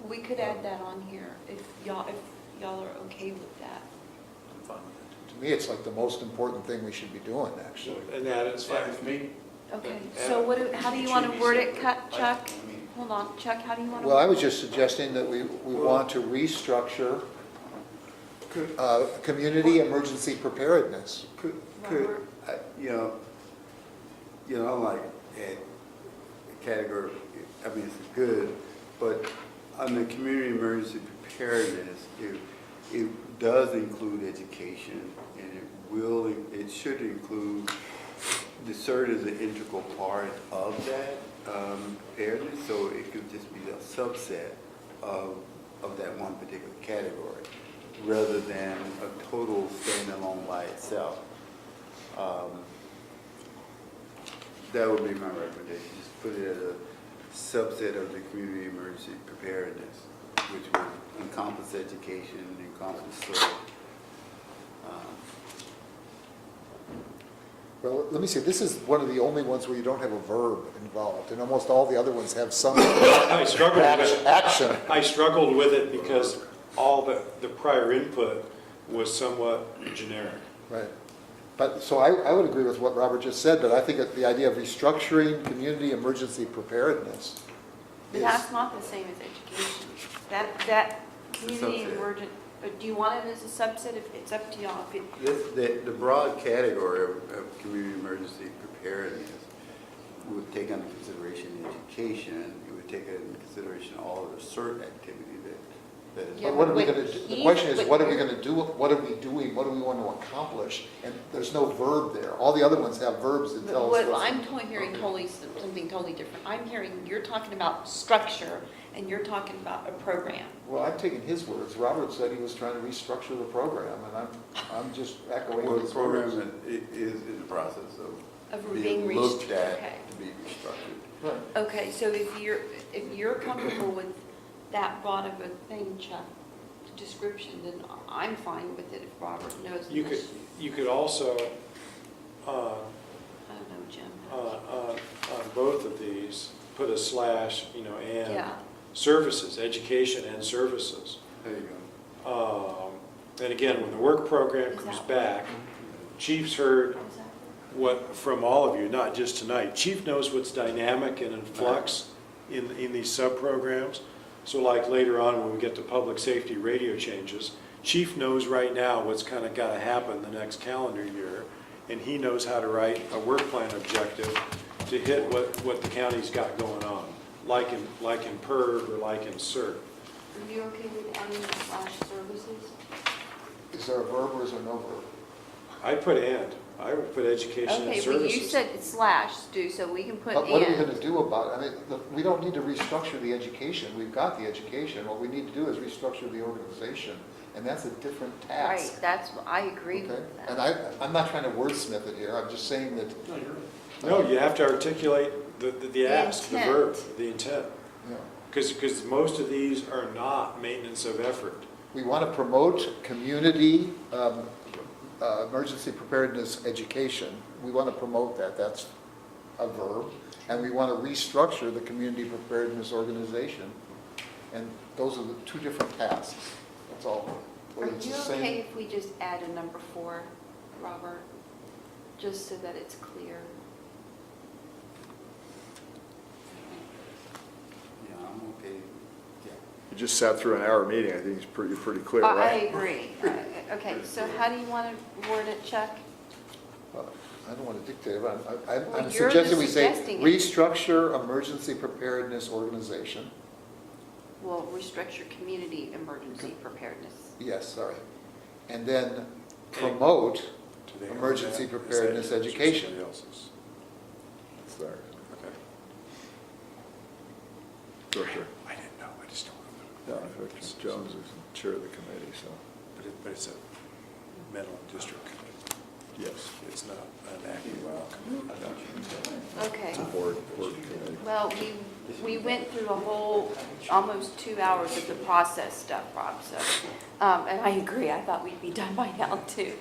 A: We could add that on here if y'all are okay with that.
H: I'm fine with
F: To me, it's like the most important thing we should be doing, actually.
G: And that
I: That's
G: is
I: fine with me.
A: Okay,
G: Yeah.
A: so how do you
I: It
A: want
I: should
A: to
I: be
A: word it,
I: separate.
A: Chuck?
I: I mean,
A: Hold on, Chuck, how do you want to?
F: Well, I was just suggesting that we want to restructure community emergency preparedness.
C: Could,
A: Robert?
C: I'm like, category, I mean, it's good, but on the community emergency preparedness, it does include education, and it should include, the CERT is an integral part of that preparedness, so it could just be a subset of that one particular category, rather than a total standalone by itself. That would be my recommendation, just put it as a subset of the community emergency preparedness, which would encompass education, encompass CERT.
F: Well, let me see, this is one of the only ones where you don't have a verb involved, and almost all the other ones have some
G: I struggled with it.
F: action.
G: I struggled with it because all the prior input was somewhat generic.
F: Right. But, so I would agree with what Robert just said, but I think that the idea of restructuring community emergency preparedness
A: But
F: is,
A: that's not the same as education. That community
C: subset.
A: emergent, do you want it as a subset? If it's up to y'all. If it-
C: The broad category of community emergency preparedness would take into consideration education, it would take into consideration all of the CERT activity that is.
A: Yeah,
F: but what are we
A: but
F: going to do? The
A: he-
F: question is,
A: but
F: what are we
A: you're-
F: going to do? What are we doing? What do we want to accomplish? And there's no verb there. All the other ones have verbs that tell us.
A: What
F: what's-
A: I'm hearing something totally different. I'm hearing, you're talking about structure, and you're talking about a program.
F: Well, I'm taking his words. Robert said he was trying to restructure the program, and I'm just echoing
C: Well, the
F: his
C: program
F: words.
C: is in the process
A: Of
C: of
A: being
C: being looked
A: okay.
C: at to be restructured.
F: Right.
A: Okay, so if you're comfortable with that broad of a thing, Chuck, description, then I'm fine with it if Robert knows.
G: You
A: unless
G: could also,
A: I don't know, Jim.
G: on both of these, put a slash, and
A: Yeah,
G: services, education and services.
C: There you go.
G: And again, when the work program
A: Is
G: comes
A: that-
G: back, Chief's heard
A: is that?
G: what, from all of you, not just tonight. Chief knows what's dynamic and in flux in these sub-programs. So like later on, when we get to public safety radio changes, Chief knows right now what's kind of got to happen the next calendar year, and he knows how to write a work plan objective to hit what the county's got going on, like in PERB or like in CERT.
A: Are you okay with adding the slash services?
F: Is there a verb or is there no verb?
G: I put and. I would put education and
A: Okay,
G: services.
A: but you said it's slash, Stu, so we can put
F: But what are we
A: and.
F: going to do about it? I mean, we don't need to restructure the education. We've got the education. What we need to do is restructure the organization, and that's a different
A: Right,
F: task.
A: I agree
F: Okay?
A: with
F: And
A: that.
F: I'm not trying to wordsmith it here. I'm just saying that,
H: No, you're right.
G: No, you have to articulate the ask, the
A: intent.
G: verb, the intent.
F: you know,
G: Because most of these are not maintenance of effort.
F: we want to promote community emergency preparedness education. We want to promote that, that's a verb. And we want to restructure the community preparedness organization. And those are the two different tasks, that's all.
A: Are
F: Whether it's
A: you
F: the same-
A: okay if we just add a number 4, Robert? Just so that it's clear.
C: Yeah, I'm okay. Yeah.
E: You just sat through an hour meeting, I think you're pretty clear,
A: I
E: right?
A: agree. Okay, so how do you want to word it, Chuck?
F: I don't want to dictate, but
A: Well,
F: I'm
A: you're
F: suggesting we say
A: suggesting it.
F: restructure emergency preparedness organization.
A: Well, restructure community emergency preparedness.
F: Yes, sorry. And then promote
G: Do they own
F: emergency
G: that? Is that
F: preparedness
G: yours or
F: education.
G: somebody else's?
E: It's there.
G: Okay.
E: Director.
G: I didn't know, I just don't
E: Yeah,
G: know.
E: I think it's Jones is chair of the committee, so,
G: But it's a mental district committee.
E: yes.
G: It's not an acting committee.
A: Okay.
E: It's a board committee.
A: Well, we went through a whole, almost 2 hours of the process stuff, Rob, so, and I agree, I thought we'd be done by now too.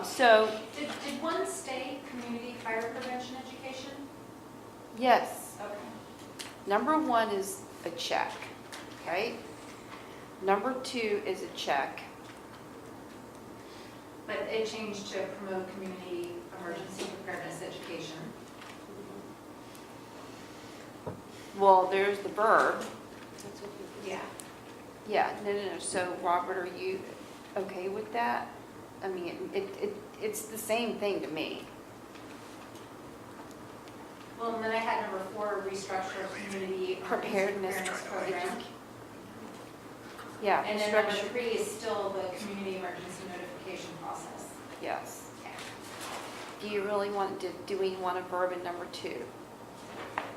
A: So,
B: Did one stay community fire prevention education?
A: yes,
B: Okay.
A: number 1 is a check, okay? Number 2 is a check.
B: But it changed to promote community emergency preparedness education.
A: Well, there's the verb.
B: Yeah.
A: Yeah, no, so Robert, are you okay with that? I mean, it's the same thing to me.
B: Well, and then I had number 4, restructure community
A: Preparedness.
B: program.
A: Yeah,
B: And then number
A: structure,
B: 3 is still the community emergency notification process.
A: yes.
B: Okay.
A: Do you really want, do we want a verb in number 2?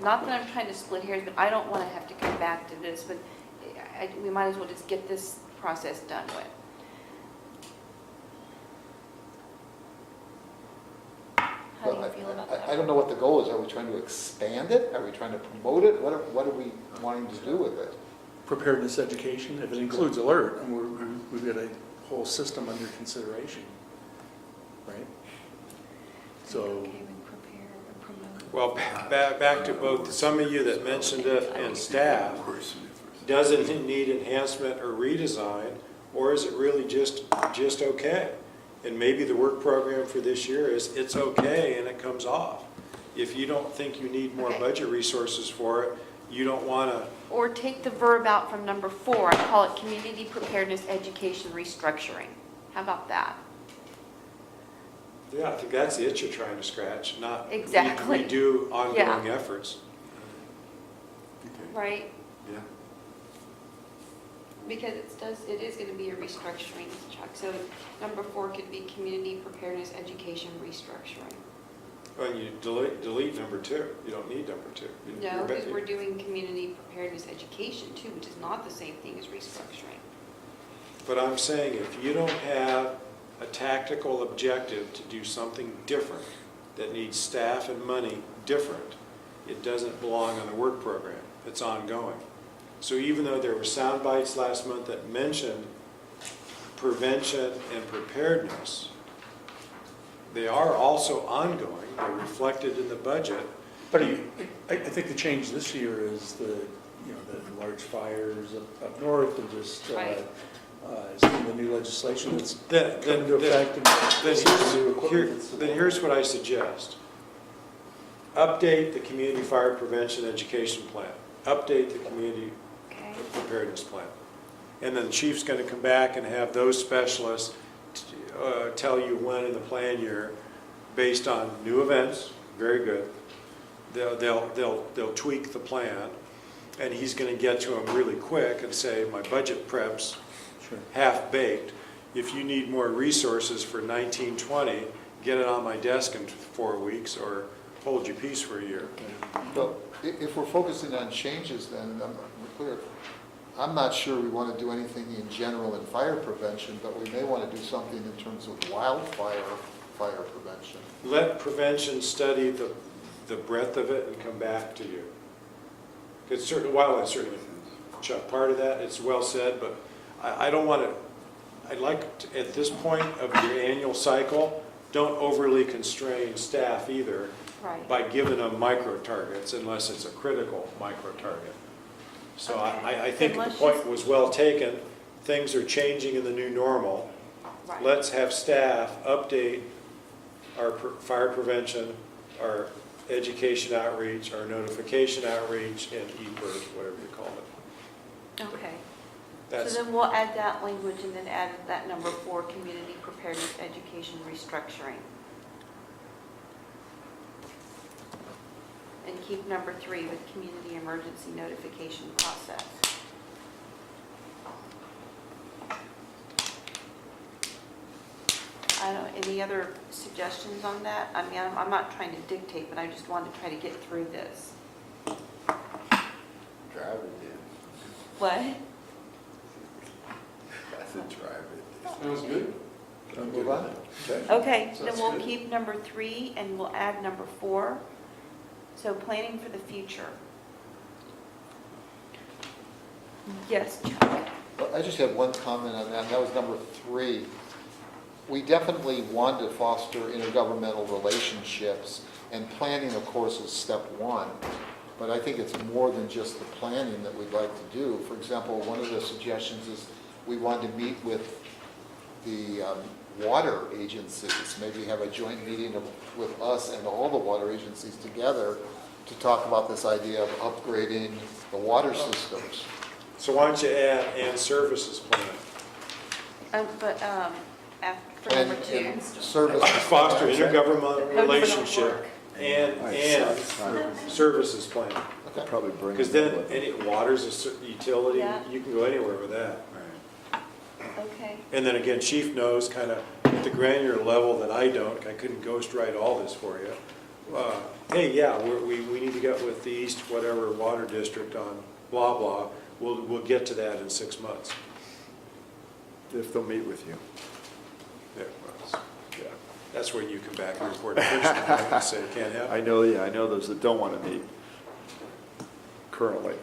A: Not that I'm trying to split hairs, but I don't want to have to come back to this, but we might as well just get this process done with. How do you
F: Well,
A: feel about
F: I
A: that?
F: don't know what the goal is. Are we trying to expand it? Are we trying to promote it? What are we wanting to do with it?
H: Preparedness education, if it includes alert, and we've got a whole system under consideration, right? So,
A: Okay, we prepare or promote.
G: Well, back to both, some of you that mentioned it and staff, does it need enhancement or redesign, or is it really just okay? And maybe the work program for this year is it's okay and it comes off. If you don't think you need more
A: Okay.
G: budget resources for it, you don't want to,
A: Or take the verb out from number 4, I call it community preparedness education restructuring. How about that?
G: yeah, I think that's the itch you're trying to scratch, not
A: Exactly.
G: redo ongoing
A: Yeah.
G: efforts.
A: Right?
C: Yeah.
A: Because it is going to be a restructuring, Chuck. So number 4 could be community preparedness education restructuring.
G: Well, you delete number 2. You don't need number 2.
A: No, because we're doing community preparedness education too, which is not the same thing as restructuring.
G: But I'm saying if you don't have a tactical objective to do something different that needs staff and money different, it doesn't belong on the work program. It's ongoing. So even though there were sound bites last month that mentioned prevention and preparedness, they are also ongoing. They're reflected in the budget.
H: but I think the change this year is the large fires up north and just,
A: Right.
H: some of the new legislation that's
G: Then,
H: come into effect.
G: then here's what I suggest. Update the community fire prevention education plan. Update the community
A: Okay?
G: preparedness plan. And then the chief's going to come back and have those specialists tell you when in the plan year, based on new events, very good. They'll tweak the plan, and he's going to get to them really quick and say, my budget prep's
H: Sure.
G: half-baked. If you need more resources for 1920, get it on my desk in 4 weeks, or hold your peace for a year.
F: Well, if we're focusing on changes, then we're clear. I'm not sure we want to do anything in general in fire prevention, but we may want to do something in terms of wildfire fire prevention.
G: Let prevention study the breadth of it and come back to you. It's certainly, wildlife certainly, Chuck, part of that, it's well said, but I don't want to, I'd like, to- at this point of your annual cycle, don't overly constrain staff either
A: Right.
G: by giving them micro targets unless it's a critical micro target. So I think the
A: Unless
G: point
A: you-
G: was well taken. Things are changing in the new normal.
A: Right.
G: Let's have staff update our fire prevention, our education outreach, our notification outreach, and e-PERS, whatever you call it.
A: Okay.
G: That's,
A: So then we'll add that language and then add that number 4, community preparedness education restructuring. And keep number 3 with community emergency notification process. I don't, any other suggestions on that? I mean, I'm not trying to dictate, but I just wanted to try to get through this.
C: Drive it then.
A: What?
C: I said drive it.
D: That was good.
F: Move on.
A: Okay, then
D: Sounds
A: we'll
D: good.
A: keep number 3 and we'll add number 4. So planning for the future. Yes, Chuck?
F: Well, I just have one comment on that, and that was number 3. We definitely want to foster intergovernmental relationships, and planning, of course, is step 1. But I think it's more than just the planning that we'd like to do. For example, one of the suggestions is we want to meet with the water agencies, maybe have a joint meeting with us and all the water agencies together to talk about this idea of upgrading the water systems.
G: so why don't you add and services plan?
A: After number 2.
F: And service.
G: Foster intergovernmental
A: Hopefully
G: relationship and services plan.
F: Okay.
E: Probably bring.
G: Because then, any water's a utility,
A: Yeah.
G: you can go anywhere with that.
A: Okay,
G: And then again, chief knows kind of at the granular level that I don't, I couldn't ghostwrite all this for you. Hey, yeah, we need to get with the East whatever water district on blah, blah. We'll get to that in 6 months.
E: If they'll meet with you.
G: There it was. Yeah, that's where you come back and report personally and say, can't happen.
E: I know those that don't want to meet currently.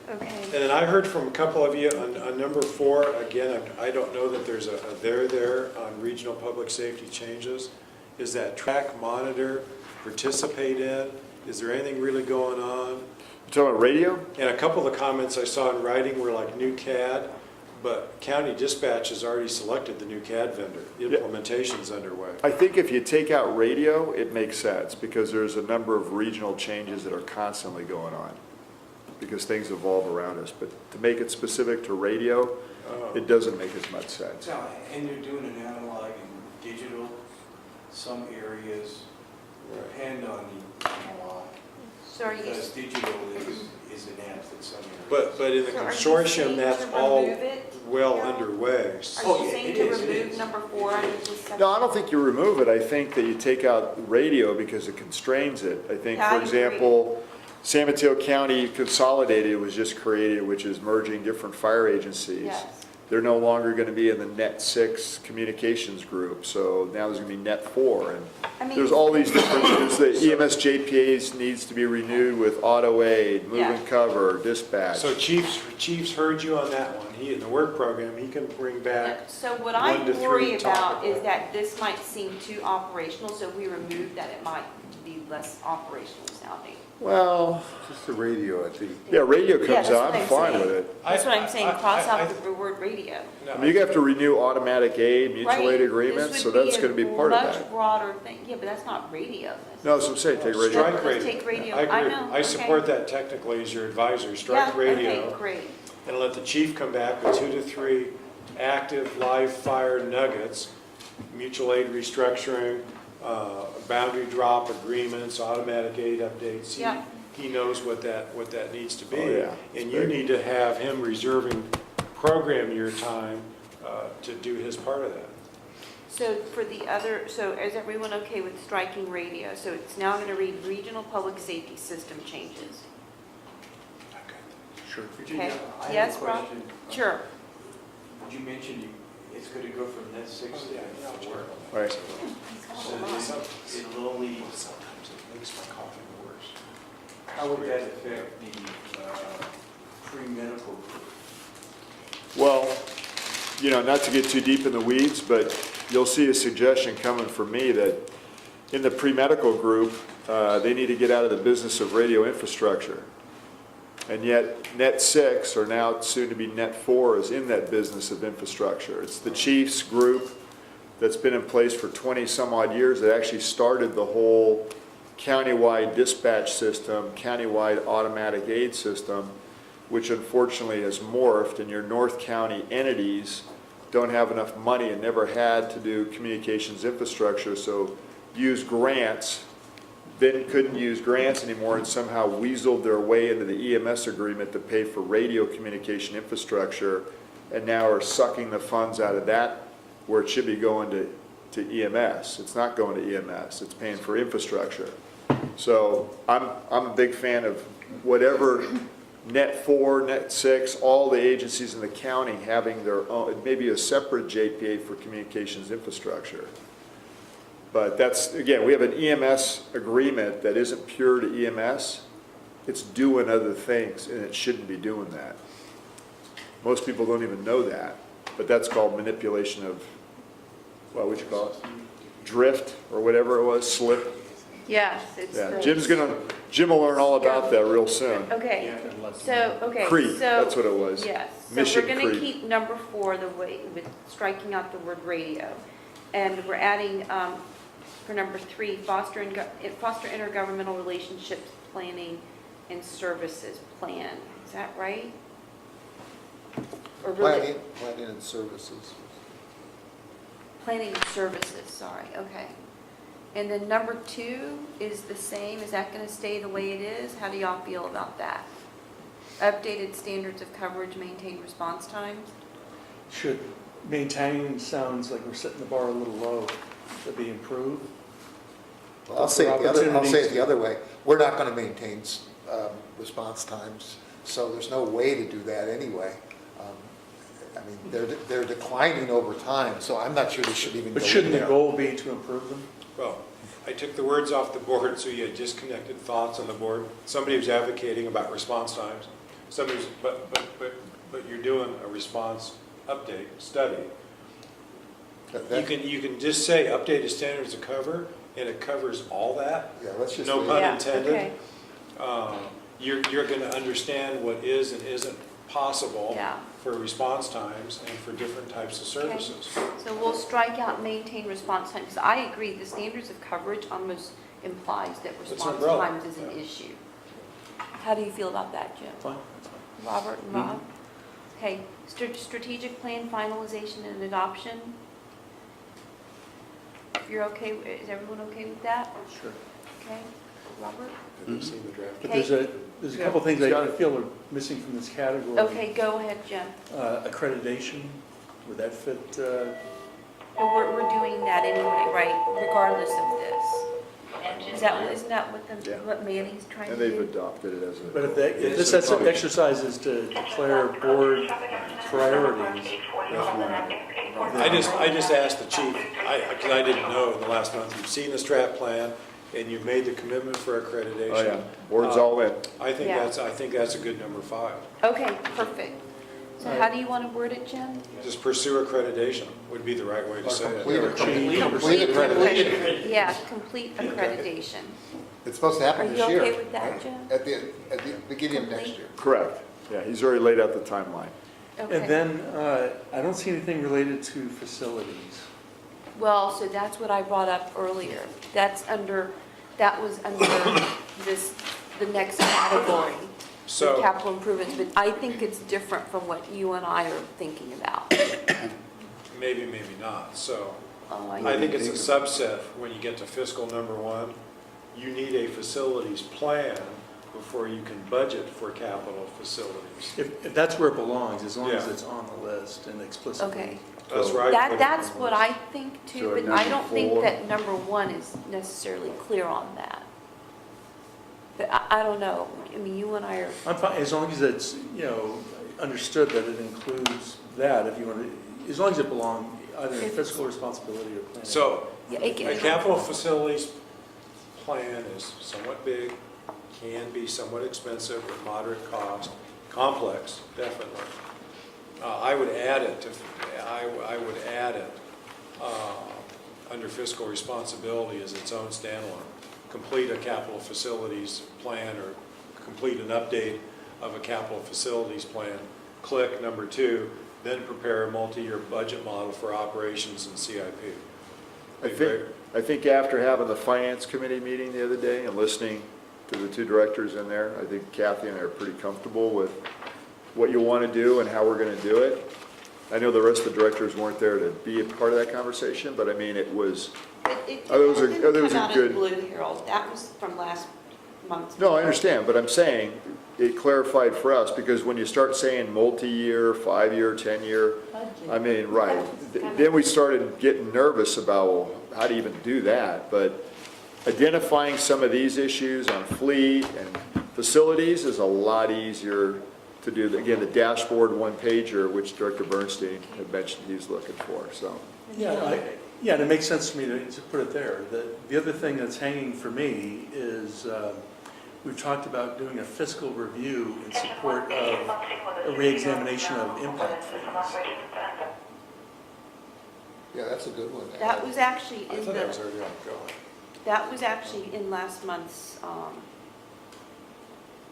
A: okay.
G: And then I heard from a couple of you on number 4, again, I don't know that there's a there on regional public safety changes. Is that track, monitor, participate in? Is there anything really going on?
E: You talking about radio?
G: And a couple of the comments I saw in writing were like new CAD, but county dispatch has already selected the new CAD vendor. The implementation's underway.
E: I think if you take out radio, it makes sense because there's a number of regional changes that are constantly going on because things evolve around us. But to make it specific to radio, it doesn't make as much sense.
J: So, and they're doing an analog and digital. Some areas depend on the analog,
A: So are you,
J: because digital is inept in some areas.
G: But in the
A: so are you
G: consortium,
A: saying
G: that's
A: to
G: all
A: remove it?
G: well
A: Carol?
G: underway.
A: Are
J: Oh,
A: you
J: yeah,
A: saying
J: it
A: to
J: is, it
A: remove
J: is.
A: number 4 under this section?
E: No, I don't think you remove it. I think that you take out radio because it constrains it. I think,
A: Yeah,
E: for
A: I agree.
E: example, San Mateo County Consolidated was just created, which is merging different fire agencies.
A: Yes.
E: They're no longer going to be in the Net 6 communications group, so now there's going to be Net 4. And
A: I mean,
E: there's all these different, there's the EMS JPAs needs to be renewed with auto aid, move
A: Yeah.
E: and cover, dispatch.
G: So Chief's heard you on that one. He, in the work program, he can bring back,
A: So what
G: 1
A: I
G: to 3
A: worry about
G: topical.
A: is that this might seem too operational, so if we remove that, it might be less operational sounding.
E: Well,
C: Just the radio, I think.
E: yeah, radio
A: Yeah,
E: comes
A: that's
E: out,
A: what
E: I'm
A: I'm
E: fine
A: saying.
E: with it.
A: That's what I'm saying, cross
G: I-
A: out the word radio.
G: no,
E: I mean, you have to renew automatic aid, mutual
A: Right.
E: aid agreements,
A: This
E: so
A: would
E: that's going to be part of
A: a much
E: that.
A: broader thing, yeah, but that's not radio.
E: No, that's what I'm saying, take radio.
G: Strike
A: Let's
G: radio.
A: take radio.
G: I agree.
A: I know,
G: I
A: okay.
G: support that technically as your advisor. Strike
A: Yeah,
G: radio.
A: okay, great.
G: And let the chief come back with 2 to 3 active live fire nuggets, mutual aid restructuring, boundary drop agreements, automatic aid updates.
A: Yeah.
G: He knows what that needs to be.
E: Oh, yeah. It's
G: And you
E: big.
G: need to have him reserving program your time to do his part of that.
A: So for the other, so is everyone okay with striking radio? So it's now going to read regional public safety system changes.
J: Sure.
A: Okay. Yes, Rob? Sure.
J: You mentioned it's going to go from net 6 to 4.
E: Right.
J: So it'll only,
G: Sometimes it makes my coughing worse.
J: how would that affect the pre-medical group?
E: Well, not to get too deep in the weeds, but you'll see a suggestion coming from me that in the pre-medical group, they need to get out of the business of radio infrastructure. And yet, Net 6, or now soon to be Net 4, is in that business of infrastructure. It's the chiefs group that's been in place for 20 some odd years that actually started the whole countywide dispatch system, countywide automatic aid system, which unfortunately has morphed, and your North County entities don't have enough money and never had to do communications infrastructure, so use grants, then couldn't use grants anymore and somehow weaseled their way into the EMS agreement to pay for radio communication infrastructure, and now are sucking the funds out of that where it should be going to EMS. It's not going to EMS, it's paying for infrastructure. So I'm a big fan of whatever Net 4, Net 6, all the agencies in the county having their own, maybe a separate JPA for communications infrastructure. But that's, again, we have an EMS agreement that isn't pure to EMS. It's doing other things, and it shouldn't be doing that. Most people don't even know that, but that's called manipulation of, what would you call it? Drift, or whatever it was, slip.
A: Yes, it's
E: Yeah,
A: the.
E: Jim will learn all about that real soon.
A: Okay, so,
E: Creep,
A: so.
E: that's what it was.
A: Yes, so
E: Mission
A: we're gonna
E: creep.
A: keep number 4 the way, with striking out the word radio. And we're adding, for number 3, foster intergovernmental relationships planning and services plan. Is that right? Or really?
F: Planning and services.
A: Planning and services, sorry, okay. And then number 2 is the same. Is that gonna stay the way it is? How do y'all feel about that? Updated standards of coverage, maintain response times?
H: Should maintain sounds like we're setting the bar a little low to be improved.
F: I'll say it the other way. We're not going to maintain response times, so there's no way to do that anyway. I mean, they're declining over time, so I'm not sure they should even go
H: But
F: in
H: shouldn't the
F: there.
H: goal be to improve them?
G: Well, I took the words off the board, so you had disconnected thoughts on the board. Somebody was advocating about response times. Somebody's, but you're doing a response update study. You can just say updated standards of cover, and it covers all that.
F: Yeah, let's just.
G: No
F: leave
G: pun
F: it.
A: Yeah,
G: intended.
A: okay.
G: You're going to understand what is and isn't possible
A: Yeah.
G: for response times and for different types of services.
A: So we'll strike out maintain response time, because I agree, the standards of coverage almost implies that
G: It's
A: response
G: umbrella.
A: times is an issue. How do you feel about that, Jim?
H: Fine, that's fine.
A: Robert and Rob? Okay, strategic plan finalization and adoption? If you're okay, is everyone okay with that?
H: Sure.
A: Okay, Robert?
G: Have you seen the draft?
H: But
A: Okay.
H: there's a couple things I feel are missing from this category.
A: Okay, go ahead, Jim.
H: Accreditation, would that fit?
A: Well, we're doing that anyway, right, regardless of this. Isn't that
E: Yeah.
A: what Manny's trying
E: And
A: to
E: they've
A: do?
E: adopted it as a.
H: But if this exercise is to declare board priorities,
G: I just asked the chief, because I didn't know in the last month, you've seen the strat plan, and you've made the commitment for accreditation.
E: Oh, yeah, board's all in.
G: I think
A: Yeah.
G: that's a good number 5.
A: Okay, perfect. So how do you want to word it, Jim?
G: Just pursue accreditation would be the right way to say it.
F: Complete accreditation.
A: Yeah, complete accreditation.
F: It's supposed to
A: Are
F: happen
A: you
F: this year.
A: okay with that,
F: right?
A: Jim?
F: At the beginning of next
A: Complete.
F: year.
E: Correct. Yeah, he's already laid out the timeline.
A: Okay.
H: and then I don't see anything related to facilities.
A: Well, so that's what I brought up earlier. That was under the next category, the
G: So,
A: capital improvements, but I think it's different from what you and I are thinking about.
G: maybe not. So,
A: Oh,
G: I think it's a subset. When you get to fiscal number 1, you need a facilities plan before you can budget for capital facilities.
H: If that's where it belongs, as long as
G: Yeah.
H: it's on the list and explicitly.
A: Okay.
G: That's right.
A: That's what I think
E: So
A: too,
E: at
A: but I
E: number
A: don't think
E: 4?
A: that number 1 is necessarily clear on that. But I don't know. I mean, you and I are,
H: I'm fine, as long as it's, understood that it includes that, if you want to, as long as it belongs either in
A: If-
H: fiscal responsibility or planning.
G: So,
A: yeah,
G: a capital facilities plan is somewhat big, can be somewhat expensive with moderate cost, complex, definitely. I would add it to, I would add it under fiscal responsibility as its own standalone. Complete a capital facilities plan or complete an update of a capital facilities plan. Click number 2, then prepare a multi-year budget model for operations and CIP.
E: I think after having the finance committee meeting the other day and listening to the 2 directors in there, I think Kathy and I are pretty comfortable with what you want to do and how we're going to do it. I know the rest of the directors weren't there to be a part of that conversation, but I mean, it was,
A: It
E: those are-
A: didn't
E: those
A: come
E: are
A: out of
E: good.
A: the blue, Harold. That was from last month.
E: no, I understand, but I'm saying it clarified for us, because when you start saying multi-year, 5-year, 10-year, I mean, right, then we started getting nervous about, well, how do you even do that? But identifying some of these issues on fleet and facilities is a lot easier to do. Again, the dashboard one-pager, which Director Bernstein had mentioned he was looking for, so.
H: Yeah, and it makes sense to me to put it there. The other thing that's hanging for me is we've talked about doing a fiscal review in support of a reexamination of impact fees.
F: Yeah, that's a good one.
A: That was actually
G: I
A: in
G: thought that was
A: the,
G: already ongoing.
A: that was actually in last month's,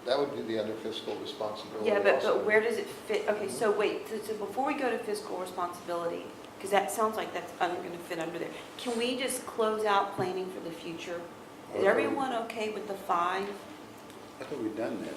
F: That would be the under fiscal responsibility
A: yeah, but
F: also.
A: where does it fit? Okay, so wait, so before we go to fiscal responsibility, because that sounds like that's going to fit under there, can we just close out planning for the future? Is everyone okay with the 5?
C: I thought we'd done that.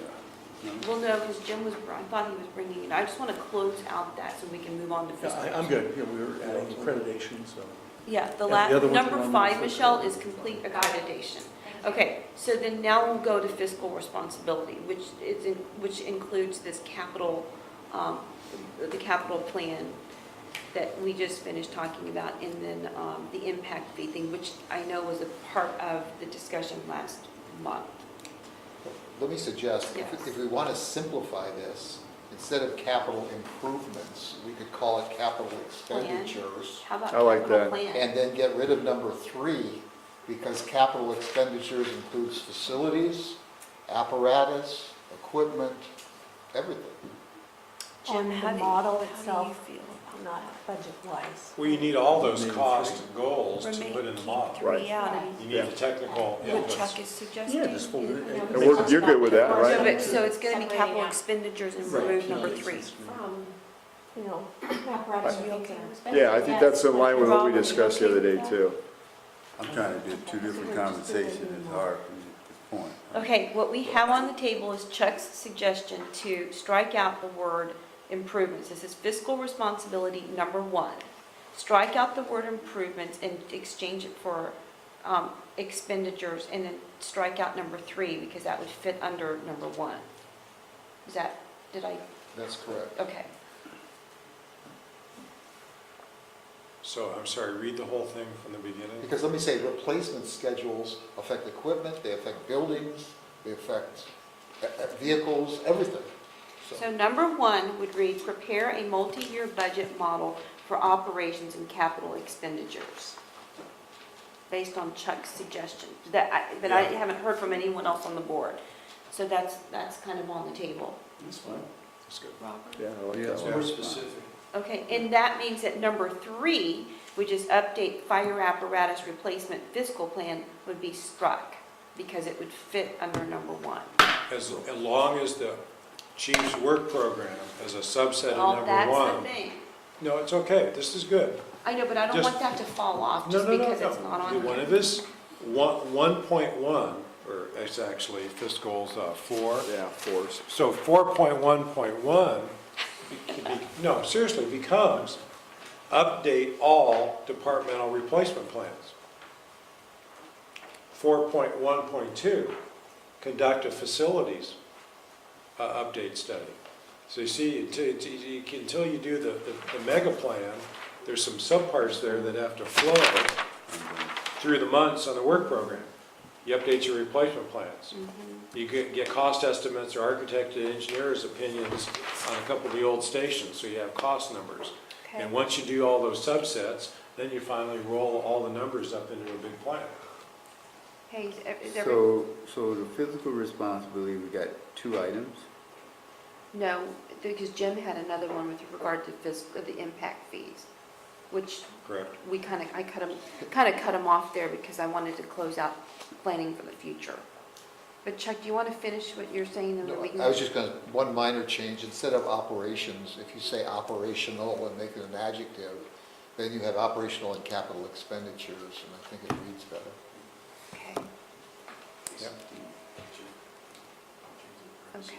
C: No?
A: Well, no, because Jim was, I thought he was bringing it, I just want to close out that so we can move on to fiscal.
H: I'm good. Yeah, we were adding accreditation, so.
A: Yeah, the
H: Yeah, the other ones
A: number
H: are on
A: 5,
H: the
A: Michelle,
H: fiscal.
A: is complete accreditation. Okay, so then now we'll go to fiscal responsibility, which includes this capital, the capital plan that we just finished talking about, and then the impact fee thing, which I know was a part of the discussion last month.
F: Let me suggest,
A: Yes.
F: if we want to simplify this, instead of capital improvements, we could call it capital expenditures.
A: How about
E: I like
A: capital
E: that.
A: plan?
F: And then get rid of number 3, because capital expenditures includes facilities, apparatus, equipment, everything.
A: Jim,
K: On
A: how
K: the
A: do you-
K: model
A: how do you
K: itself,
A: feel?
K: not budget-wise.
G: Well, you need all those
H: Maybe
G: cost
H: 3.
G: goals to
A: Remain-
G: put in the
A: keep
G: model.
A: 3
E: Right.
A: out and
G: You need the technical
A: what Chuck
G: inputs.
A: is suggesting.
H: Yeah, just fold it in.
E: And you're good with that,
A: So,
E: right?
A: but- so it's going to be capital
K: Separating out.
A: expenditures and
H: Right.
A: remove number 3.
K: From, you know, apparatus and things that are expensive.
E: Yeah, I think that's in line with what we discussed the other day, too.
C: I'm trying to do 2 different conversations, it's hard for me at this point.
A: Okay, what we have on the table is Chuck's suggestion to strike out the word improvements. This is fiscal responsibility number 1. Strike out the word improvements and exchange it for expenditures, and then strike out number 3 because that would fit under number 1. Is that, did I,
F: That's correct.
A: okay.
G: So, I'm sorry, read the whole thing from the beginning.
F: Because let me say, replacement schedules affect equipment, they affect buildings, they affect vehicles, everything.
A: So number 1 would read, prepare a multi-year budget model for operations and capital expenditures, based on Chuck's suggestion. But I
G: Yeah.
A: haven't heard from anyone else on the board. So that's kind of on the table.
C: That's fine.
G: That's good.
A: Robert?
E: Yeah, I like
C: Yeah,
E: that
C: it's
E: one.
J: More specific.
A: Okay, and that means that number 3, which is update fire apparatus replacement fiscal plan, would be struck, because it would fit under number 1.
G: As long as the chief's work program as a subset
A: Well,
G: of number
A: that's the
G: 1.
A: thing.
G: No, it's okay, this is good.
A: I know, but I don't
G: Just-
A: want that to fall off,
G: No,
A: just
G: no, no,
A: because it's not
G: no.
A: on
G: One
A: here.
G: of this, 1.1, or it's actually fiscal 4.
E: Yeah, force.
G: So 4.1.1, no, seriously, becomes update all departmental replacement plans. 4.1.2, conduct a facilities update study. So you see, until you do the mega plan, there's some subparts there that have to flow through the months on the work program. You update your replacement plans. You get cost estimates or architect and engineers' opinions on a couple of the old stations, so you have cost numbers.
A: Okay.
G: And once you do all those subsets, then you finally roll all the numbers up into a big plan.
A: Hey, is
C: So the physical responsibility, we got 2 items.
A: no, because Jim had another one with regard to the impact fees. which
G: Correct.
A: I cut them off there because I wanted to close out planning for the future. But Chuck, do you want to finish what you're saying and then we can?
F: I was just going to, one minor change, instead of operations, if you say operational and make it an adjective, then you have operational and capital expenditures, and I think it reads better.
A: Okay.
G: Yep.
A: Okay.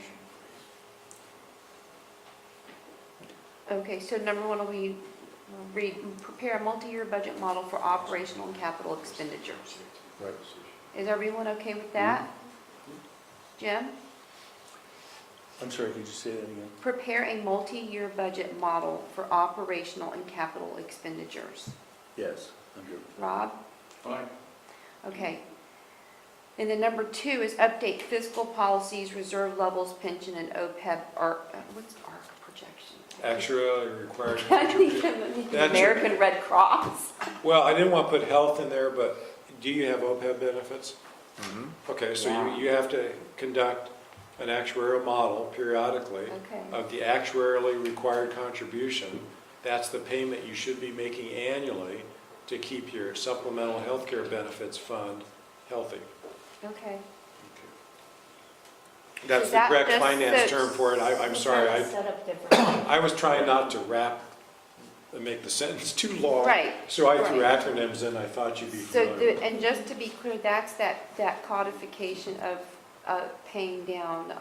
A: Okay, so number one will be prepare a multi-year budget model for operational and capital expenditures.
F: Right.
A: Is everyone okay with that? Jim?
H: I'm sorry, could you say that again?
A: Prepare a multi-year budget model for operational and capital expenditures.
H: Yes, I'm good.
A: Rob?
J: Fine.
A: Okay. And then number two is update fiscal policies, reserve levels, pension, and OPEB, what's ARC projection?
G: Actuarially required
A: I think
G: contribution.
A: the American Red Cross.
G: Well, I didn't want to put health in there, but do you have OPEB benefits? Okay, so
A: Yeah.
G: you have to conduct an actuarial model periodically
A: Okay.
G: of the actuarially required contribution. That's the payment you should be making annually to keep your supplemental health care benefits fund healthy.
A: Okay.
G: That's
A: So
G: the
A: that
G: correct
A: just
G: finance
A: says-
G: term for it. I'm sorry,
K: Set up differently.
G: I was trying not to make the sentence too long.
A: Right,
G: So I threw
A: right.
G: acronyms in, I thought you'd be
A: So,
G: familiar.
A: and just to be clear, that's that codification of paying down,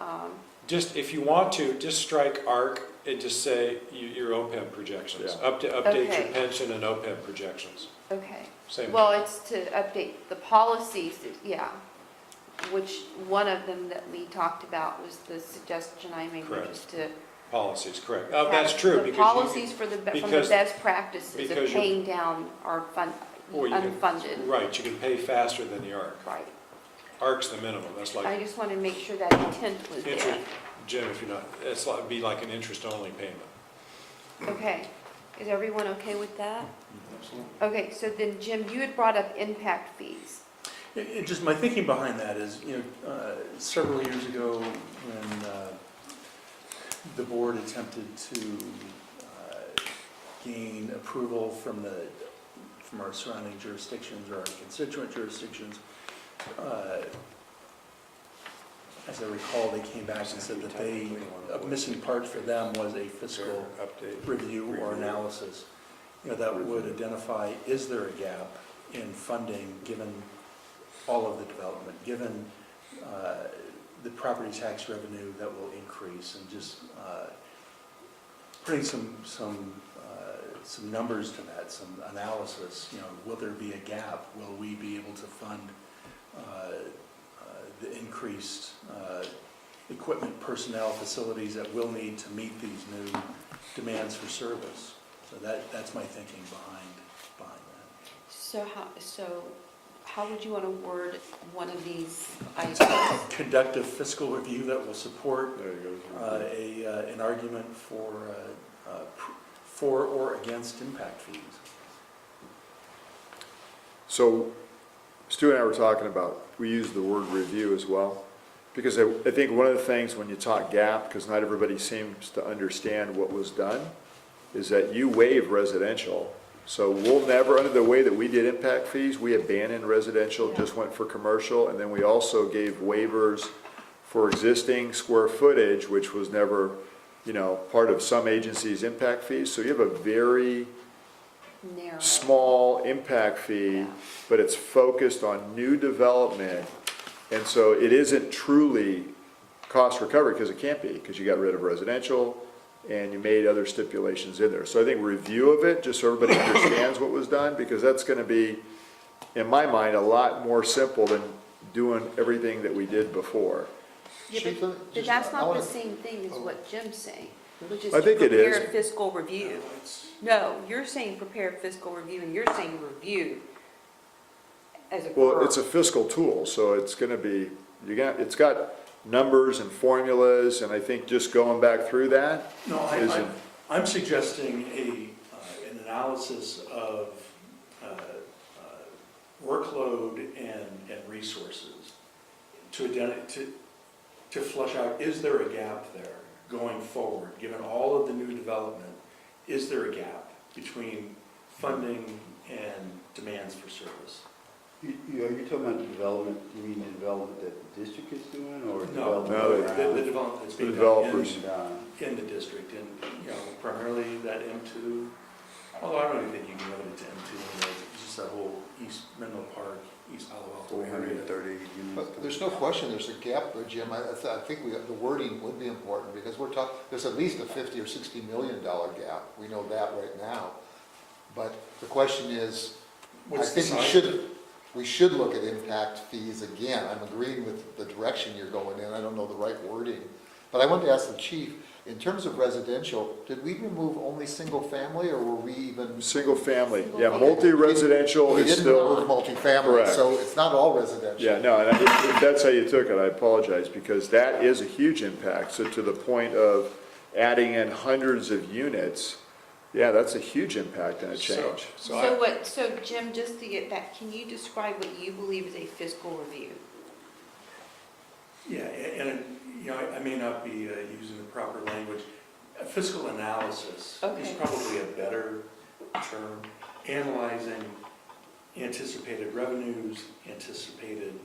G: Just, if you want to, just strike ARC and just say your OPEB projections.
E: Yeah.
G: Update your
A: Okay.
G: pension and OPEB projections.
A: okay.
G: Same.
A: Well, it's to update the policies, yeah. Which, one of them that we talked about was the suggestion I made, which
G: Correct.
A: is to.
G: Policies, correct. Oh, that's true.
A: The
G: because
A: policies from the
G: because-
A: best practices of
G: because you're-
A: paying down our
G: Or you can-
A: unfunded.
G: Right, you can pay faster than the ARC.
A: Right.
G: ARC's the minimum, that's
A: I
G: like,
A: just wanted to make sure that intent was there.
G: interest, Jim, if you're not, it's like, be like an interest-only payment.
A: Okay, is everyone okay with that? Okay, so then Jim, you had brought up impact fees.
H: Just my thinking behind that is, several years ago when the board attempted to gain approval from our surrounding jurisdictions or our constituent jurisdictions, as I recall, they came back and said that a missing part for them was a fiscal
G: Update.
H: review or analysis, that would identify, is there a gap in funding given all of the development, given the property tax revenue that will increase, and just putting some numbers to that, some analysis. Will there be a gap? Will we be able to fund the increased equipment, personnel, facilities that we'll need to meet these new demands for service? So that's my thinking behind that.
A: So how would you want to word one of these items?
H: Conduct a fiscal review that will support
E: There you go.
H: an argument for or against impact fees.
E: So Stu and I were talking about, we use the word review as well, because I think one of the things when you talk gap, because not everybody seems to understand what was done, is that you waive residential. So we'll never, under the way that we did impact fees, we abandoned residential, just went for commercial, and then we also gave waivers for existing square footage, which was never, part of some agencies' impact fees. So you have a very
A: Narrow.
E: small impact fee,
A: Yeah.
E: but it's focused on new development. And so it isn't truly cost recovery, because it can't be, because you got rid of residential and you made other stipulations in there. So I think review of it, just so everybody understands what was done, because that's going to be, in my mind, a lot more simple than doing everything that we did before.
A: Yeah,
F: Chief,
A: but
F: just-
A: that's
F: I
A: not the
F: wanna-
A: same thing as what Jim's saying, which is
E: I
A: to
E: think it is.
A: prepare a fiscal review. No, you're saying prepare a fiscal review, and you're saying review as a verb.
E: Well, it's a fiscal tool, so it's going to be, it's got numbers and formulas, and I think just going back through that
H: No,
E: isn't.
H: I'm suggesting an analysis of workload and resources to flush out, is there a gap there going forward, given all of the new development? Is there a gap between funding and demands for service.
C: Are you talking about the development, you mean the development that the district is doing, or
H: No,
C: development
H: the
C: around?
H: development that's being
E: The
H: done
E: developers.
H: in the district, and, primarily that M2, although I don't even think you can limit it to M2, it's just that whole East Menlo Park, East Palo Alto area.
C: 430 units.
F: But there's no question there's a gap there, Jim. I think the wording would be important, because we're talking, there's at least a 50 or 60 million dollar gap. We know that right now. But the question is, I
H: What's the
F: think
H: size?
F: we should look at impact fees again. I'm agreeing with the direction you're going in. I don't know the right wording. But I wanted to ask the chief, in terms of residential, did we remove only single family, or were we even?
E: Single family,
K: Single
E: yeah,
K: family.
E: multi-residential
F: We
E: is
F: didn't remove
E: still,
F: multifamily,
E: Correct.
F: so it's not all residential.
E: yeah, no, and if that's how you took it, I apologize, because that is a huge impact. So to the point of adding in hundreds of units, yeah, that's a huge impact and a change.
A: So Jim, just to get that, can you describe what you believe is a fiscal review?
H: Yeah, and, I may not be using the proper language. A fiscal analysis is
A: Okay.
H: probably a better term. Analyzing anticipated revenues, anticipated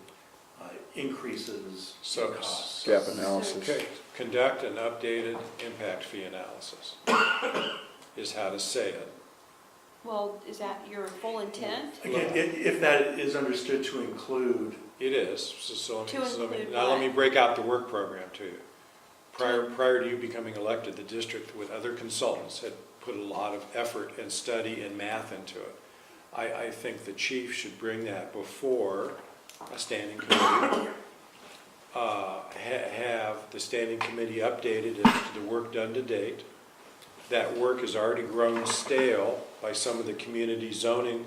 H: increases
G: So-
H: in costs.
E: Gap analysis.
G: Okay, conduct an updated impact fee analysis, is how to say it.
A: Well, is that your full intent?
H: Again, if that is understood to include,
G: It is, so let me,
A: To include
G: now let me
A: what?
G: break out the work program to you. Prior to you becoming elected, the district with other consultants had put a lot of effort and study and math into it. I think the chief should bring that before a standing committee. Have the standing committee updated as to the work done to date. That work has already grown stale by some of the community zoning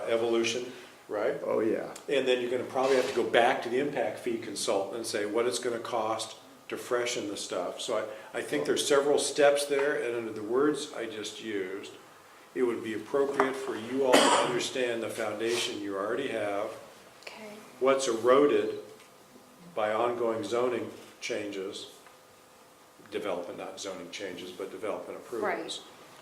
G: evolution, right?
E: Oh, yeah.
G: And then you're gonna probably have to go back to the impact fee consultant and say what it's gonna cost to freshen the stuff. So I think there's several steps there, and under the words I just used, it would be appropriate for you all to understand the foundation you already have,
A: Okay.
G: what's eroded by ongoing zoning changes, development, not zoning changes, but development approvals.
A: Right.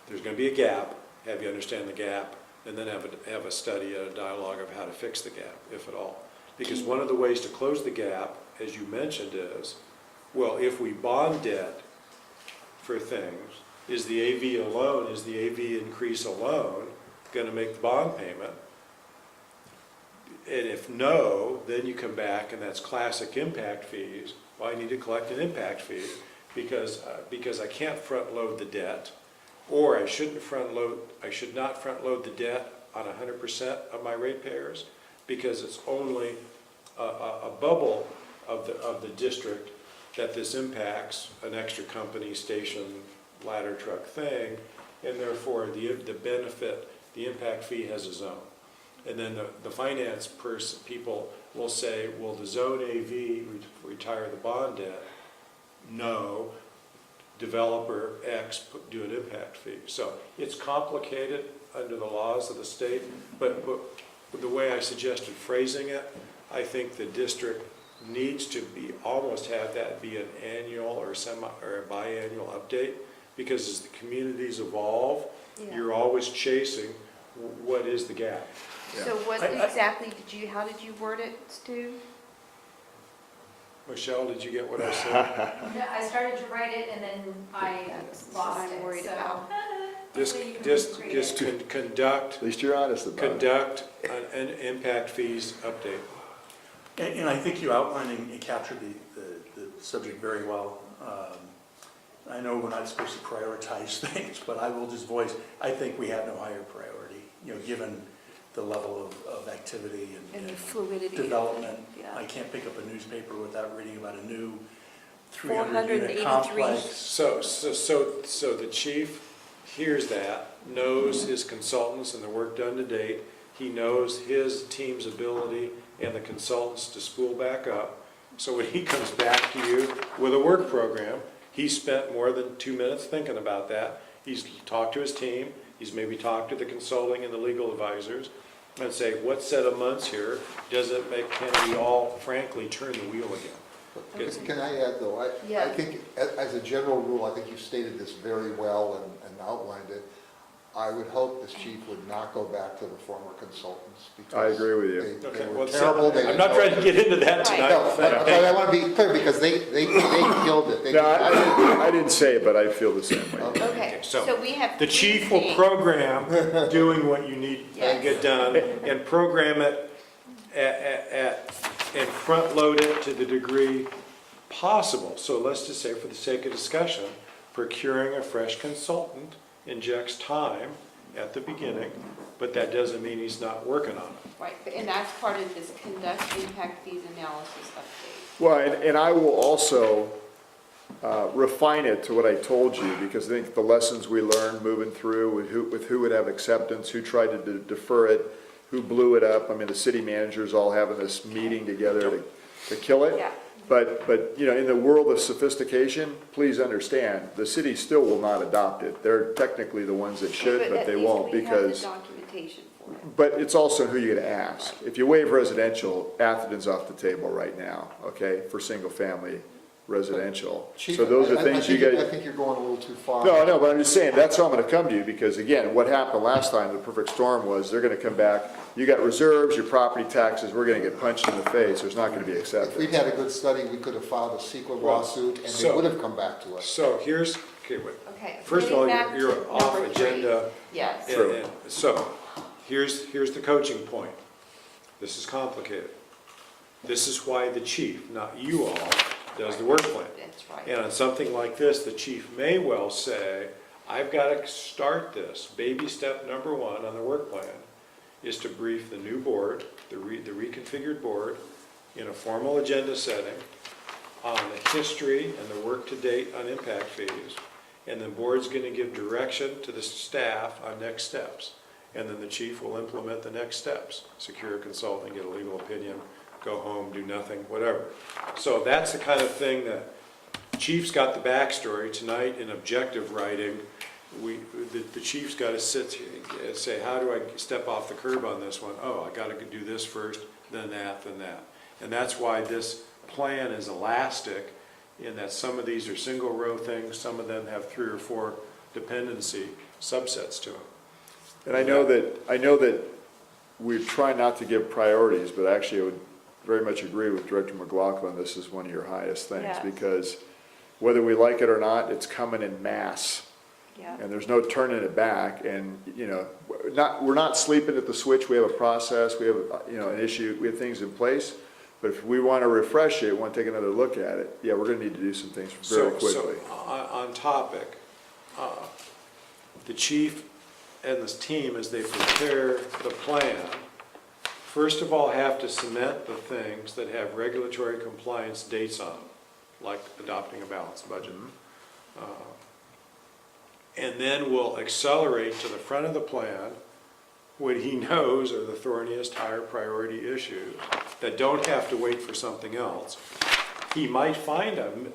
G: There's gonna be a gap, have you understand the gap, and then have a study, a dialogue of how to fix the gap, if at all. Because one of the ways to close the gap, as you mentioned, is, well, if we bond debt for things, is the AV increase alone gonna make the bond payment? And if no, then you come back, and that's classic impact fees. Well, I need to collect an impact fee because I can't front load the debt, or I should not front load the debt on 100% of my ratepayers, because it's only a bubble of the district that this impacts, an extra company, station, ladder truck thing, and therefore the benefit, the impact fee has a zone. And then the finance people will say, will the zone AV retire the bond debt? No. Developer X do an impact fee. So it's complicated under the laws of the state, but the way I suggested phrasing it, I think the district needs to almost have that be an annual or a biannual update, because as the communities evolve,
A: Yeah.
G: you're always chasing what is the gap.
A: So what exactly how did you word it, Stu?
G: Michelle, did you get what I said?
B: No, I started to write it and then I
A: That's what
B: lost
A: I'm
B: it,
A: worried
B: so.
A: about.
B: Hopefully you can
G: Just
B: recreate it.
G: conduct
E: At least you're honest about it.
G: Conduct an impact fees update.
H: and I think you outlined and captured the subject very well. I know we're not supposed to prioritize things, but I will just voice, I think we have no higher priority, given the level of activity
A: And the
H: and
A: fluidity.
H: development.
A: Yeah.
H: I can't pick up a newspaper without reading about a new
A: 483.
H: 300-unit complex.
G: So the chief hears that, knows his consultants and the work done to date. He knows his team's ability and the consultants to spool back up. So when he comes back to you with a work program, he spent more than 2 minutes thinking about that. He's talked to his team, he's maybe talked to the consulting and the legal advisors, and say, what set of months here can we all frankly turn the wheel again?
F: Can I add, though? I
A: Yeah.
F: think, as a general rule, I think you stated this very well and outlined it. I would hope the chief would not go back to the former consultants. because
E: I agree with you.
F: They
G: Okay,
F: were
G: well,
F: terrible. They
G: I'm
F: didn't
G: not
F: know-
G: trying to get into that
A: Right.
G: tonight.
F: No, but I want to be clear, because they killed it. They
E: No,
F: did-
E: I didn't say it, but I feel the same way.
A: Okay,
G: so
A: so we have.
G: The
A: three
G: chief will
A: things.
G: program doing what you need to
A: Yes.
G: get done, and program it and front load it to the degree possible. So let's just say, for the sake of discussion, procuring a fresh consultant injects time at the beginning, but that doesn't mean he's not working on it.
A: Right, and that's part of this conduct impact fees analysis update.
E: Well, and I will also refine it to what I told you, because I think the lessons we learned moving through with who would have acceptance, who tried to defer it, who blew it up. I mean, the city managers all having this meeting together to kill it.
A: Yeah.
E: But, you know, in the world of sophistication, please understand, the city still will not adopt it. They're technically the ones that should, but
A: at
E: they
A: least
E: won't,
A: we have the
E: because,
A: documentation for it.
E: but it's also who you're gonna ask. If you waive residential, Atherton's off the table right now, okay, for single-family residential.
F: Chief,
E: So those are
F: I
E: things you
F: think-
E: get.
F: I think you're going a little too far.
E: No, but I'm just saying, that's how I'm gonna come to you, because again, what happened last time, the perfect storm was, they're gonna come back, you got reserves, your property taxes, we're gonna get punched in the face, there's not gonna be
F: If we'd
E: acceptance.
F: had a good study, we could have filed a secret
G: Well,
F: lawsuit, and they
G: so-
F: would have come back to us.
G: So here's, okay, wait.
A: Okay.
G: First of all,
A: getting back
G: you're
A: to
G: off
A: number three.
G: agenda.
A: Yes.
E: True.
G: And so, here's the coaching point. This is complicated. This is why the chief, not you all, does the work plan.
A: That's right.
G: And on something like this, the chief may well say, I've got to start this. Baby step number one on the work plan is to brief the new board, the reconfigured board, in a formal agenda setting on the history and the work to date on impact fees. And the board's going to give direction to the staff on next steps. And then the chief will implement the next steps. Secure a consultant, get a legal opinion, go home, do nothing, whatever. So that's the kind of thing that chief's got the backstory. Tonight in objective writing, the chief's got to sit and say, how do I step off the curb on this one? Oh, I got to do this first, then that, then that. And that's why this plan is elastic, in that some of these are single row things, some of them have 3 or 4 dependency subsets to them.
E: And I know that we try not to give priorities, but actually I would very much agree with Director McLaughlin, this is one of your highest things,
A: Yes.
E: because whether we like it or not, it's coming in mass.
A: Yeah.
E: And there's no turning it back, and, you know, we're not sleeping at the switch, we have a process, we have, you know, an issue, we have things in place, but if we want to refresh it, want to take another look at it, yeah, we're going to need to do some things very quickly.
G: So, on topic, the chief and this team, as they prepare the plan, first of all, have to cement the things that have regulatory compliance dates on them, like adopting a balanced budget. And then we'll accelerate to the front of the plan what he knows are the thorniest higher priority issues that don't have to wait for something else. He might find an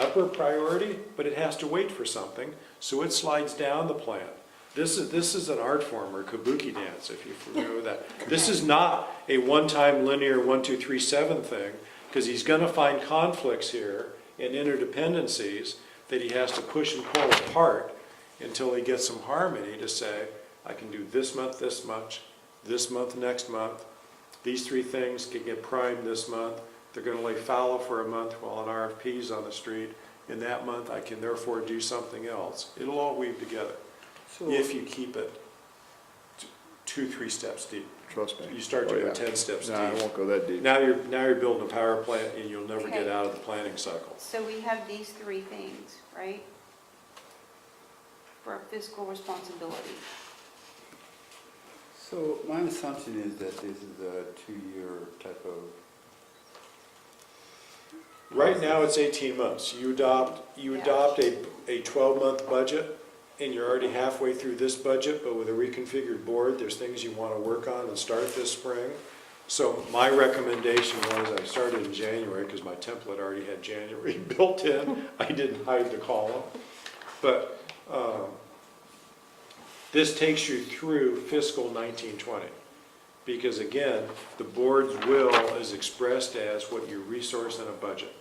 G: upper priority, but it has to wait for something, so it slides down the plan. This is an art form, or kabuki dance, if you're familiar with that. This is not a one-time linear 1, 2, 3, 7 thing, because he's going to find conflicts here and interdependencies that he has to push and pull apart until he gets some harmony to say, I can do this month this much, this month next month. These 3 things can get primed this month. They're going to lay fallow for a month while an RFP's on the street. In that month, I can therefore do something else. It'll all weave together if you keep it 2, 3 steps deep.
E: Trust me.
G: You start to
E: Oh,
G: go
E: yeah.
G: 10 steps
E: No, I
G: deep.
E: won't go that deep.
G: Now you're building a power plant, and you'll never get
A: Okay.
G: out of the planning cycle.
A: So we have these 3 things, right? For fiscal responsibility.
C: So my assumption is that this is a 2-year type of.
G: Right now, it's 18 months. You adopt a 12-month budget, and you're already halfway through this budget, but with a reconfigured board, there's things you want to work on and start this spring. So my recommendation was, I started in January, because my template already had January built in. I didn't hide the column. But this takes you through fiscal 1920. Because again, the board's will is expressed as what you resource in a budget.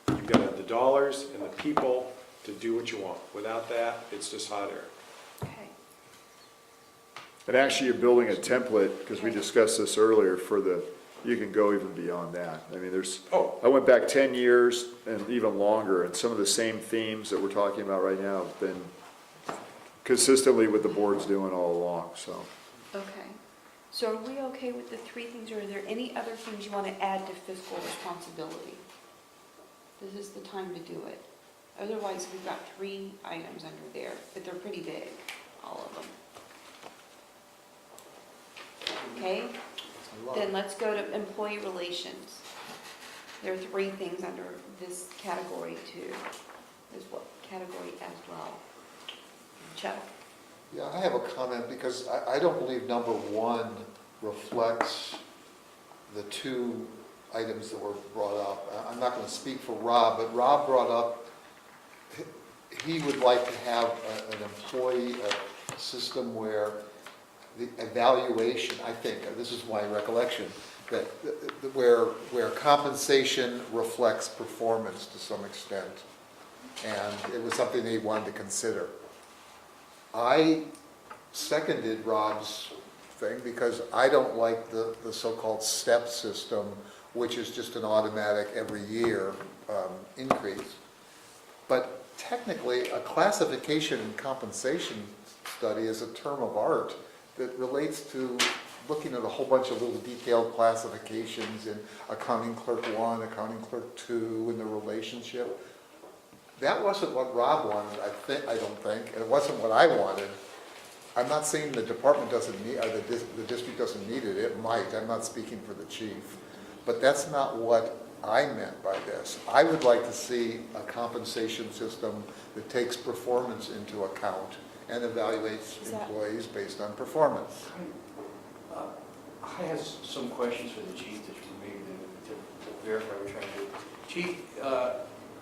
G: You've got to have the dollars and the people to do what you want. Without that, it's just hot air.
A: Okay.
E: And actually, you're building a template, because we discussed this earlier, for the, you can go even beyond that. I mean, there's, I went back 10 years and even longer, and some of the same themes that we're talking about right now have been consistently what the board's doing all along, so.
A: Okay. So are we okay with the 3 things, or are there any other things you want to add to fiscal responsibility? This is the time to do it. Otherwise, we've got 3 items under there, but they're pretty big, all of them. Okay? Then let's go to employee relations. There are 3 things under this category too. There's what category as well? Chuck?
F: Yeah, I have a comment because I don't believe number 1 reflects the 2 items that were brought up. I'm not going to speak for Rob, but Rob brought up, he would like to have an employee system where the evaluation, I think, this is my recollection, that where compensation reflects performance to some extent. And it was something that he wanted to consider. I seconded Rob's thing because I don't like the so-called step system, which is just an automatic every year increase. But technically, a classification and compensation study is a term of art that relates to looking at a whole bunch of little detailed classifications in accounting clerk 1, accounting clerk 2, and the relationship. That wasn't what Rob wanted, I don't think, and it wasn't what I wanted. I'm not saying the department doesn't need, or the district doesn't need it, it might, I'm not speaking for the chief. But that's not what I meant by this. I would like to see a compensation system that takes performance into account and evaluates employees based on performance.
I: I have some questions for the chief that maybe to verify what we're trying to do. Chief,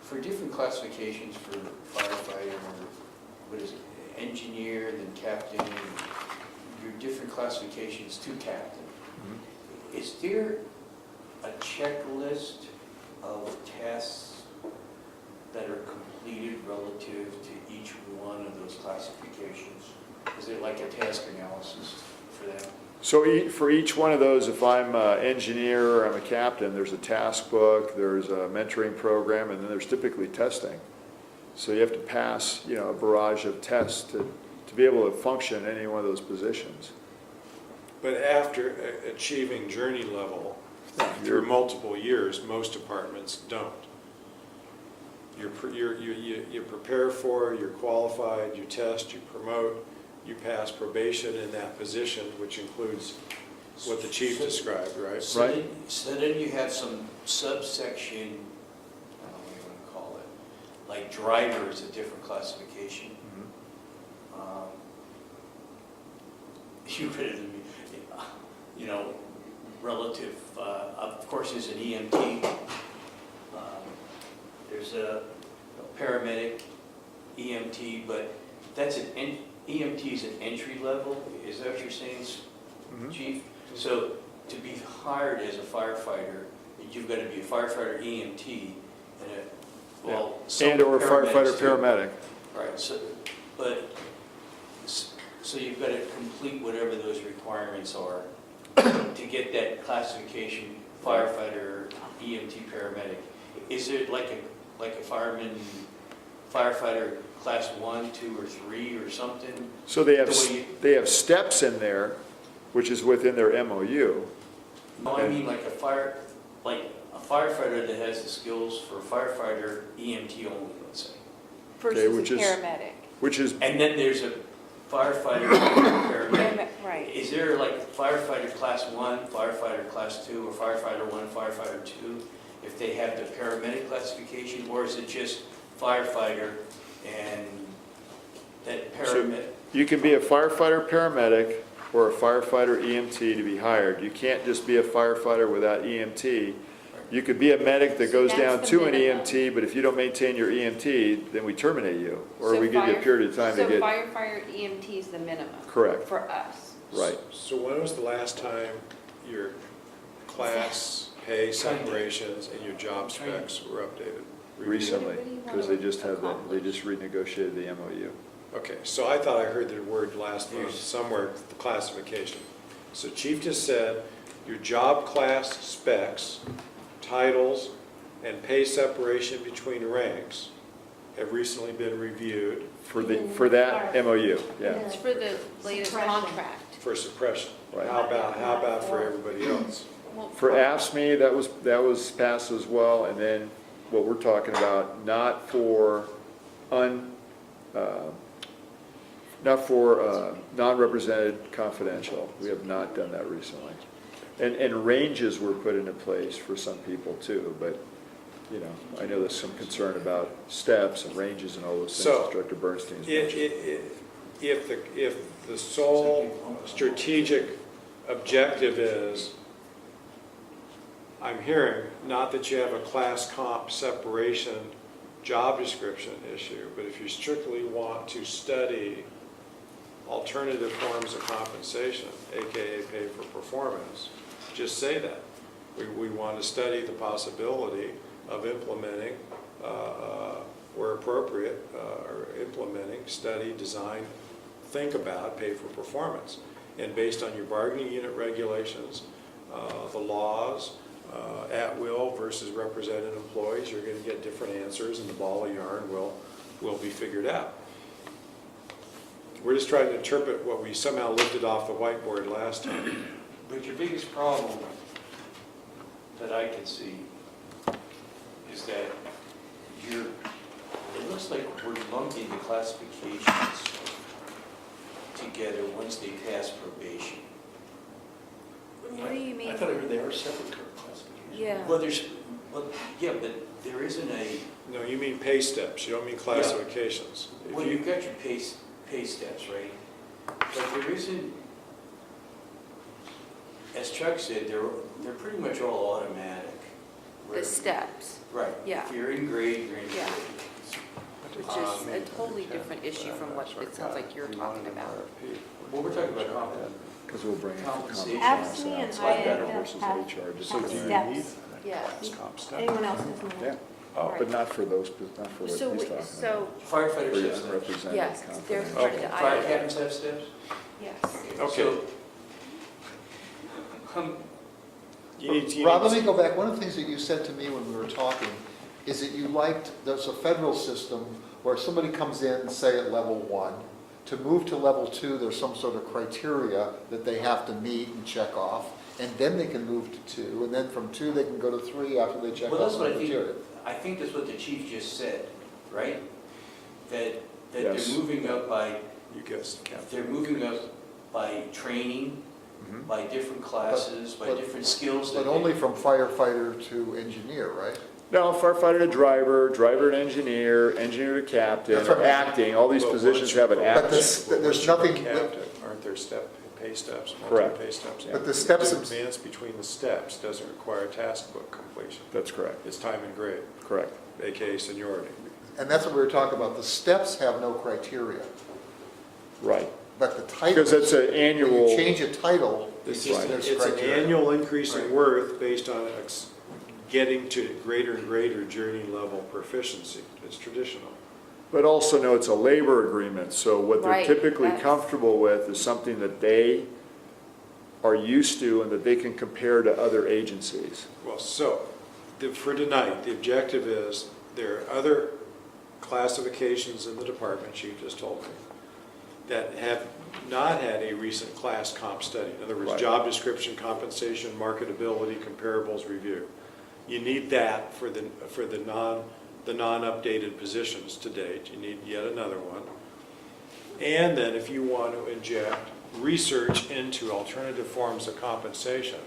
I: for different classifications for firefighter, or what is it, engineer, then captain, your different classifications to captain, is there a checklist of tests that are completed relative to each one of those classifications? Is it like a task analysis for them?
E: So for each one of those, if I'm an engineer or I'm a captain, there's a task book, there's a mentoring program, and then there's typically testing. So you have to pass, a barrage of tests to be able to function in any one of those positions.
G: But after achieving journey level through multiple years, most departments don't. You prepare for, you're qualified, you test, you promote, you pass probation in that position, which includes what the chief described, right?
I: So then you have some subsection, I don't know what you want to call it, like driver is a different classification. You better than me. Relative, of course, there's an EMT, there's a paramedic, EMT, but that's EMT is an entry level, is that what you're saying, Chief? So to be hired as a firefighter, you've got to be a firefighter EMT and
E: or firefighter paramedic.
I: Right, so you've got to complete whatever those requirements are to get that classification firefighter, EMT, paramedic. Is it like a firefighter class 1, 2, or 3 or something?
E: So they have steps in there, which is within their MOU.
I: No, I mean like a firefighter that has the skills for a firefighter EMT only, let's say.
A: Versus a paramedic.
I: And then there's a firefighter paramedic.
A: Right.
I: Is there like firefighter class 1, firefighter class 2, or firefighter 1, firefighter 2, if they have the paramedic classification, or is it just firefighter and that paramedic?
E: So you can be a firefighter paramedic or a firefighter EMT to be hired. You can't just be a firefighter without EMT. You could be a medic that goes down to an EMT, but if you don't maintain your EMT, then we terminate you, or we give you a period of time to get.
A: So firefighter EMT is the minimum.
E: Correct.
A: For us.
E: Right.
G: So when was the last time your class pay separations and your job specs were updated?
E: recently,
A: What do you want
E: because they just
A: to
E: had, they
A: accomplish?
E: just renegotiated the MOU.
G: Okay, so I thought I heard the word last month somewhere, classification. So Chief just said, your job class specs, titles, and pay separation between ranks have recently been reviewed
E: For that MOU, yeah.
A: It's for the latest
K: Suppression.
A: contract.
G: for suppression.
E: Right.
G: How about for everybody else?
A: Well,
E: For AFSCME, that was passed as well, and then what we're talking about, not for non-represented confidential. We have not done that recently. And ranges were put into place for some people too, but, you know, I know there's some concern about steps and ranges and all those things,
G: So,
E: as Director Bernstein's
G: If the sole strategic objective is, I'm hearing, not that you have a class comp separation job description issue, but if you strictly want to study alternative forms of compensation, AKA pay for performance, just say that. We want to study the possibility of implementing, where appropriate, or implementing, study, design, think about pay for performance. And based on your bargaining unit regulations, the laws, at will versus represented employees, you're going to get different answers, and the ball of yarn will be figured out. We're just trying to interpret what we somehow lifted off the whiteboard last time.
J: But your biggest problem that I can see is that it looks like we're lumping the classifications together once they pass probation.
A: What do you mean?
H: I thought I heard they are separate classifications.
A: Yeah.
J: But there isn't a,
G: No, you mean pay steps, you don't mean classifications. If
J: well,
G: you-
J: you've got your pay steps, right? But there isn't, as Chuck said, they're pretty much all automatic.
A: The steps,
J: Right.
A: Yeah.
J: If you're in grade, you're in
A: Yeah.
J: grade.
A: which is a totally different issue from what it sounds like you're talking about.
J: Well, we're talking about comp.
E: Because we'll bring it to
J: Compensation.
E: compensation.
K: AFSCME and
E: It's like that
K: IAF
E: versus
K: have-
E: HR, just
K: have
E: so you
K: steps.
E: need
A: Yes.
E: comp stuff.
K: Anyone else does not.
E: Yeah, but not for those, not for what he's
A: So,
E: talking about.
A: so,
J: Firefighters
E: For
J: have
E: your
J: steps.
E: unrepresented
A: yes, they're
E: confidential.
A: part of the
J: Fire
A: IAF.
J: captains have steps?
A: Yes.
G: Okay.
J: So,
F: Rob, let me go back. One of the things that you said to me when we were talking is that you liked, there's a federal system where somebody comes in, say at level 1, to move to level 2, there's some sort of criteria that they have to meet and check off, and then they can move to 2, and then from 2 they can go to 3 after they check
J: well,
F: off
J: that's
F: the
J: what I think,
F: criteria.
J: I think that's what the chief just said, right? That
E: Yes.
J: they're moving up by,
G: You guessed, Captain.
J: they're moving up by training,
E: Mhm.
J: by different classes, by
F: but-
J: different skills.
F: But
J: that
F: only
J: they-
F: from firefighter to engineer, right?
E: No, firefighter to driver, driver to engineer, engineer to captain,
F: That's what I'm-
E: acting, all these
G: But
E: positions
G: once
E: have an
G: you-
E: acting.
F: But this-
G: Well,
F: there's
G: once you
F: nothing-
G: captain, aren't there pay steps,
E: Correct.
G: multiple pay steps?
F: But the steps-
G: The advance between the steps doesn't require task book completion.
E: That's correct,
G: It's time and grade,
E: correct.
G: AKA seniority.
F: And that's what we were talking about. The steps have no criteria,
E: Right,
F: but the titles.
E: because it's an
F: When
E: annual,
F: you change a title,
G: It's
E: Right.
F: there's
G: it's an
F: criteria.
G: annual increase in
J: Right.
G: worth based on getting to greater and greater journey level proficiency. It's traditional.
E: but also know it's a labor agreement, so what they're
A: Right,
E: typically
A: that's-
E: comfortable with is something that they are used to and that they can compare to other agencies.
G: Well, so, for tonight, the objective is, there are other classifications in the department, Chief just told me, that have not had a recent class comp study. In other words,
E: Right.
G: job description, compensation, marketability, comparables review. You need that for the non-updated positions to date. You need yet another one. And then if you want to inject research into alternative forms of compensation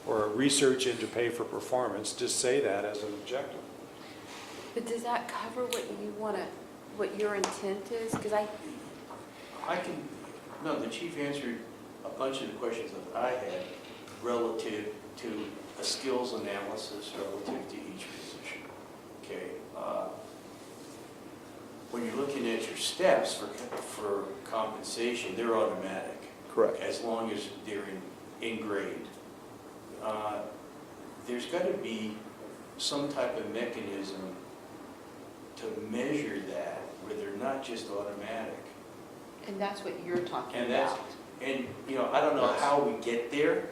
G: or research into pay for performance, just say that as an objective.
A: But does that cover what you want to, what your intent is? Because
J: No, the chief answered a bunch of the questions that I had relative to a skills analysis relative to each position. Okay. When you're looking at your steps for compensation, they're automatic.
E: Correct.
J: As long as they're in grade. There's got to be some type of mechanism to measure that, where they're not just automatic.
A: And that's what you're talking
J: And that's,
A: about.
J: and, you know, I don't know how we get there.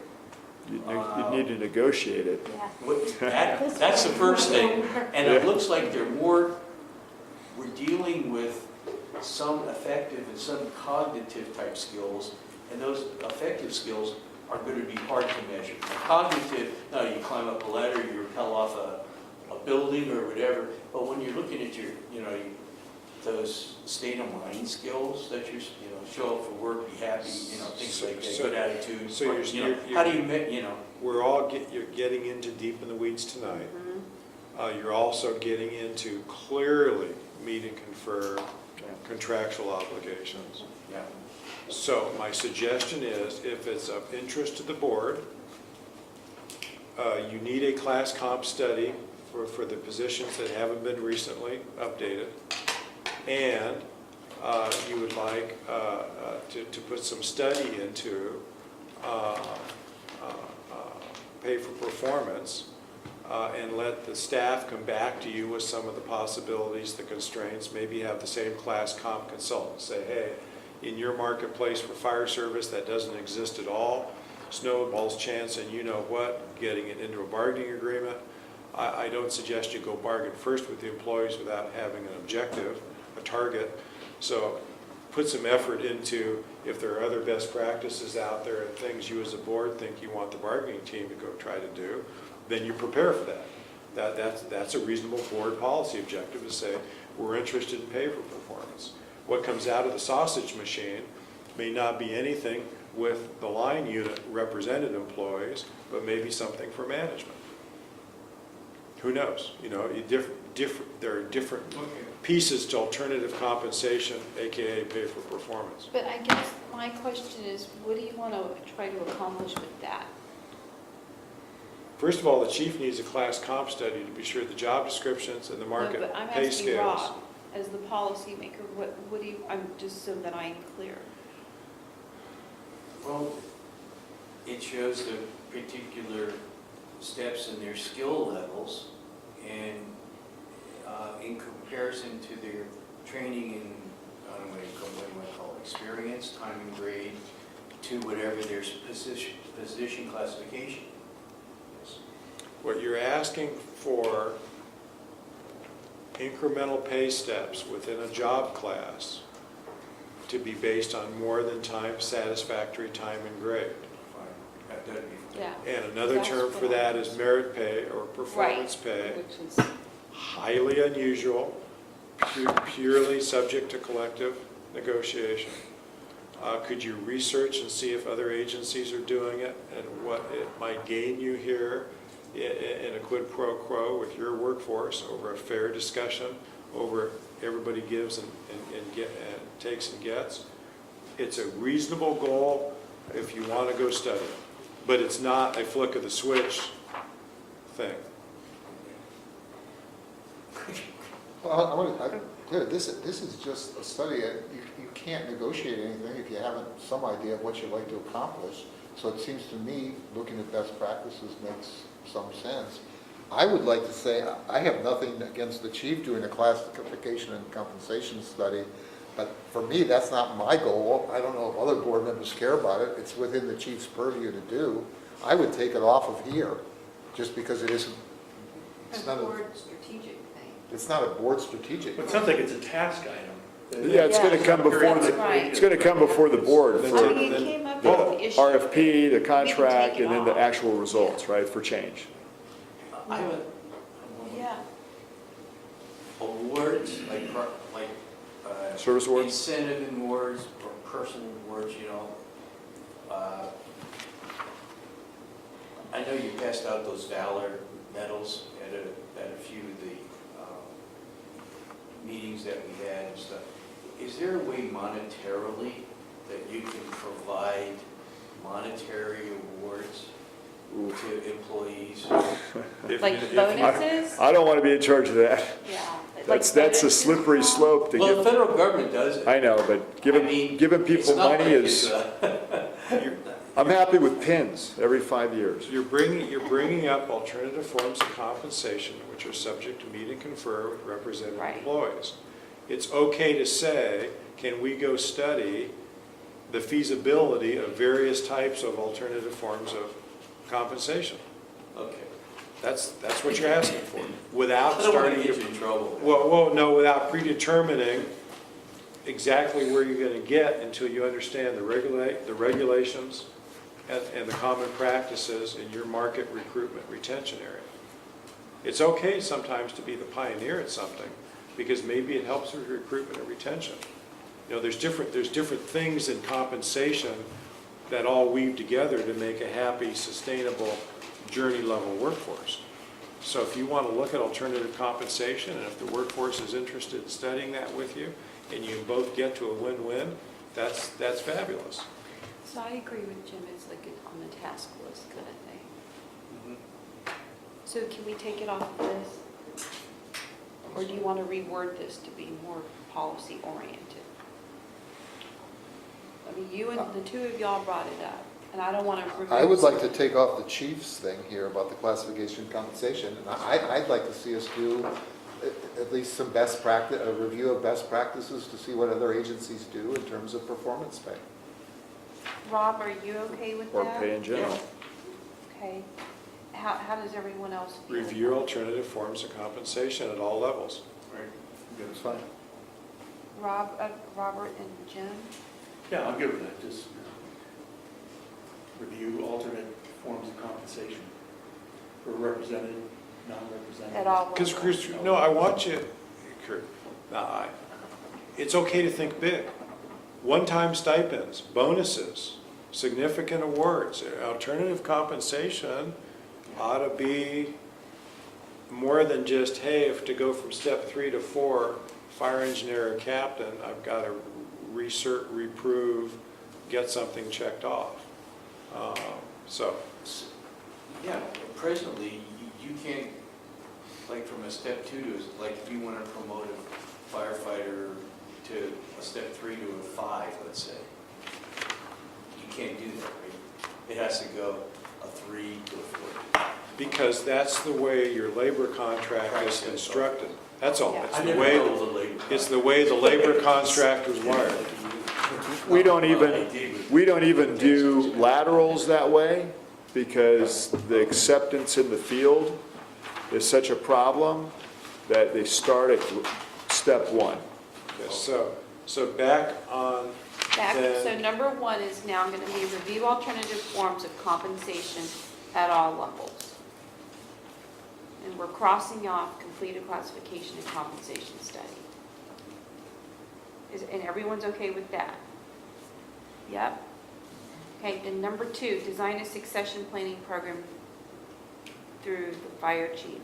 E: You need to negotiate it.
K: Yeah.
J: That's the first thing. And it
E: Yeah.
J: looks like we're dealing with some affective and some cognitive type skills, and those affective skills are going to be hard to measure. Cognitive, no, you climb up a ladder, you rappel off a building or whatever, but when you're looking at your, you know, those state of mind skills that you know, show up for work, be happy, you know, things like that, good attitude.
G: So you're-
J: you know, how do you, you know?
G: You're getting into deep in the weeds tonight.
A: Mhm.
G: You're also getting into clearly meet and confer contractual obligations.
J: Yeah.
G: So my suggestion is, if it's of interest to the board, you need a class comp study for the positions that haven't been recently updated. And you would like to put some study into pay for performance, and let the staff come back to you with some of the possibilities, the constraints, maybe have the same class comp consultant say, hey, in your marketplace for fire service, that doesn't exist at all, snowball's chance, and you know what, getting it into a bargaining agreement. I don't suggest you go bargain first with the employees without having an objective, a target. So put some effort into, if there are other best practices out there and things you as a board think you want the bargaining team to go try to do, then you prepare for that. That's a reasonable board policy objective, to say, we're interested in pay for performance. What comes out of the sausage machine may not be anything with the line unit represented employees, but maybe something for management. Who knows? You know, there are different pieces to alternative compensation, AKA pay for performance.
A: But I guess my question is, what do you want to try to accomplish with that?
G: First of all, the chief needs a class comp study to be sure the job descriptions and the market
A: No, but I'm
G: pay
A: asking
G: scales.
A: Rob, as the policymaker, what do you, I'm just so that I'm clear.
J: Well, it shows the particular steps in their skill levels, and in comparison to their training and, I don't know what you might call it, experience, time and grade, to whatever their position classification is.
G: What you're asking for, incremental pay steps within a job class to be based on more than satisfactory time and grade.
J: Fine, that'd be fine.
A: Yeah.
G: And another
A: That's
G: term for
A: what I-
G: that is merit pay or performance pay.
A: Which is,
G: Highly unusual, purely subject to collective negotiation. Could you research and see if other agencies are doing it and what it might gain you here in a quid pro quo with your workforce over a fair discussion, over everybody gives and takes and gets? It's a reasonable goal if you want to go study it, but it's not a flick of the switch thing.
F: Well, clear, this is just a study. You can't negotiate anything if you haven't some idea of what you'd like to accomplish. So it seems to me, looking at best practices makes some sense. I would like to say, I have nothing against the chief doing a classification and compensation study, but for me, that's not my goal. I don't know if other board members care about it. It's within the chief's purview to do. I would take it off of here, just because it isn't, it's not a
A: strategic thing.
F: It's not a board strategic.
H: But it sounds like it's a task item.
E: Yeah, it's going to come before
A: That's right.
E: it's going to come before the board
G: Then
E: for
A: I mean, it came up
E: the
A: with the issue.
E: RFP, the contract,
A: take it
E: and then the
A: off.
E: actual results, right, for change.
J: I have
A: Yeah.
J: awards, like
E: Service awards?
J: incentive awards or person awards, you know. I know you passed out those Valor medals at a few of the meetings that we had and stuff. Is there a way monetarily that you can provide monetary awards to employees?
A: Like bonuses?
E: I don't want to be in charge of that.
A: Yeah.
E: That's a
A: bonuses
E: slippery
A: now?
E: slope to
J: Well, the
E: give.
J: federal government does it.
E: I know, but
J: I mean,
E: giving
J: it's
E: people
J: not
E: money
J: like
E: is,
J: it's a-
E: I'm happy with pins every 5 years.
G: You're bringing up alternative forms of compensation which are subject to meet and confer with represented
A: Right.
G: employees. It's okay to say, can we go study the feasibility of various types of alternative forms of compensation?
J: Okay.
G: That's what you're asking for, without
J: I don't want
G: starting
J: to
G: to.
J: get you in trouble.
G: Well, no, without predetermining exactly where you're going to get until you understand the regulations and the common practices in your market recruitment retention area. It's okay sometimes to be the pioneer at something, because maybe it helps with recruitment and retention. You know, there's different things in compensation that all weave together to make a happy, sustainable, journey-level workforce. So if you want to look at alternative compensation, and if the workforce is interested in studying that with you, and you both get to a win-win, that's fabulous.
A: So I agree with Jim, it's like on the task list kind of thing. So can we take it off of this? Or do you want to reword this to be more policy oriented? I mean, you and the two of y'all brought it up, and I don't want to remove.
F: I would like to take off the chief's thing here about the classification and compensation, and I'd like to see us do at least some best practice, a review of best practices to see what other agencies do in terms of performance pay.
A: Rob, are you okay with
E: Or
A: that?
E: pay in general.
A: Okay. How does everyone else feel?
G: Review alternative forms of compensation at all levels.
J: Right.
F: That's fine.
A: Robert and Jim?
H: Yeah, I'm good with that, just review alternate forms of compensation for represented, non-represented.
A: At all
G: Because,
A: levels?
G: Chris, no, I want you, Kurt, it's okay to think big. One-time stipends, bonuses, significant awards, alternative compensation ought to be more than just, hey, if to go from step 3 to 4, fire engineer or captain, I've got to reprove, get something checked off. So,
J: Yeah, presently, you can't, like from a step 2 to, like if you want to promote a firefighter to a step 3 to a 5, let's say, you can't do that, right? It has to go a 3 to a 4.
G: because that's the way your labor contract is constructed. That's all.
A: Yeah.
G: It's
J: I
G: the
J: never
G: way,
J: know the labor.
G: it's the way the labor contract was wired.
E: We don't even do laterals that way, because the acceptance in the field is such a problem that they start at step 1.
G: Yes, so back on,
A: So number 1 is now going to be review alternative forms of compensation at all levels. And we're crossing off completed classification and compensation study. And everyone's okay with that? Yep. Okay, and number 2, design a succession planning program through the fire chief.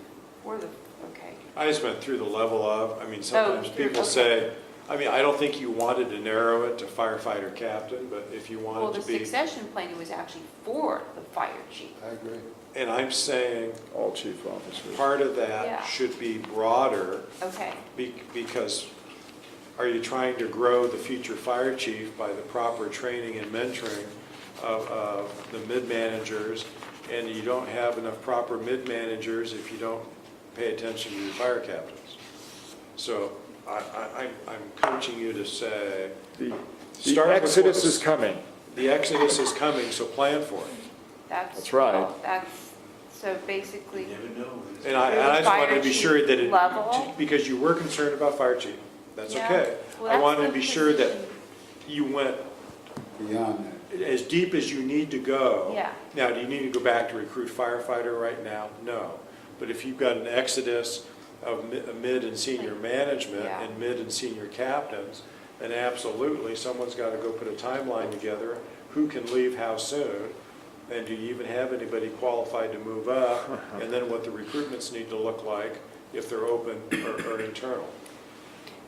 A: Okay.
G: I just went through the level of, I mean, sometimes
A: through-
G: people
A: okay.
G: say, I mean, I don't think you wanted to narrow it to firefighter captain, but if you
A: Well,
G: wanted
A: the
G: to be,
A: succession planning was actually for the fire chief.
F: I agree.
G: and I'm saying
E: All chief officers.
G: part of that
A: Yeah.
G: should be broader,
A: Okay.
G: because are you trying to grow the future fire chief by the proper training and mentoring of the mid-managers, and you don't have enough proper mid-managers if you don't pay attention to your fire captains? So I'm coaching you to say,
E: The
G: start with
E: exodus
G: what's-
E: is coming.
G: the exodus is coming, so plan for it.
E: That's right.
A: So basically,
J: You never know.
G: And I just wanted to be sure that it,
A: Level?
G: because you were concerned about fire chief, that's
A: Yeah.
G: okay.
A: Well,
G: I
A: that's
G: wanted to
A: the
G: be sure that
A: position.
G: you went
C: Beyond that.
G: as deep as you need to go.
A: Yeah.
G: Now, do you need to go back to recruit firefighter right now? No. But if you've got an exodus of mid and senior management
A: Yeah.
G: and mid and senior captains, then absolutely, someone's got to go put a timeline together. Who can leave how soon? And do you even have anybody qualified to move up? And then what the recruitments need to look like, if they're open or internal.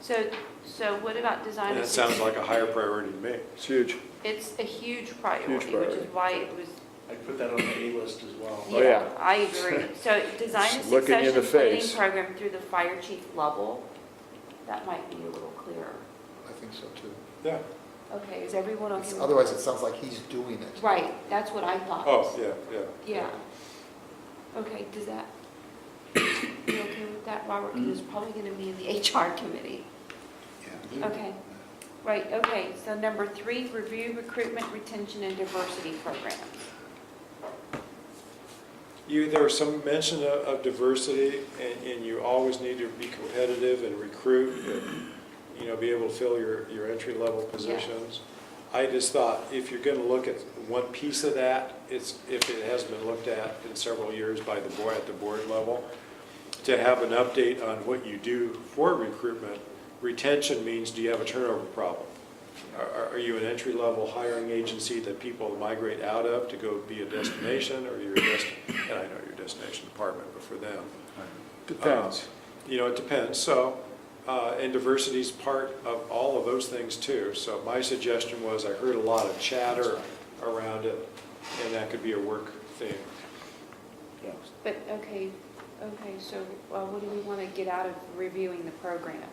A: so what about design?
G: And
A: a
G: it sounds
A: succession-
G: like a higher priority to me.
E: It's huge.
A: It's a huge priority,
E: Huge
A: which
E: priority.
A: is why it was,
H: I'd put that on the A list as well.
E: Oh, yeah.
A: I agree. So design a
E: Just looking you in the
A: succession planning
E: face.
A: program through the fire chief level, that might be a little clearer.
F: I think so too.
G: Yeah.
A: Okay, is everyone okay with?
F: Otherwise, it sounds like he's doing it.
A: Right, that's what I thought.
G: Oh, yeah, yeah.
A: Yeah. Okay, does that, you okay with that, Robert? Because it's probably gonna be in the HR committee.
C: Yeah.
A: Okay, right, okay, so number 3, review recruitment, retention, and diversity programs.
G: There was some mention of diversity, and you always need to be competitive and recruit, and, be able to fill your entry-level positions. I just thought, if you're going to look at one piece of that, if it hasn't been looked at in several years by the board, at the board level, to have an update on what you do for recruitment. Retention means, do you have a turnover problem? Are you an entry-level hiring agency that people migrate out of to go be a destination, or you're and I know you're a destination department, but for them?
E: Depends.
G: It depends. So, and diversity is part of all of those things too. So my suggestion was, I heard a lot of chatter around it, and that could be a work theme.
A: But, okay, so what do we want to get out of reviewing the programs?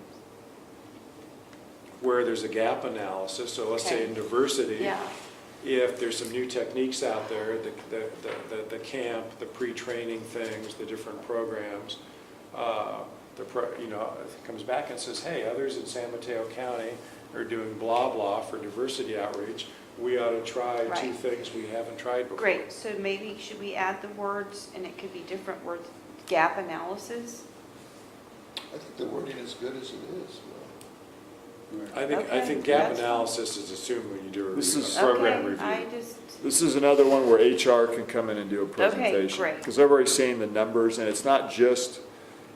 G: Where there's a gap analysis, so let's say in diversity,
A: Yeah,
G: if there's some new techniques out there, the camp, the pre-training things, the different programs, it comes back and says, hey, others in San Mateo County are doing blah, blah for diversity outreach. We ought to try 2
A: Right.
G: things we haven't tried before.
A: great, so maybe should we add the words, and it could be different words, gap analysis?
F: I think the wording is good as it is.
G: I think
A: Okay,
G: gap
A: that's fine.
G: analysis is assumed when you do a
E: This is-
G: program
A: Okay, I
G: review.
A: just,
E: This is another one where HR can come in and do a presentation.
A: great.
E: Because I've already seen the numbers, and it's not just,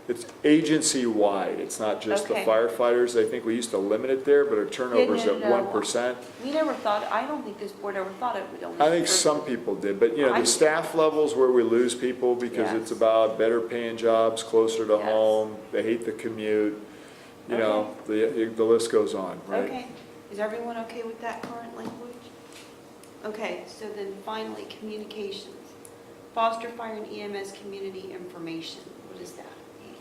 E: it's agency-wide. It's not just the
A: Okay.
E: firefighters. I think we used to limit it there, but our turnover's at
A: no.
E: 1%.
A: we never thought, I don't think this board ever thought it would only.
E: I think some people did, but
A: I
E: the
A: did.
E: staff levels where we lose people because it's
A: Yes.
E: about better paying jobs, closer to
A: Yes.
E: home, they hate the commute, the list goes on, right?
A: Okay, is everyone okay with that current language? Okay, so then finally, communications. Foster fire and EMS community information, what does that mean?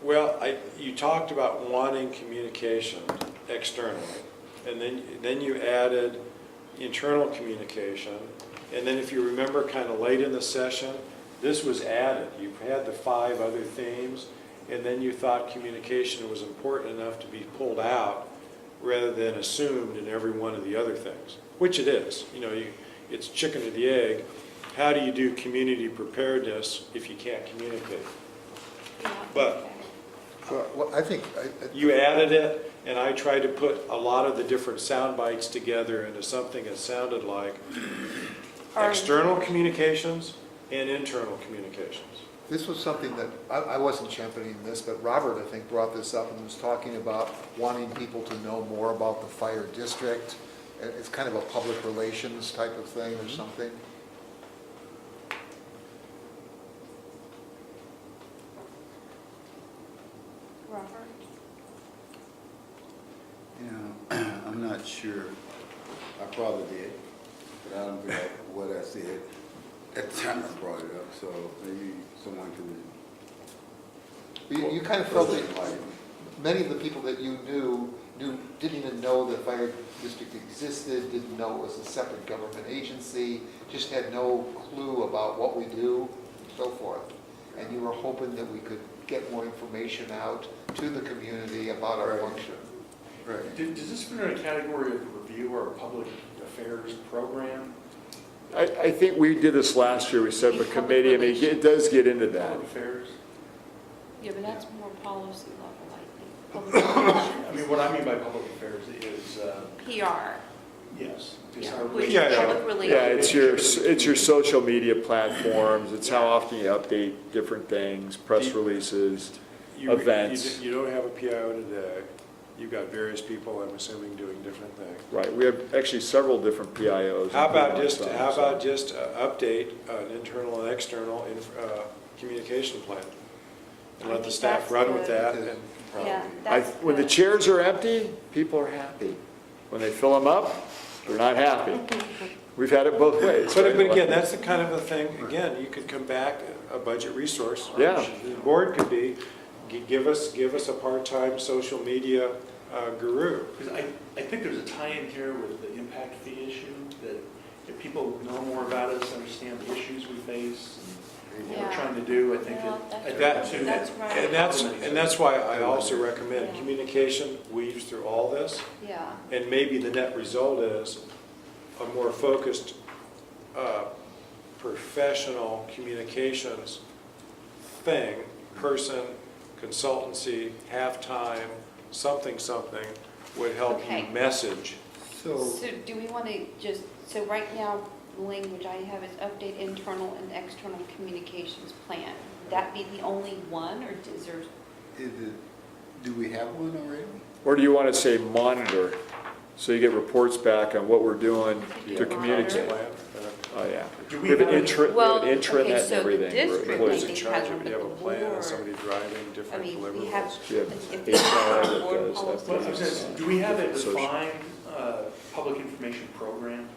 G: Well, you talked about wanting communication externally, and then you added internal communication, and then if you remember kind of late in the session, this was added. You had the 5 other themes, and then you thought communication was important enough to be pulled out rather than assumed in every one of the other things, which it is. It's chicken or the egg. How do you do community preparedness if you can't communicate?
A: Yeah,
G: But-
A: okay.
F: Well, I think,
G: You added it, and I tried to put a lot of the different sound bites together into something that sounded like
A: Or-
G: external communications and internal communications.
F: this was something that, I wasn't championing this, but Robert, I think, brought this up and was talking about wanting people to know more about the fire district. It's kind of a public relations type of thing or something.
A: Robert?
C: I'm not sure. I probably did, but I don't think what I said at the time I brought it up, so maybe someone can.
F: You kind of felt that many of the people that you knew didn't even know the fire district existed, didn't know it was a separate government agency, just had no clue about what we do, and so forth. And you were hoping that we could get more information out to the community about our
C: Right.
F: function.
C: Right.
H: Does this fit in a category of review or public affairs program?
E: I think we did this last year, we said the committee, I mean, it does get into that.
H: Public affairs?
A: Yeah, but that's more policy level, I think. Public relations.
H: I mean, what I mean by public affairs is,
A: PR,
H: yes.
A: yeah,
H: our
A: which is
G: Yeah, yeah.
A: public relations.
E: Yeah, it's your social media platforms, it's how often you update different things, press releases. Events.
G: You don't have a PIO today. You've got various people, I'm assuming, doing different things.
E: Right, we have actually several different PIOs.
G: How about
E: including
G: just
E: some,
G: update an internal and external communication plan? And
A: I
G: let the
A: think
G: staff
A: that's
G: run with
A: good.
G: that. And
A: Yeah,
E: I-
A: that's
E: When the
A: good.
E: chairs are empty, people are happy. When they fill them up, they're not happy. We've had it both ways.
G: But
E: right?
G: again, that's the kind of a thing, again, you could come back, a budget resource.
E: Yeah.
G: The board could be, give us a part-time social media guru.
H: Because I think there's a tie-in here with the impact fee issue, that if people know more about us, understand the issues we face, and what we're
A: Yeah.
H: trying to do, I think
A: Well,
H: it.
A: that's
G: That-
A: That's right.
G: And that's why I also recommend communication weaves through all this.
A: Yeah.
G: And maybe the net result is a more focused, professional communications thing, person, consultancy, halftime, something would help you
A: Okay.
G: message.
C: So,
A: So do we want to just, so right now, the language I have is update internal and external communications plan. Would that be the only one, or is there?
C: do we have one already?
E: Or do you want to say monitor, so you get reports back on what we're doing to communicate?
G: Plan.
E: Oh, yeah.
H: Do
E: We have an intranet
A: Well,
E: and
A: okay,
E: everything.
A: so the
E: where
A: district
E: employees-
G: Who's in
A: think
G: charge
A: has
G: of
A: one,
G: it? You have a
A: but the
G: plan and
A: board-
G: somebody driving
A: I
G: different
A: mean, we
G: deliverables.
A: have,
E: You have
A: if
E: HR
A: it's
E: that
A: board
E: does
A: policy.
H: Well, I'm saying, do we have a
E: Social.
H: defined public information program?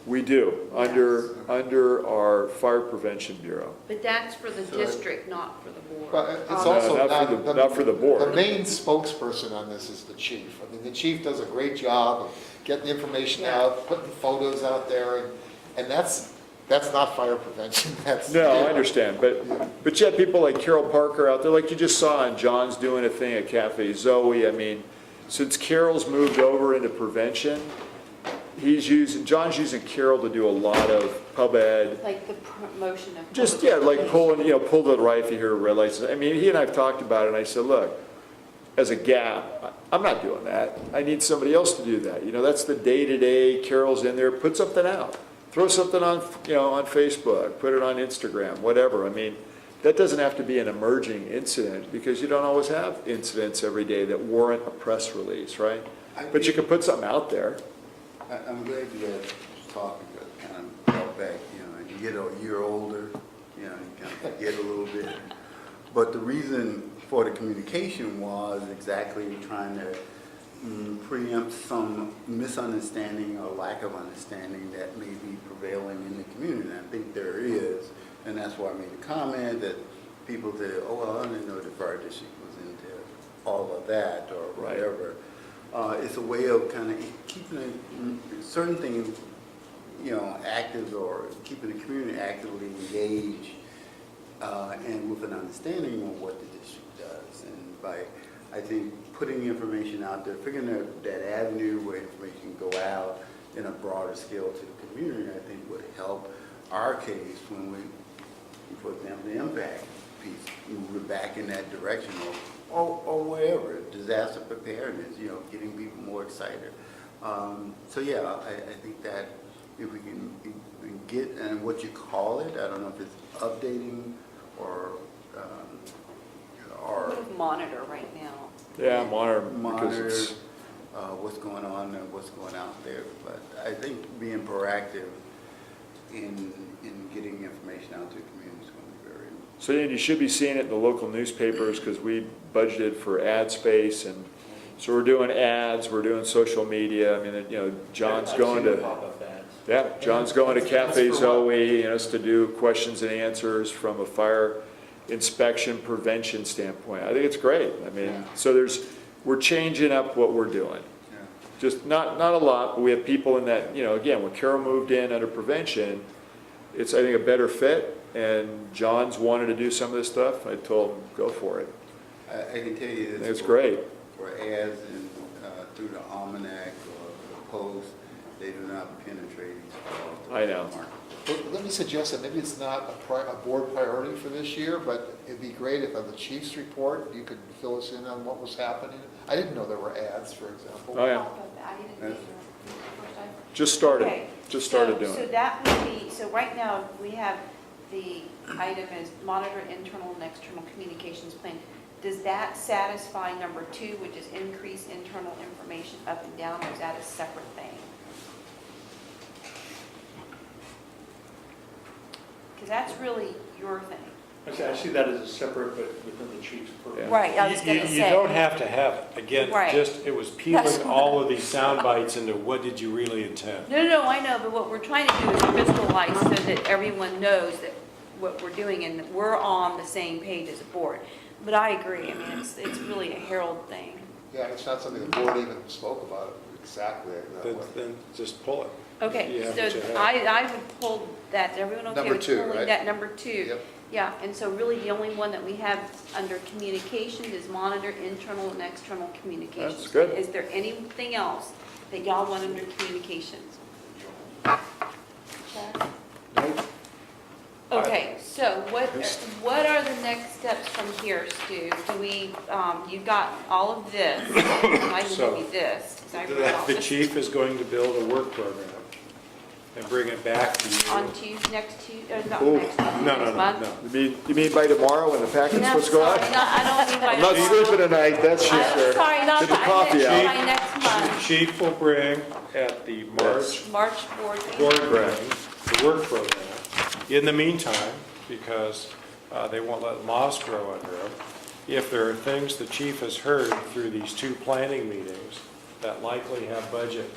E: We do, under our Fire Prevention Bureau.
A: But that's for the
C: So-
A: district, not for the board.
F: But it's
E: No,
F: also
E: not for the board.
F: The main spokesperson on this is the chief. I mean, the chief does a great job of getting the information
A: Yeah.
F: out, putting photos out there, and that's not fire prevention, that's.
E: No, I understand, but yet people like Carol Parker out there, like you just saw, and John's doing a thing at Cafe Zoe. I mean, since Carol's moved over into prevention, John's using Carol to do a lot of pub ed.
A: Like the promotion of.
E: Just, yeah, like pull to the right if you hear red lights. I mean, he and I have talked about it, and I said, look, as a gap, I'm not doing that. I need somebody else to do that. That's the day-to-day, Carol's in there, put something out. Throw something on, on Facebook, put it on Instagram, whatever. I mean, that doesn't have to be an emerging incident, because you don't always have incidents every day that warrant a press release, right? But you can put something out there.
C: I'm glad you guys talking, because it kind of brought back, you get a year older, you kind of forget a little bit. But the reason for the communication was exactly trying to preempt some misunderstanding or lack of understanding that may be prevailing in the community. And I think there is, and that's why I made a comment that people say, oh, well, I didn't know the fire district was into all of that or
E: Right.
C: whatever. It's a way of kind of keeping certain things, active, or keeping the community actively engaged and with an understanding of what the district does. And by, I think, putting information out there, figuring out that avenue where information can go out in a broader scale to the community, I think would help our case when we, for example, the impact piece, move it back in that direction, or wherever, disaster preparedness, getting people more excited. So yeah, I think that if we can get, and what you call it, I don't know if it's updating or
A: Monitor right now.
E: Yeah, monitor, because
C: monitor
E: it's,
C: what's going on and what's going out there. But I think being proactive in getting information out to the community is going to be very important.
E: so you should be seeing it in the local newspapers, because we budgeted for ad space, and so we're doing ads, we're doing social media. I mean, John's going to,
I: Pop-up ads.
E: yeah, John's going to Cafe Zoe, us to do questions and answers from a fire inspection prevention standpoint. I think it's great. I mean,
C: Yeah.
E: so we're changing up what we're doing.
C: Yeah.
E: Just not a lot, but we have people in that, again, when Carol moved in under prevention, it's, I think, a better fit, and John's wanted to do some of this stuff. I told him, go for it.
C: I can tell you this.
E: It's great.
C: For ads and through the almanac or the post, they do not penetrate each other.
E: I know.
F: Well, let me suggest that maybe it's not a board priority for this year, but it'd be great if on the chief's report, you could fill us in on what was happening. I didn't know there were ads, for example.
E: Oh, yeah.
A: I didn't either.
E: Just started
A: Okay,
E: doing
A: So
E: it.
A: that would be, so right now, we have the item as monitor internal and external communications plan. Does that satisfy number 2, which is increase internal information up and down, or is that a separate thing? Because that's really your thing.
H: I see that as a separate, but within the chief's purview.
E: Yeah.
A: Right, I was going to
G: You
A: say.
G: don't have to have it. Again,
A: Right.
G: it was
A: That's
G: peeling
A: what-
G: all of these sound bites into what did you really intend?
A: No, I know, but what we're trying to do is crystallize so that everyone knows that what we're doing and that we're on the same page as a board. But I agree, I mean, it's really a Herald thing.
F: Yeah, it's not something the board even spoke about exactly that way.
G: Then just pull it.
A: Okay,
G: You have
A: so
G: what you have.
A: I would pull that, is everyone okay
F: Number
A: with
F: two,
A: pulling
F: right?
A: that number 2?
F: Yep.
A: Yeah, and so really the only one that we have under communications is monitor internal and external communications.
E: That's good.
A: Is there anything else that y'all want under communications? Okay, so what are the next steps from here, Stu? Do we, you got all of this, I
G: So,
A: give you this, 'cause I wrote all
G: The
A: this
G: chief is going to build a work program and bring it back to you.
A: on Tuesday, next Tuesday, not
E: Oh,
A: next Tuesday,
G: No, no,
A: next
G: no,
A: month.
G: no.
E: You mean by tomorrow when the packet's
A: No,
E: supposed to go out?
A: sorry, I don't mean by
E: I'm not
A: tomorrow.
E: sleeping tonight, that's for
A: I'm
E: sure.
A: sorry, not
E: Get the
A: by, I
E: coffee
A: meant
E: out.
A: by next month,
G: Chief will bring at the March
A: March board
G: board
A: meeting.
G: meeting, the work program. In the meantime, because they won't let moss grow under them, if there are things the chief has heard through these 2 planning meetings that likely have budget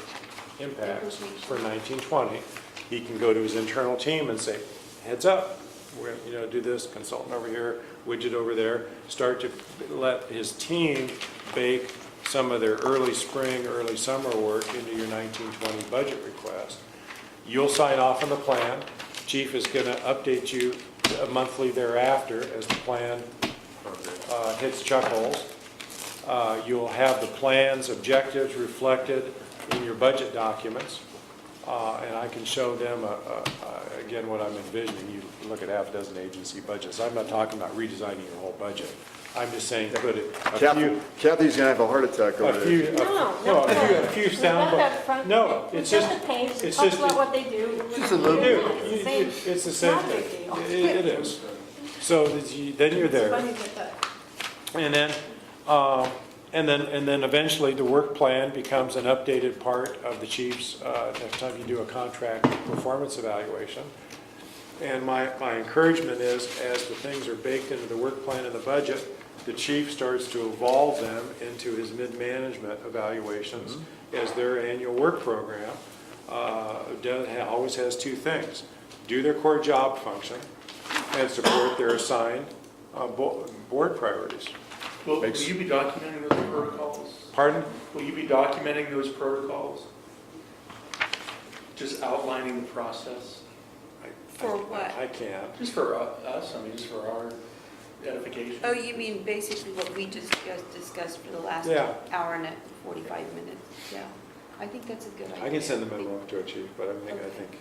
G: impacts for 1920, he can go to his internal team and say, heads up, we're gonna, do this, consultant over here, widget over there, start to let his team bake some of their early spring, early summer work into your 1920 budget request. You'll sign off on the plan. Chief is going to update you monthly thereafter as the plan hits chuck holes. You'll have the plan's objectives reflected in your budget documents. And I can show them, again, what I'm envisioning. You look at half a dozen agency budgets. I'm not talking about redesigning your whole budget. I'm just saying put it,
E: Kathy's gonna have a heart attack over there.
G: a few sound bites. No, it's just,
K: Just a page,
G: it's
K: talks
G: just-
K: about what they do.
C: Just a little
G: you
C: bit.
G: do.
K: Same.
G: It's the same
K: Not a
G: thing.
K: big deal.
G: It is. So then you're there. And then eventually the work plan becomes an updated part of the chief's, next time you do a contract performance evaluation. And my encouragement is, as the things are baked into the work plan and the budget, the chief starts to evolve them into his mid-management evaluations as their annual work program. Always has 2 things: do their core job function and support their assigned board priorities.
H: Will
E: Makes-
H: you be documenting those protocols?
G: Pardon?
H: Will you be documenting those protocols? Just outlining the process?
A: For what?
G: I can't.
H: Just for us, I mean, just for our edification.
A: Oh, you mean basically what we just discussed for the last
G: Yeah.
A: hour and 45 minutes? Yeah, I think that's a good idea.
G: I can send the memo to a chief, but I think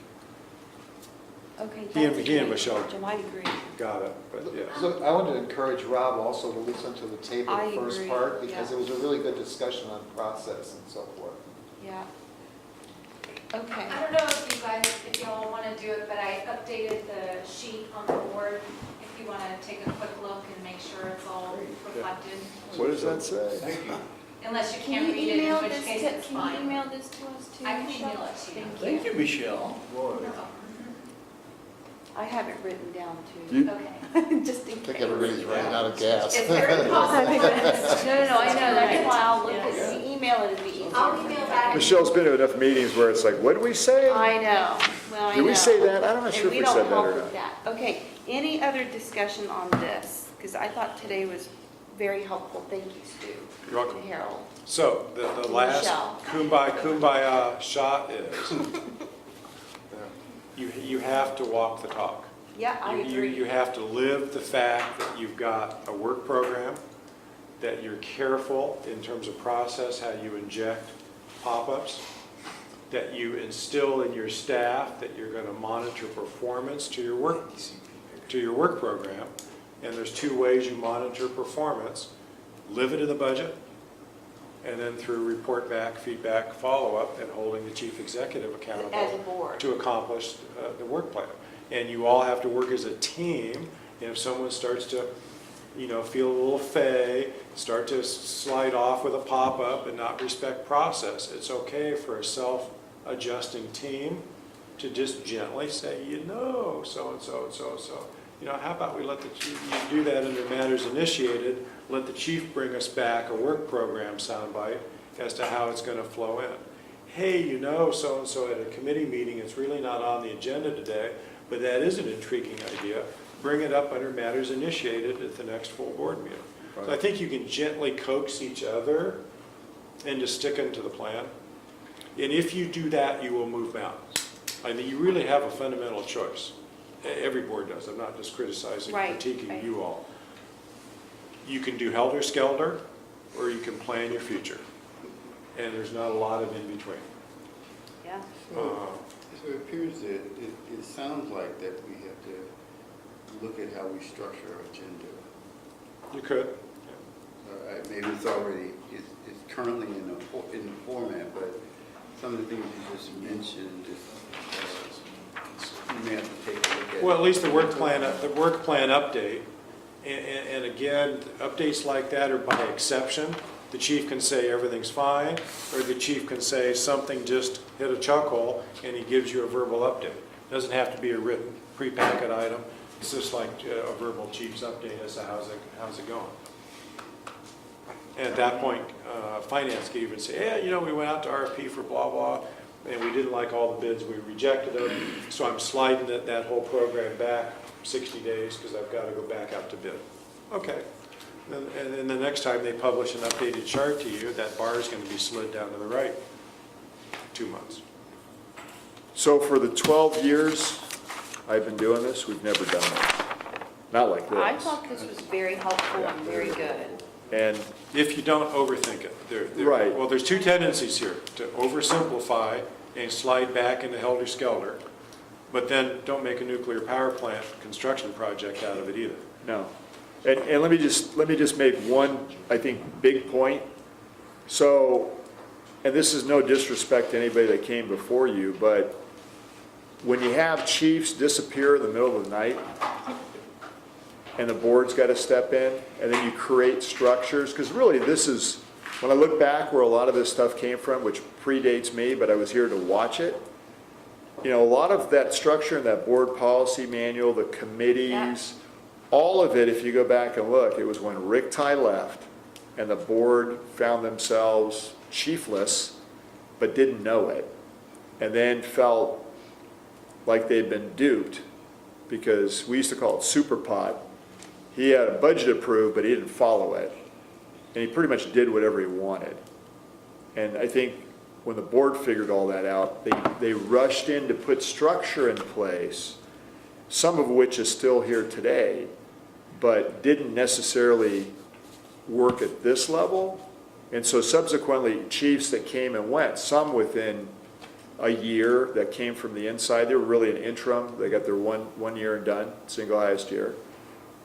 A: Okay,
G: He and-
A: that's a
G: he and
A: great
G: Michelle.
A: approach, I agree.
G: got it, but yeah.
F: So I wanted to encourage Rob also to listen to the tape
A: I
F: of the first
A: agree,
F: part, because
A: yeah.
F: it was a really good discussion on process and so forth.
A: Yeah. Okay.
B: I don't know if y'all want to do it, but I updated the sheet on the board. If you want to take a quick look and make sure it's all reflected.
E: What does that say?
B: Unless you
A: Can
B: can't
A: you
B: read it, in
A: email
B: which
A: this
B: case
A: to,
B: it's
A: can you
B: fine.
A: email this to us too?
B: I can
A: Michelle?
B: email it to you.
A: Thank you.
J: Michelle.
A: I have it written down too.
E: You-
B: Okay.
A: Just in
F: I
A: case.
F: think everybody's running out of gas.
B: It's very possible.
A: No, I know, that's why I'll look at, if you email it, it'd be easier.
B: I'll email back.
E: Michelle's been to enough meetings where it's like, what do we say?
A: I know, well, I know.
E: Did we say that? I'm not
A: And
E: sure if we said that
A: don't
E: or
A: help
E: not.
A: with that. Okay, any other discussion on this? Because I thought today was very helpful. Thank you, Stu.
G: You're welcome.
A: And Harold.
G: So the last
A: Michelle.
G: kumbaya shot is, you have to walk the talk.
A: Yeah, I
G: You
A: agree.
G: have to live the fact that you've got a work program, that you're careful in terms of process, how you inject pop-ups, that you instill in your staff that you're going to monitor performance to your work program. And there's 2 ways you monitor performance: live it in the budget, and then through report back, feedback, follow-up, and holding the chief executive accountable
A: As a board.
G: to accomplish the work plan. And you all have to work as a team. And if someone starts to, feel a little fey, start to slide off with a pop-up and not respect process, it's okay for a self-adjusting team to just gently say, so-and-so and so-and-so. How about we let the chief, you do that under matters initiated, let the chief bring us back a work program soundbite as to how it's going to flow in. Hey, so-and-so at a committee meeting, it's really not on the agenda today, but that is an intriguing idea. Bring it up under matters initiated at the next full board meeting. So I think you can gently coax each other and just sticking to the plan. And if you do that, you will move mountains. I mean, you really have a fundamental choice. Every board does. I'm not just criticizing,
A: Right,
G: critiquing
A: right.
G: you all. You can do helter-skelter, or you can plan your future. And there's not a lot of in between.
A: Yeah.
C: So it appears that it sounds like that we have to look at how we structure our agenda.
G: You could.
C: Maybe it's already, it's currently in the format, but some of the things you just mentioned, you may have to take a look at.
G: Well, at least the work plan update. And again, updates like that are by exception. The chief can say everything's fine, or the chief can say something just hit a chuck hole, and he gives you a verbal update. Doesn't have to be a written pre-packet item. It's just like a verbal chief's update as to how's it going. And at that point, finance can even say, yeah, you know, we went out to RFP for blah, blah, and we didn't like all the bids, we rejected them, so I'm sliding that whole program back 60 days because I've got to go back out to bid. Okay. And then the next time they publish an updated chart to you, that bar is going to be slid down to the right 2 months.
E: So for the 12 years I've been doing this, we've never done this. Not like this.
A: I thought this was very helpful and very good.
E: And
G: If you don't overthink it.
E: Right.
G: Well, there's two tendencies here, to oversimplify and slide back into helter-skelter, but then don't make a nuclear power plant construction project out of it either.
E: no. And let me just make one, I think, big point. So, and this is no disrespect to anybody that came before you, but when you have chiefs disappear in the middle of the night, and the board's got to step in, and then you create structures, because really this is, when I look back where a lot of this stuff came from, which predates me, but I was here to watch it, you know, a lot of that structure in that board policy manual, the committees, all of it, if you go back and look, it was when Rick Ty left, and the board found themselves chiefless, but didn't know it, and then felt like they'd been duped, because we used to call it super pot. He had a budget approved, but he didn't follow it. And he pretty much did whatever he wanted. And I think when the board figured all that out, they rushed in to put structure in place, some of which is still here today, but didn't necessarily work at this level. And so subsequently, chiefs that came and went, some within a year that came from the inside, they were really an interim. They got their one year and done, single highest year.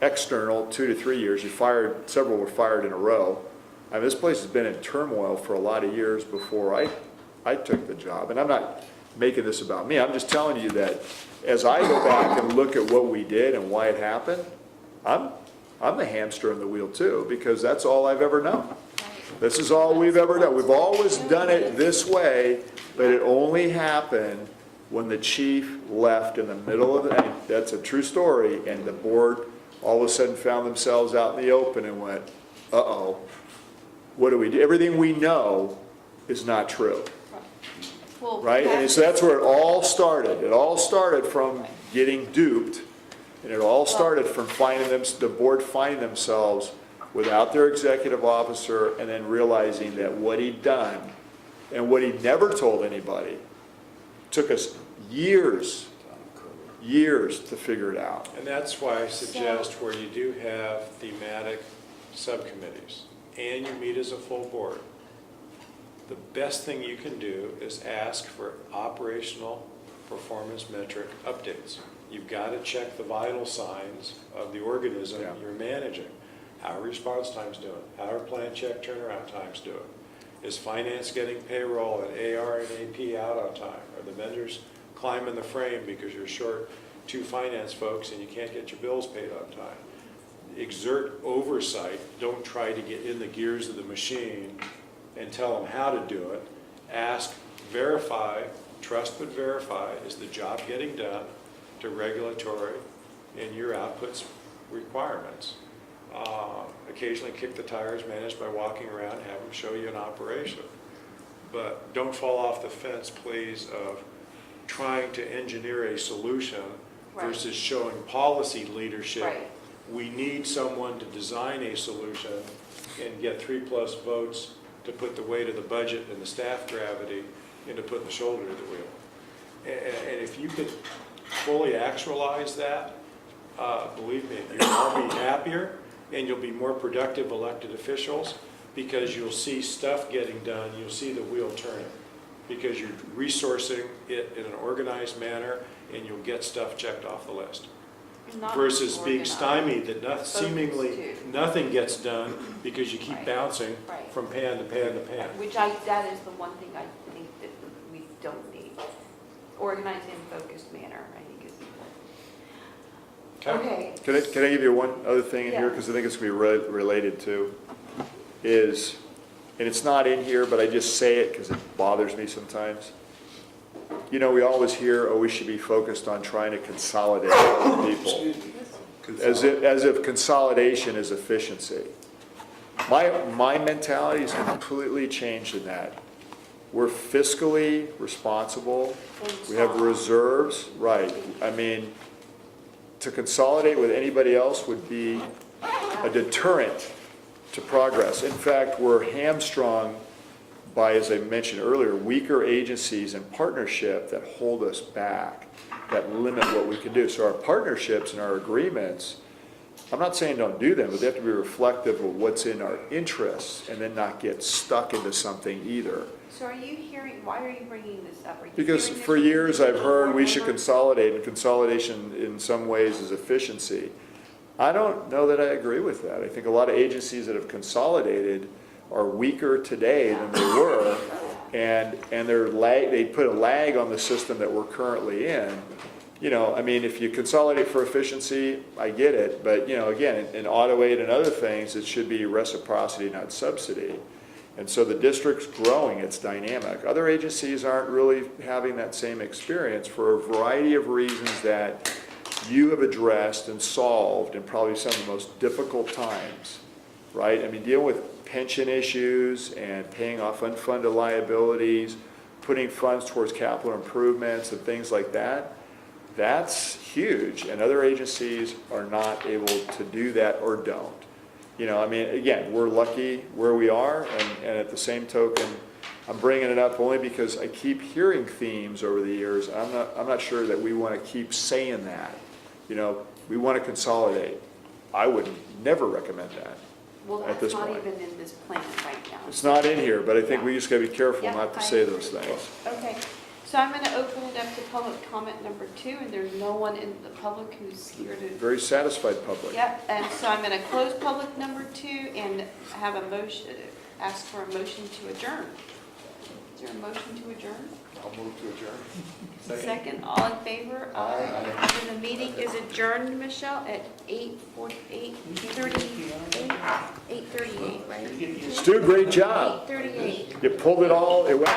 E: External, 2 to 3 years. Several were fired in a row. I mean, this place has been in turmoil for a lot of years before I took the job. And I'm not making this about me. I'm just telling you that as I go back and look at what we did and why it happened, I'm the hamster in the wheel too, because that's all I've ever known. This is all we've ever done. We've always done it this way, but it only happened when the chief left in the middle of the, and that's a true story, and the board all of a sudden found themselves out in the open and went, uh-oh, what do we do? Everything we know is not true,
A: Well,
E: right? And so that's where it all started. It all started from getting duped, and it all started from the board finding themselves without their executive officer, and then realizing that what he'd done and what he never told anybody took us years to figure it out.
G: And that's why I suggest where you do have thematic subcommittees and you meet as a full board, the best thing you can do is ask for operational performance metric updates. You've got to check the vital signs of the organism you're managing. How are response times doing? How are plan check turnaround times doing? Is finance getting payroll and AR and AP out on time? Are the vendors climbing the frame because you're short 2 finance folks and you can't get your bills paid on time? Exert oversight. Don't try to get in the gears of the machine and tell them how to do it. Ask, verify, trust but verify. Is the job getting done to regulatory and your outputs requirements? Occasionally kick the tires, managed by walking around, have them show you an operation. But don't fall off the fence, please, of trying to engineer a solution versus showing policy leadership.
A: Right.
G: We need someone to design a solution and get 3+ votes to put the weight of the budget and the staff gravity into putting the shoulder to the wheel. And if you could fully actualize that, believe me, you'll all be happier and you'll be more productive elected officials because you'll see stuff getting done, you'll see the wheel turning because you're resourcing it in an organized manner and you'll get stuff checked off the list.
A: Not
G: Versus being
A: organized.
G: stymied that
A: Focused
G: seemingly
A: too.
G: nothing gets done because you keep
A: Right.
G: bouncing
A: Right.
G: from pan to pan to pan.
A: Which that is the one thing I think that we don't need. Organized and focused manner, I think is important. Okay.
E: Can I give you one other thing in here,
A: Yeah.
E: because I think it's going to be related to, is, and it's not in here, but I just say it because it bothers me sometimes. You know, we always hear, oh, we should be focused on trying to consolidate other people, as if consolidation is efficiency. My mentality has completely changed in that. We're fiscally responsible. We have reserves, right. I mean, to consolidate with anybody else would be a deterrent to progress. In fact, we're hamstrung by, as I mentioned earlier, weaker agencies and partnership that hold us back, that limit what we can do. So our partnerships and our agreements, I'm not saying don't do them, but they have to be reflective of what's in our interests and then not get stuck into something either.
A: So are you hearing, why are you bringing this up? Are you
E: Because
A: hearing this
E: for
A: from
E: years I've heard we should
A: board
E: consolidate, and consolidation in some ways is efficiency. I don't know that I agree with that. I think a lot of agencies that have consolidated are weaker today than they were, and they put a lag on the system that we're currently in. You know, I mean, if you consolidate for efficiency, I get it, but you know, again, in auto aid and other things, it should be reciprocity, not subsidy. And so the district's growing, it's dynamic. Other agencies aren't really having that same experience for a variety of reasons that you have addressed and solved in probably some of the most difficult times, right? I mean, dealing with pension issues and paying off unfunded liabilities, putting funds towards capital improvements and things like that, that's huge. And other agencies are not able to do that or don't. You know, I mean, again, we're lucky where we are, and at the same token, I'm bringing it up only because I keep hearing themes over the years. I'm not sure that we want to keep saying that. You know, we want to consolidate. I would never recommend that.
A: Well,
E: at
A: that's
E: this
A: not
E: point.
A: even in this plan right now.
E: It's not in here, but I think we just got to be careful
A: Yeah,
E: not to
A: I
E: say
A: agree.
E: those things.
A: Okay, so I'm going to open it up to public comment number 2, and there's no one in the public who's here to.
E: Very satisfied public.
A: Yep, and so I'm going to close public number 2 and have a motion, ask for a motion to adjourn. Is there a motion to adjourn?
F: I'll move to adjourn.
A: Second, all in favor?
F: Aye.
A: And the meeting is adjourned, Michelle, at 8:38, 8:38, right?
E: Stu, great job.
A: 8:38.
E: You pulled it all, it went